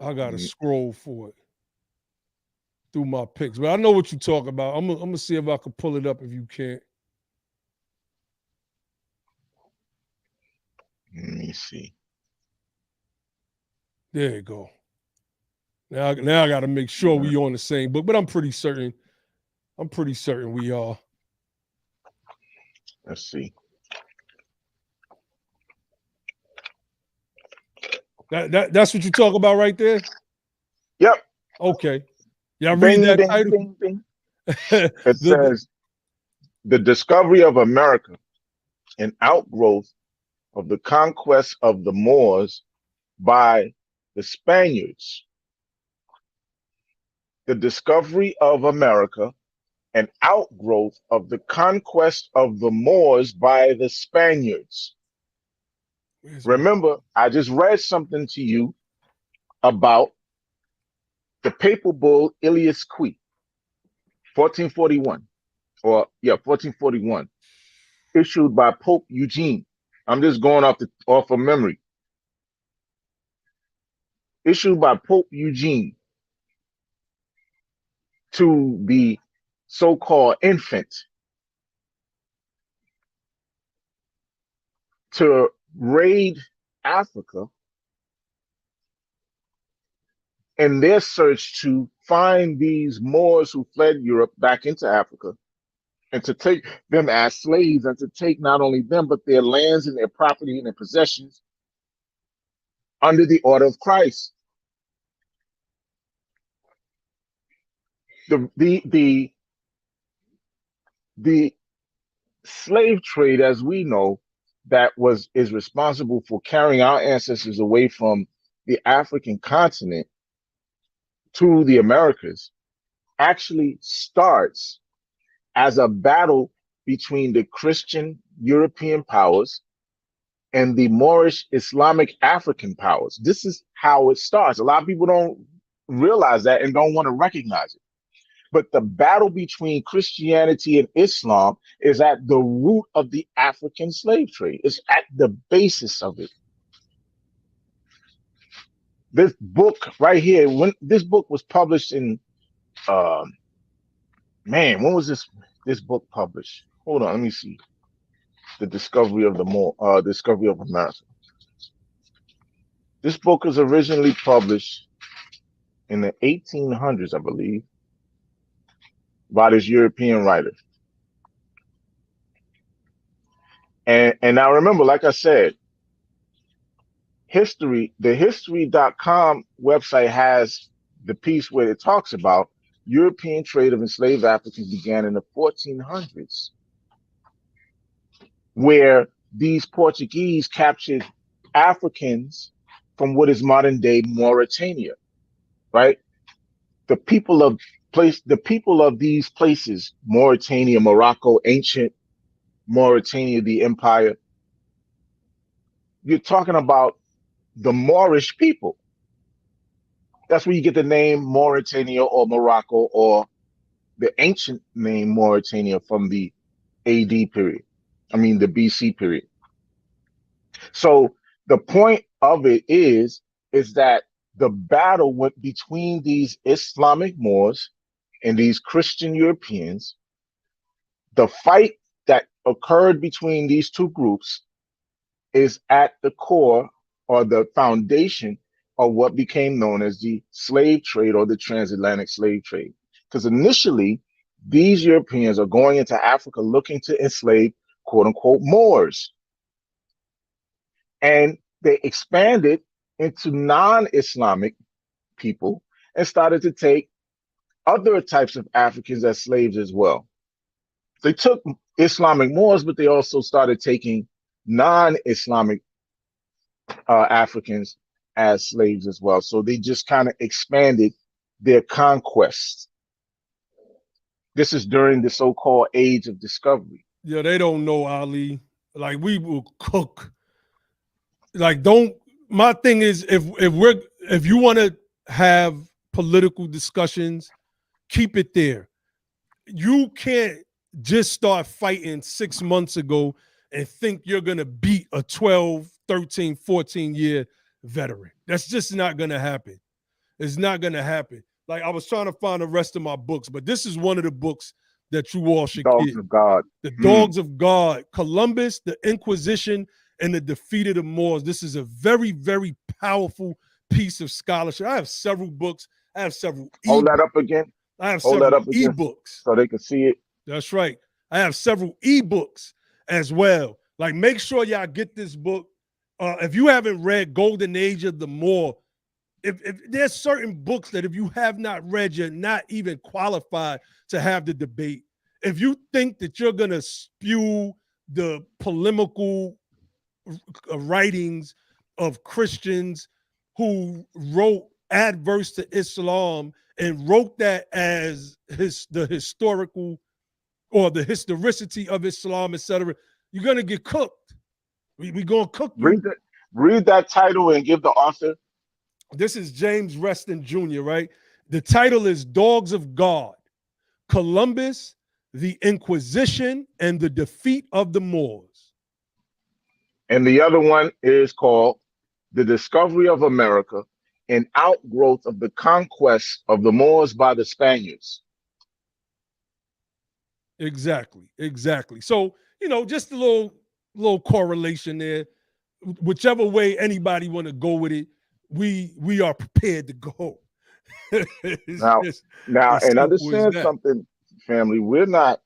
I gotta scroll for it through my picks, but I know what you're talking about. I'm gonna see if I can pull it up if you can't. let me see. There you go. Now I got to make sure we on the same book, but I'm pretty certain. We are. Let's see. That's what you talk about right there? Yep. Okay. Yeah, Bing, read that bing, title. bing, bing. It says the discovery of America, an outgrowth of the conquest of the Moors by the Spaniards. The discovery of America, an outgrowth of the conquest of the Moors by the Spaniards. Remember, I just read something to you about the papal bull Ilias Qui, 1441, 1441, issued by Pope Eugene. I'm just going off of memory. Issued by Pope Eugene to the so-called infant to raid Africa in their search to find these Moors who fled Europe back into Africa and to take them as slaves and to take not only them, but their lands and their property and their possessions under the order of Christ. The slave trade, as we know, that is responsible for carrying our ancestors away from the African continent to the Americas, actually starts as a battle between the Christian European powers and the Moorish Islamic African powers. This is how it starts. A lot of people don't realize that and don't want to recognize it. But the battle between Christianity and Islam is at the root of the African slave trade. It's at the basis of it. This book right here, when this book was published in, when was this book published? Hold on, let me see. The Discovery of Discovery of America. This book was originally published in the 1800s, I believe, by this European writer. And now remember, like I said, the history.com website has the piece where it talks about European trade of enslaved Africans began in the 1400s, where these Portuguese captured Africans from what is modern day Mauritania, right? The people of these places, Mauritania, Morocco, ancient Mauritania, the empire, you're talking about the Moorish people. That's where you get the name Mauritania or Morocco, or the ancient name Mauritania from the AD period. I mean, the BC period. So the point of it is that the battle went between these Islamic Moors and these Christian Europeans. The fight that occurred between these two groups is at the core or the foundation of what became known as the slave trade or the transatlantic slave trade. Because initially, these Europeans are going into Africa looking to enslave, quote unquote, Moors. And they expanded into non-Islamic people and started to take other types of Africans as slaves as well. They took Islamic Moors, but they also started taking non-Islamic Africans as slaves as well. So they just kind of expanded their conquest. This is during the so-called age of discovery. Yeah, they don't know, Ali. Like, we will cook. Like, don't. My thing is, if you want to have political discussions, keep it there. You can't just start fighting 6 months ago and think you're going to beat a 12, 13, 14-year veteran. That's just not going to happen. It's not going to happen. Like, I was trying to find the rest of my books, but this is one of the books that you all should Dogs get. of God. The Dogs of God, Columbus, the Inquisition, and the Defeat of the Moors. This is a very, very powerful piece of scholarship. I have several books. I have several Hold that up again. I have Hold that several up again ebooks. so they can see it. That's right. I have several ebooks as well. Like, make sure y'all get this book. If you haven't read Golden Age of the Moor, if there's certain books that if you have not read, you're not even qualified to have the debate. If you think that you're going to spew the polemical writings of Christians who wrote adverse to Islam and wrote that as the historical or the historicity of Islam, etc., you're going to get cooked. We're going to cook you. Read that title and give the author. This is James Reston Jr., right? The title is Dogs of God, Columbus, the Inquisition, and the Defeat of the Moors. And the other one is called The Discovery of America, an Outgrowth of the Conquest of the Moors by the Spaniards. Exactly. So, just a little correlation there. Whichever way anybody want to go with it, we are prepared to go. Now, and understand something, family. We're not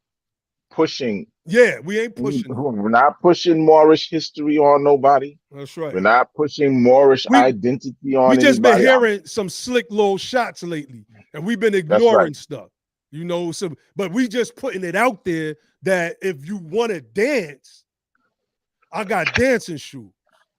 pushing. Yeah, we ain't pushing. We're not pushing Moorish history on nobody. That's right. We're not pushing Moorish identity on anybody. We just been hearing some slick little shots lately, and we've been ignoring stuff. But we just putting it out there that if you want to dance, I got dancing shoes.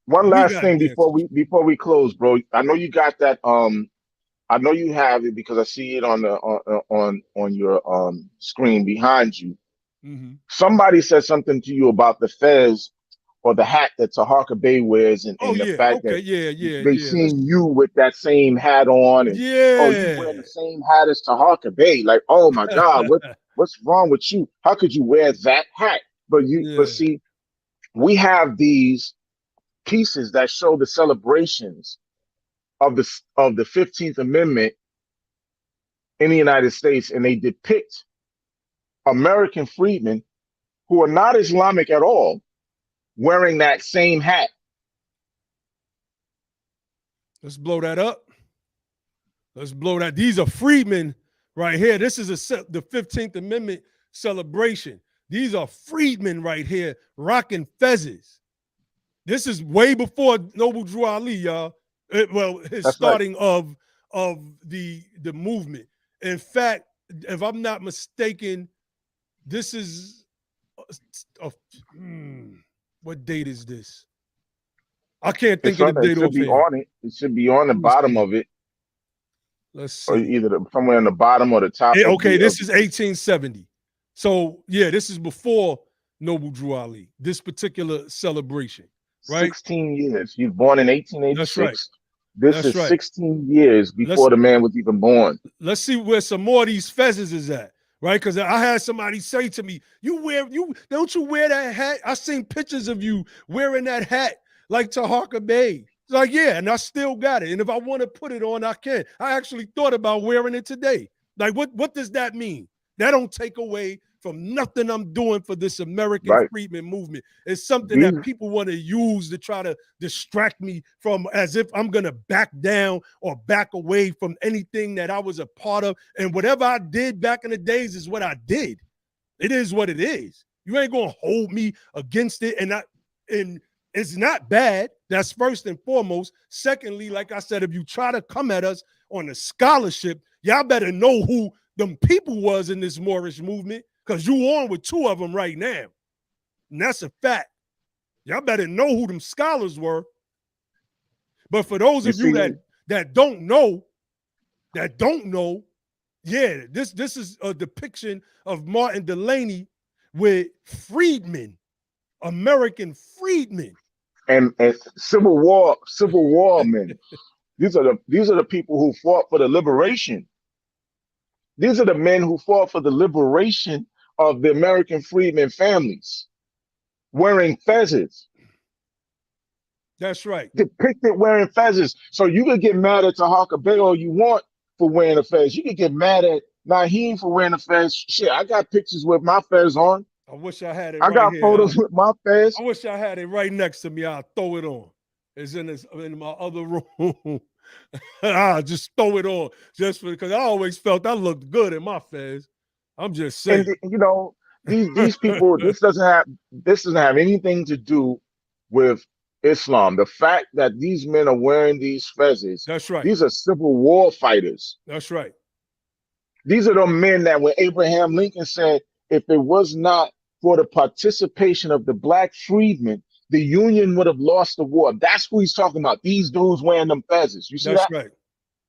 One last thing before we close, bro. I know you got that. I know you have it because I see it on the on your screen behind you. Mm-hmm. Somebody said something to you about the fez or the hat that Taharka Bey wears, and the fact that they seen you with that same hat on, and you wearing the same hat as Taharka Bey. Like, oh my God, what's wrong with you? How could you wear that hat? But see, we have these pieces that show the celebrations of the 15th Amendment in the United States, and they depict American freedmen who are not Islamic at all wearing that same hat. Let's blow that up. Let's blow that. These are freedmen right here. This is the 15th Amendment celebration. These are freedmen right here rocking fezzes. This is way before Noble Drew Ali, y'all. His starting of the movement. In fact, if I'm not mistaken, this is what date is this? I can't think of the date. It should be on it. It should be on the bottom of it. Let's see. Or either somewhere on the bottom or the top. This is 1870. So yeah, this is before Noble Drew Ali. This particular celebration, right? 16 years. He was born in 1886. That's right. This is 16 years before the man was even born. Let's see where some more of these fezzes is at, right? Because I had somebody say to me, don't you wear that hat? I seen pictures of you wearing that hat like Taharka Bey. It's like, yeah, and I still got it. And if I want to put it on, I can. I actually thought about wearing it today. Like, what does that mean? That don't take away from nothing I'm doing for this American freedmen movement. It's something that people want to use to try to distract me from, as if I'm going to back down or back away from anything that I was a part of. And whatever I did back in the days is what I did. It is what it is. You ain't going to hold me against it. And It's not bad. That's first and foremost. Secondly, like I said, if you try to come at us on a scholarship, y'all better know who them people was in this Moorish movement, because you on with two of them right now. And that's a fact. Y'all better know who them scholars were. But for those of you that don't know, yeah, this is a depiction of Martin Delaney with freedmen, American freedmen. And Civil War men. These are the people who fought for the liberation. These are the men who fought for the liberation of the American freedmen families, wearing fezzes. That's right. Depicted wearing fezzes. So you could get mad at Tahaka Bay all you want for wearing a fez. You could get mad at Naheem for wearing a fez. Shit, I got pictures with my fez on. I wish I had it. I got photos with my fez. I wish I had it right next to me. I'll throw it on. It's in my other room. I'll just throw it on just because I always felt I looked good in my fez. I'm just saying. And you know, these people, this doesn't have anything to do with Islam. The fact that these men are wearing these fezzes, that's right. These are Civil War fighters. That's right. These are the men that when Abraham Lincoln said, if it was not for the participation of the black freedmen, the Union would have lost the war. That's who he's talking about. These dudes wearing them fezzes. You see that's that? Right.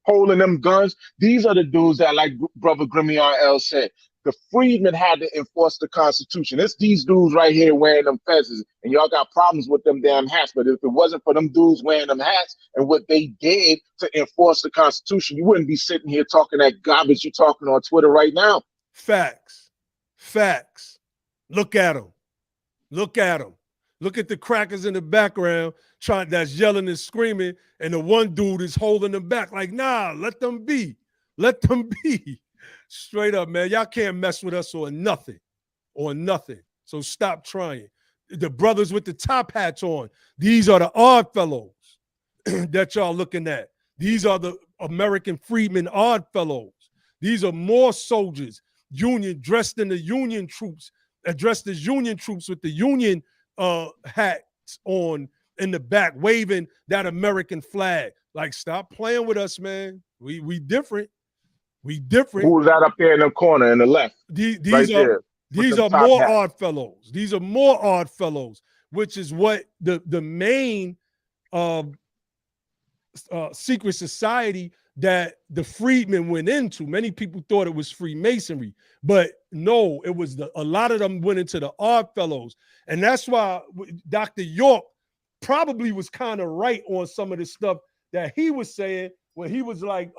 Holding them guns. These are the dudes that, like Brother Grimion L said, the freedmen had to enforce the Constitution. It's these dudes right here wearing them fezzes, and y'all got problems with them damn hats. But if it wasn't for them dudes wearing them hats and what they did to enforce the Constitution, you wouldn't be sitting here talking that garbage you're talking on Twitter right now. Facts. Facts. Look at them. Look at them. Look at the crackers in the background that's yelling and screaming, and the one dude is holding them back like, nah, let them be. Let them be. Straight up, man. Y'all can't mess with us or nothing. So stop trying. The brothers with the top hats on, these are the Odd Fellows that y'all looking at. These are the American freedmen Odd Fellows. These are more soldiers, dressed in the Union troops, dressed as Union troops with the Union hats on in the back, waving that American flag. Like, stop playing with us, man. We different. We different. Who's that up there in the corner in the left? These are more Odd Fellows. These are more Odd Fellows, which is what the main secret society that the freedmen went into. Many people thought it was Freemasonry, but no, it was a lot of them went into the Odd Fellows. And that's why Dr. York probably was kind of right on some of the stuff that he was saying when he was like,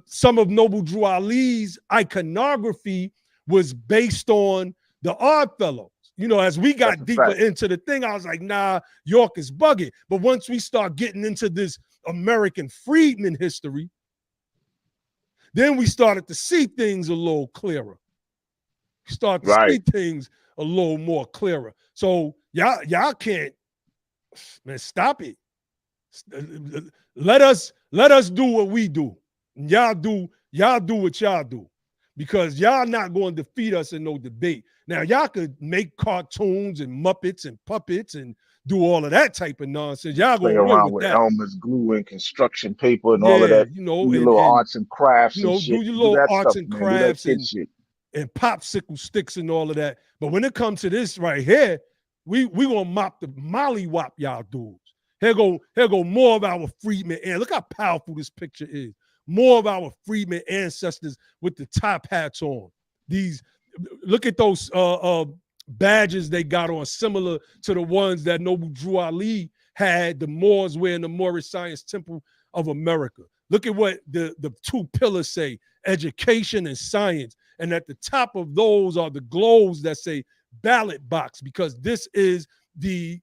some of Noble Drew Ali's iconography was based on the Odd Fellows. You know, as we got deeper into the thing, I was like, nah, York is bugging. But once we start getting into this American freedmen history, then we started to see things a little clearer. Start to see things a little more clearer. So y'all can't, man, stop it. Let us do what we do. Y'all do what y'all do, because y'all not going to defeat us in no debate. Now, y'all could make cartoons and Muppets and puppets and do all of that type of nonsense. Y'all play gonna around win with that. Elmer's glue and construction paper and all of that. You know, do your little arts and crafts. You know, and shit. do your little arts and crafts and popsicle sticks and all of that. But when it comes to this right here, we gonna mop the mollywop y'all dudes. Here go more of our freedmen. And look how powerful this picture is. More of our freedmen ancestors with the top hats on. Look at those badges they got on, similar to the ones that Noble Drew Ali had, the Moors wearing the Moorish Science Temple of America. Look at what the two pillars say, education and science. And at the top of those are the globes that say ballot box, because this is a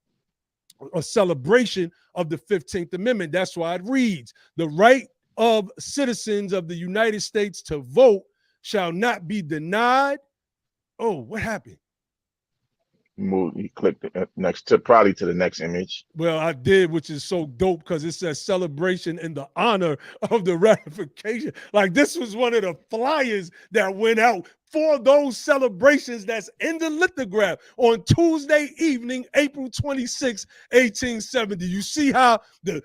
celebration of the 15th Amendment. That's why it reads, the right of citizens of the United States to vote shall not be denied. Oh, what happened? Move. You click the next to probably to the next image. Well, I did, which is so dope because it says celebration in the honor of the ratification. Like this was one of the flyers that went out for those celebrations that's in the lithograph on Tuesday evening, April 26, 1870. You see how the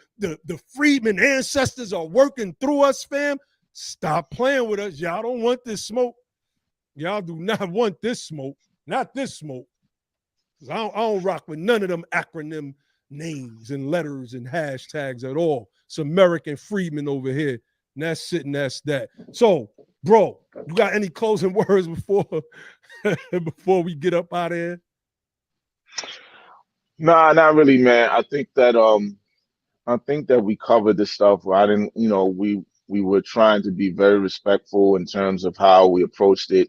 freedmen ancestors are working through us, fam? Stop playing with us. Y'all don't want this smoke. Y'all do not want this smoke. Not this smoke. I don't rock with none of them acronym names and letters and hashtags at all. It's American freedmen over here. And that's it and that's that. So, bro, you got any closing words before we get up out of here? Nah, not really, man. I think that we covered this stuff. I didn't, we were trying to be very respectful in terms of how we approached it.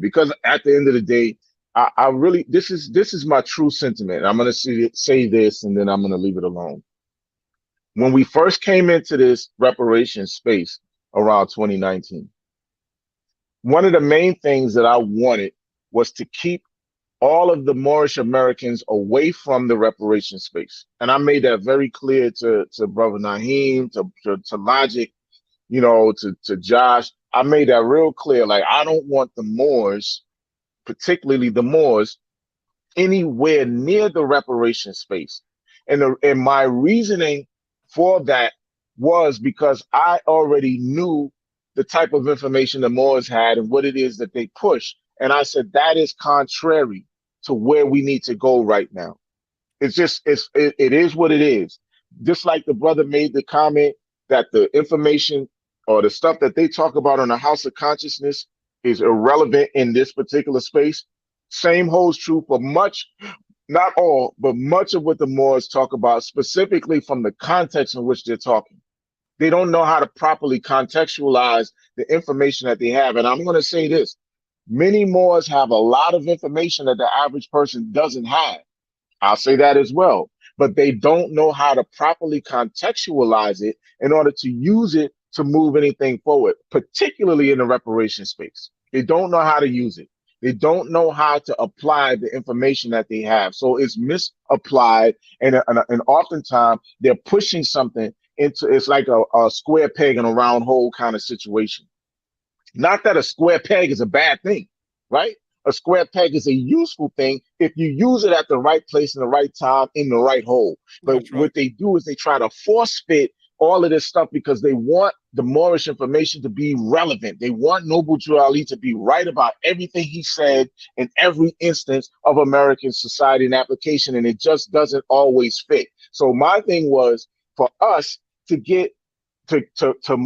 Because at the end of the day, I really, this is my true sentiment. I'm going to say this and then I'm going to leave it alone. When we first came into this reparations space around 2019, one of the main things that I wanted was to keep all of the Moorish Americans away from the reparations space. And I made that very clear to Brother Naheem, to Logic, to Josh. I made that real clear. Like, I don't want the Moors, particularly the Moors, anywhere near the reparation space. And my reasoning for that was because I already knew the type of information the Moors had and what it is that they push. And I said, that is contrary to where we need to go right now. It is what it is. Just like the brother made the comment that the information or the stuff that they talk about on the House of Consciousness is irrelevant in this particular space. Same holds true for much, not all, but much of what the Moors talk about, specifically from the context in which they're talking. They don't know how to properly contextualize the information that they have. And I'm going to say this, many Moors have a lot of information that the average person doesn't have. I'll say that as well. But they don't know how to properly contextualize it in order to use it to move anything forward, particularly in the reparation space. They don't know how to use it. They don't know how to apply the information that they have. So it's misapplied, and oftentimes they're pushing something into, it's like a square peg in a round hole kind of situation. Not that a square peg is a bad thing, right? A square peg is a useful thing if you use it at the right place in the right time in the right hole. But That's right. What they do is they try to force fit all of this stuff because they want the Moorish information to be relevant. They want Noble Drew Ali to be right about everything he said in every instance of American society and application, and it just doesn't always fit. So my thing was for us to get to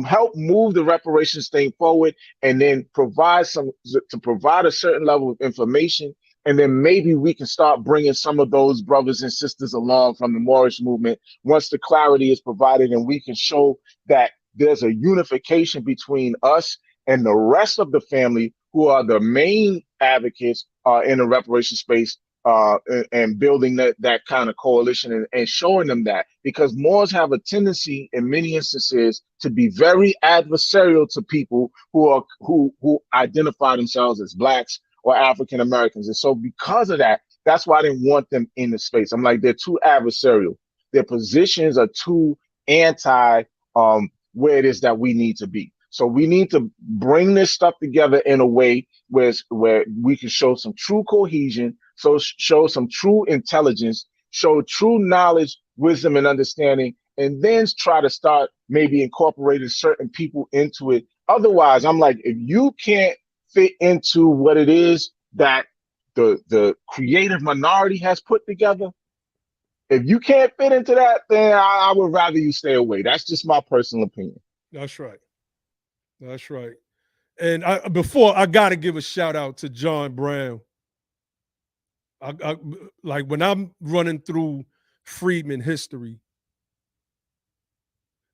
help move the reparations thing forward, and then provide a certain level of information, and then maybe we can start bringing some of those brothers and sisters along from the Moorish movement once the clarity is provided, and we can show that there's a unification between us and the rest of the family who are the main advocates in the reparation space. And building that kind of coalition and showing them that, because Moors have a tendency in many instances to be very adversarial to people who identify themselves as Blacks or African Americans. And so because of that, that's why I didn't want them in the space. I'm like, they're too adversarial. Their positions are too anti where it is that we need to be. So we need to bring this stuff together in a way where we can show some true cohesion, so show some true intelligence, show true knowledge, wisdom, and understanding, and then try to start maybe incorporating certain people into it. Otherwise, I'm like, if you can't fit into what it is that the creative minority has put together, if you can't fit into that, then I would rather you stay away. That's just my personal opinion. That's right. That's right. And before I got to give a shout out to John Brown. I like when I'm running through freedmen history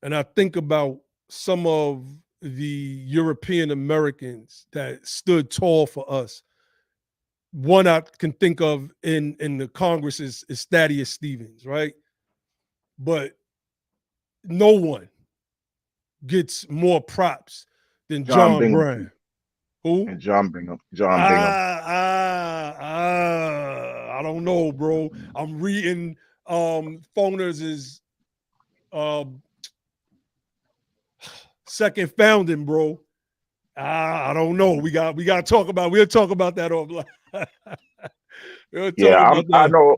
and I think about some of the European Americans that stood tall for us. One I can think of in the Congress is Thaddeus Stevens, right? But no one gets more props than John Brown. Who? And John Bingham. don't know, bro. I'm reading Foner's is second founding, bro. I don't know. We got to talk about. We'll talk about that offline. We'll talk about I that. know.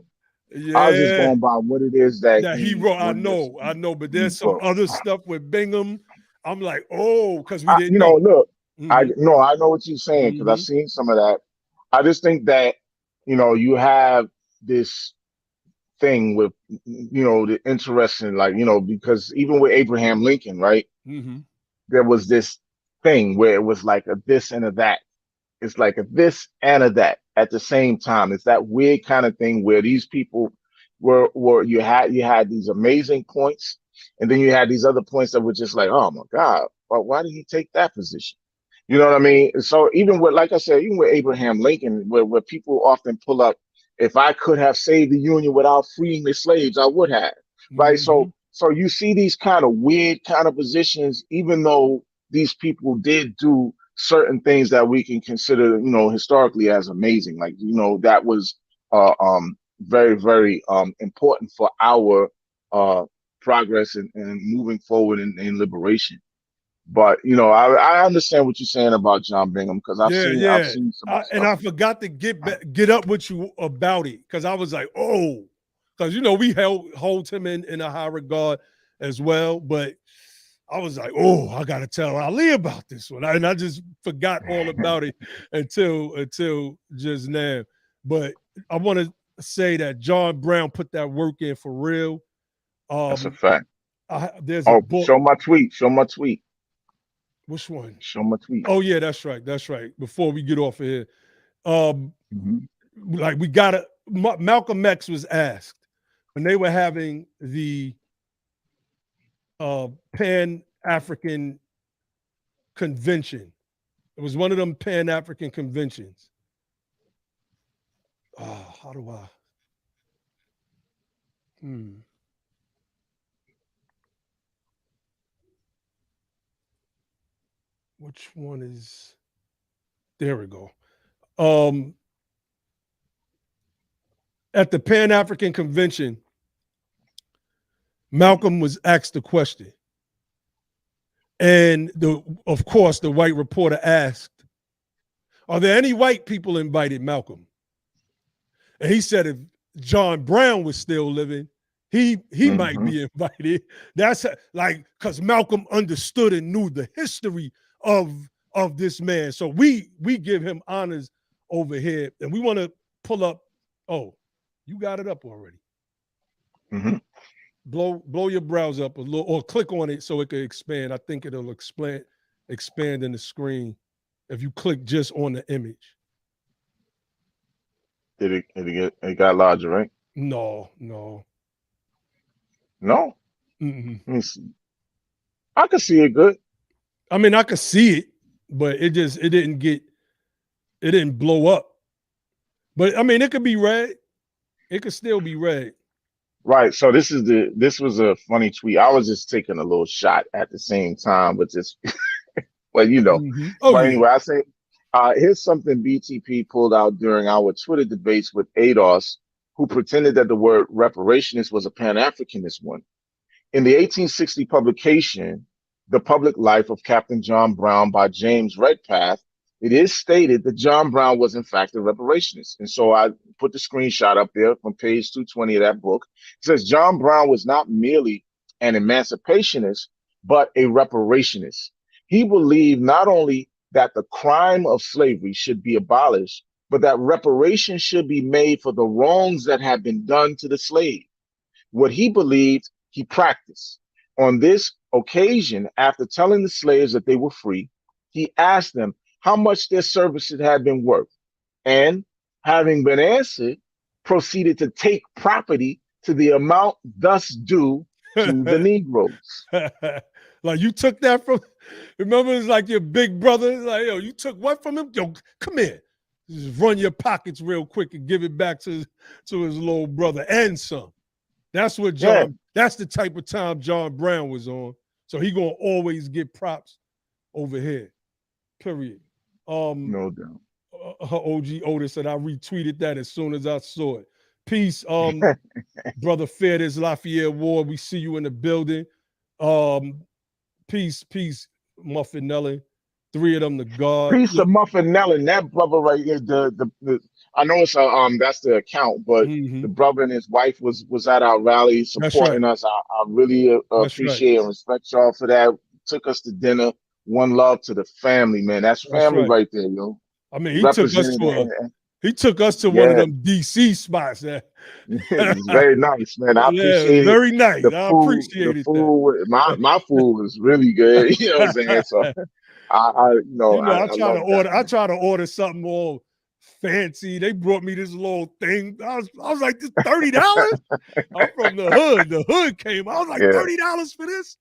I was just Yeah, going by what it is that he wrote. I know, but there's some other stuff with Bingham. I'm like, oh, because we didn't know. Look, I Mhm. know what you're saying because I've Mhm. seen some of that. I just think that you have this thing with the interesting, like because even with Abraham Lincoln, right? Mhm. There was this thing where it was like a this and a that. It's like a this and a that at the same time. It's that weird kind of thing where these people were you had these amazing points, and then you had these other points that were just like, oh my God, well, why did he take that position? You know what I mean? So even with, like I said, even with Abraham Lincoln, where people often pull up, if I could have saved the Union without freeing the slaves, I would have. Right. Mhm. So you see these kind of weird kind of positions, even though these people did do certain things that we can consider, historically as amazing. Like, that was very, very important for our progress and moving forward in liberation. But I understand what you're saying about John Bingham because I've Yeah. seen some of the And stuff. I forgot to get up with you about it because I was like, oh, because we hold him in a high regard as well. But I was like, oh, I gotta tell Ali about this one, and I just forgot all about it until just now. But I want to say that John Brown put that work in for real. That's a fact. There's a Oh, book. show my tweet. Show my tweet. Which one? Show my tweet. Oh yeah, that's right. That's right. Before we get off of here, um, Mm-hmm. like we gotta. Malcolm X was asked when they were having the Pan African convention. It was one of them Pan African conventions. How do I? Which one is? There we go. At the Pan African convention, Malcolm was asked the question, and of course the white reporter asked, "Are there any white people invited, Malcolm?" And he said, if John Brown was still living, he might Mm-hmm. be invited. That's like because Malcolm understood and knew the history of this man. So we give him honors over here, and we want to pull up. Oh, you got it up already. Mm-hmm. Blow your browser up a little, or click on it so it can expand. I think it'll expand in the screen if you click just on the image. It got larger, right? No. No. Mm-mm. Let me see. I can see it good. I mean, I could see it, but it didn't blow up. But I mean, it could be red. It could still be red. Right. So this was a funny tweet. I was just taking a little shot at the same time, but just well, Mm-hmm. Oh But yeah. anyway, I say here's something BTP pulled out during our Twitter debates with ADOS, who pretended that the word reparationist was a Pan-Africanist one. In the 1860 publication, The Public Life of Captain John Brown by James Redpath, it is stated that John Brown was in fact a reparationist. And so I put the screenshot up there from page 220 of that book. It says John Brown was not merely an emancipationist, but a reparationist. He believed not only that the crime of slavery should be abolished, but that reparations should be made for the wrongs that had been done to the slave. What he believed, he practiced. On this occasion, after telling the slaves that they were free, he asked them how much their services had been worth, and having been answered, proceeded to take property to the amount thus due to the Negroes. Like you took that from. Remember, it's like your big brother. It's like, yo, you took what from him? Yo, come here. Just run your pockets real quick and give it back to his little brother and some. That's what Yeah, that's the type of time John Brown was on. So he gonna always get props over here. Period. no doubt. Her OG Otis said I retweeted that as soon as I saw it. Peace, brother Fairness Lafayette Ward. We see you in the building. Peace, Muffin Nelly. 3 of them to God. Piece of Muffin Nelly, that brother right here. The I know it's that's the account, but the brother and his wife was at our rally supporting us. I really appreciate and respect y'all for that. Took us to dinner. One love to the family, man. That's family right there, yo. I mean, he took us to one of them DC spots. It's very nice, man. I appreciate it. Very nice. I appreciate the food. My food was really good. You know what I'm saying? So I try to order something more fancy. They brought me this little thing. I was like, this $30? I'm from the hood. The hood came. I was like, $30 for this?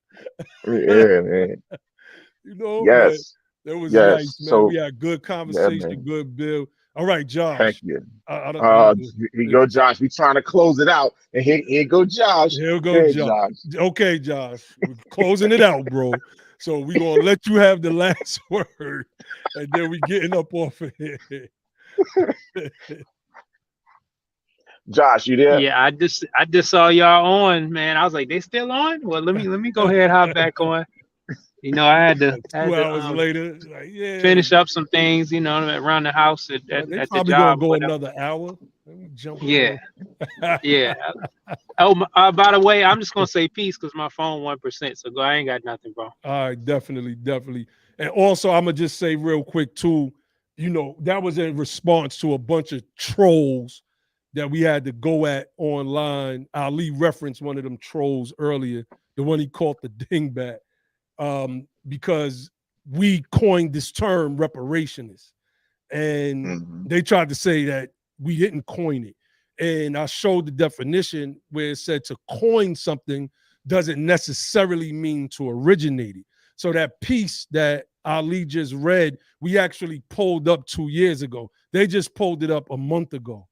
Yeah, man. You know, yes. It was nice, man. So, we had good conversation, good build. All right, Josh. Thank you. Here you go, Josh. We trying to close it out. And here go Josh. Here go Josh. Okay, Josh. We're closing it out, bro. So we're going to let you have the last word. And then we getting up off of here. Josh, you there? Yeah, I just saw y'all on, man. I was like, they still on? Well, let me go ahead and hop back on. You know, I had to 2 hours later, finish up some things, you know, around the house at the job. Gonna go another hour. Let me jump yeah. Oh, by the way, I'm just gonna say peace because my phone 1%. So I ain't got nothing, bro. All right, definitely. And also, I'm gonna just say real quick too. You know, that was in response to a bunch of trolls that we had to go at online. Ali referenced one of them trolls earlier, the one he called the dingbat. Because we coined this term reparationist, and they tried to say that we didn't coin it. And I showed the definition where it said to coin something doesn't necessarily mean to originate it. So that piece that Ali just read, we actually pulled up 2 years ago. They just pulled it up a month ago.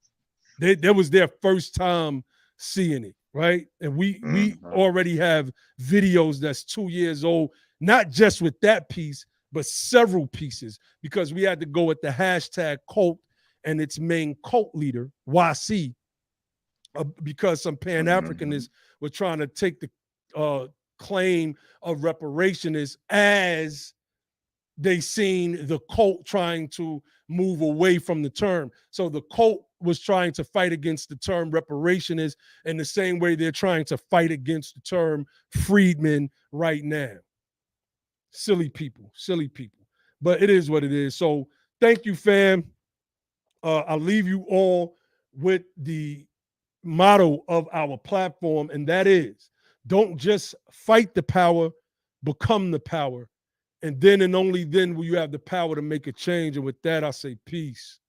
That was their first time seeing it. Right. And we already have videos that's 2 years old, not just with that piece, but several pieces, because we had to go with the hashtag cult and its main cult leader, YC, because some Pan-Africanists were trying to take the claim of reparationists as they seen the cult trying to move away from the term. So the cult was trying to fight against the term reparationist in the same way they're trying to fight against the term freedmen right now. Silly people. But it is what it is. So thank you, fam. I'll leave you all with the motto of our platform, and that is, don't just fight the power, become the power. And then and only then will you have the power to make a change. And with that, I say peace.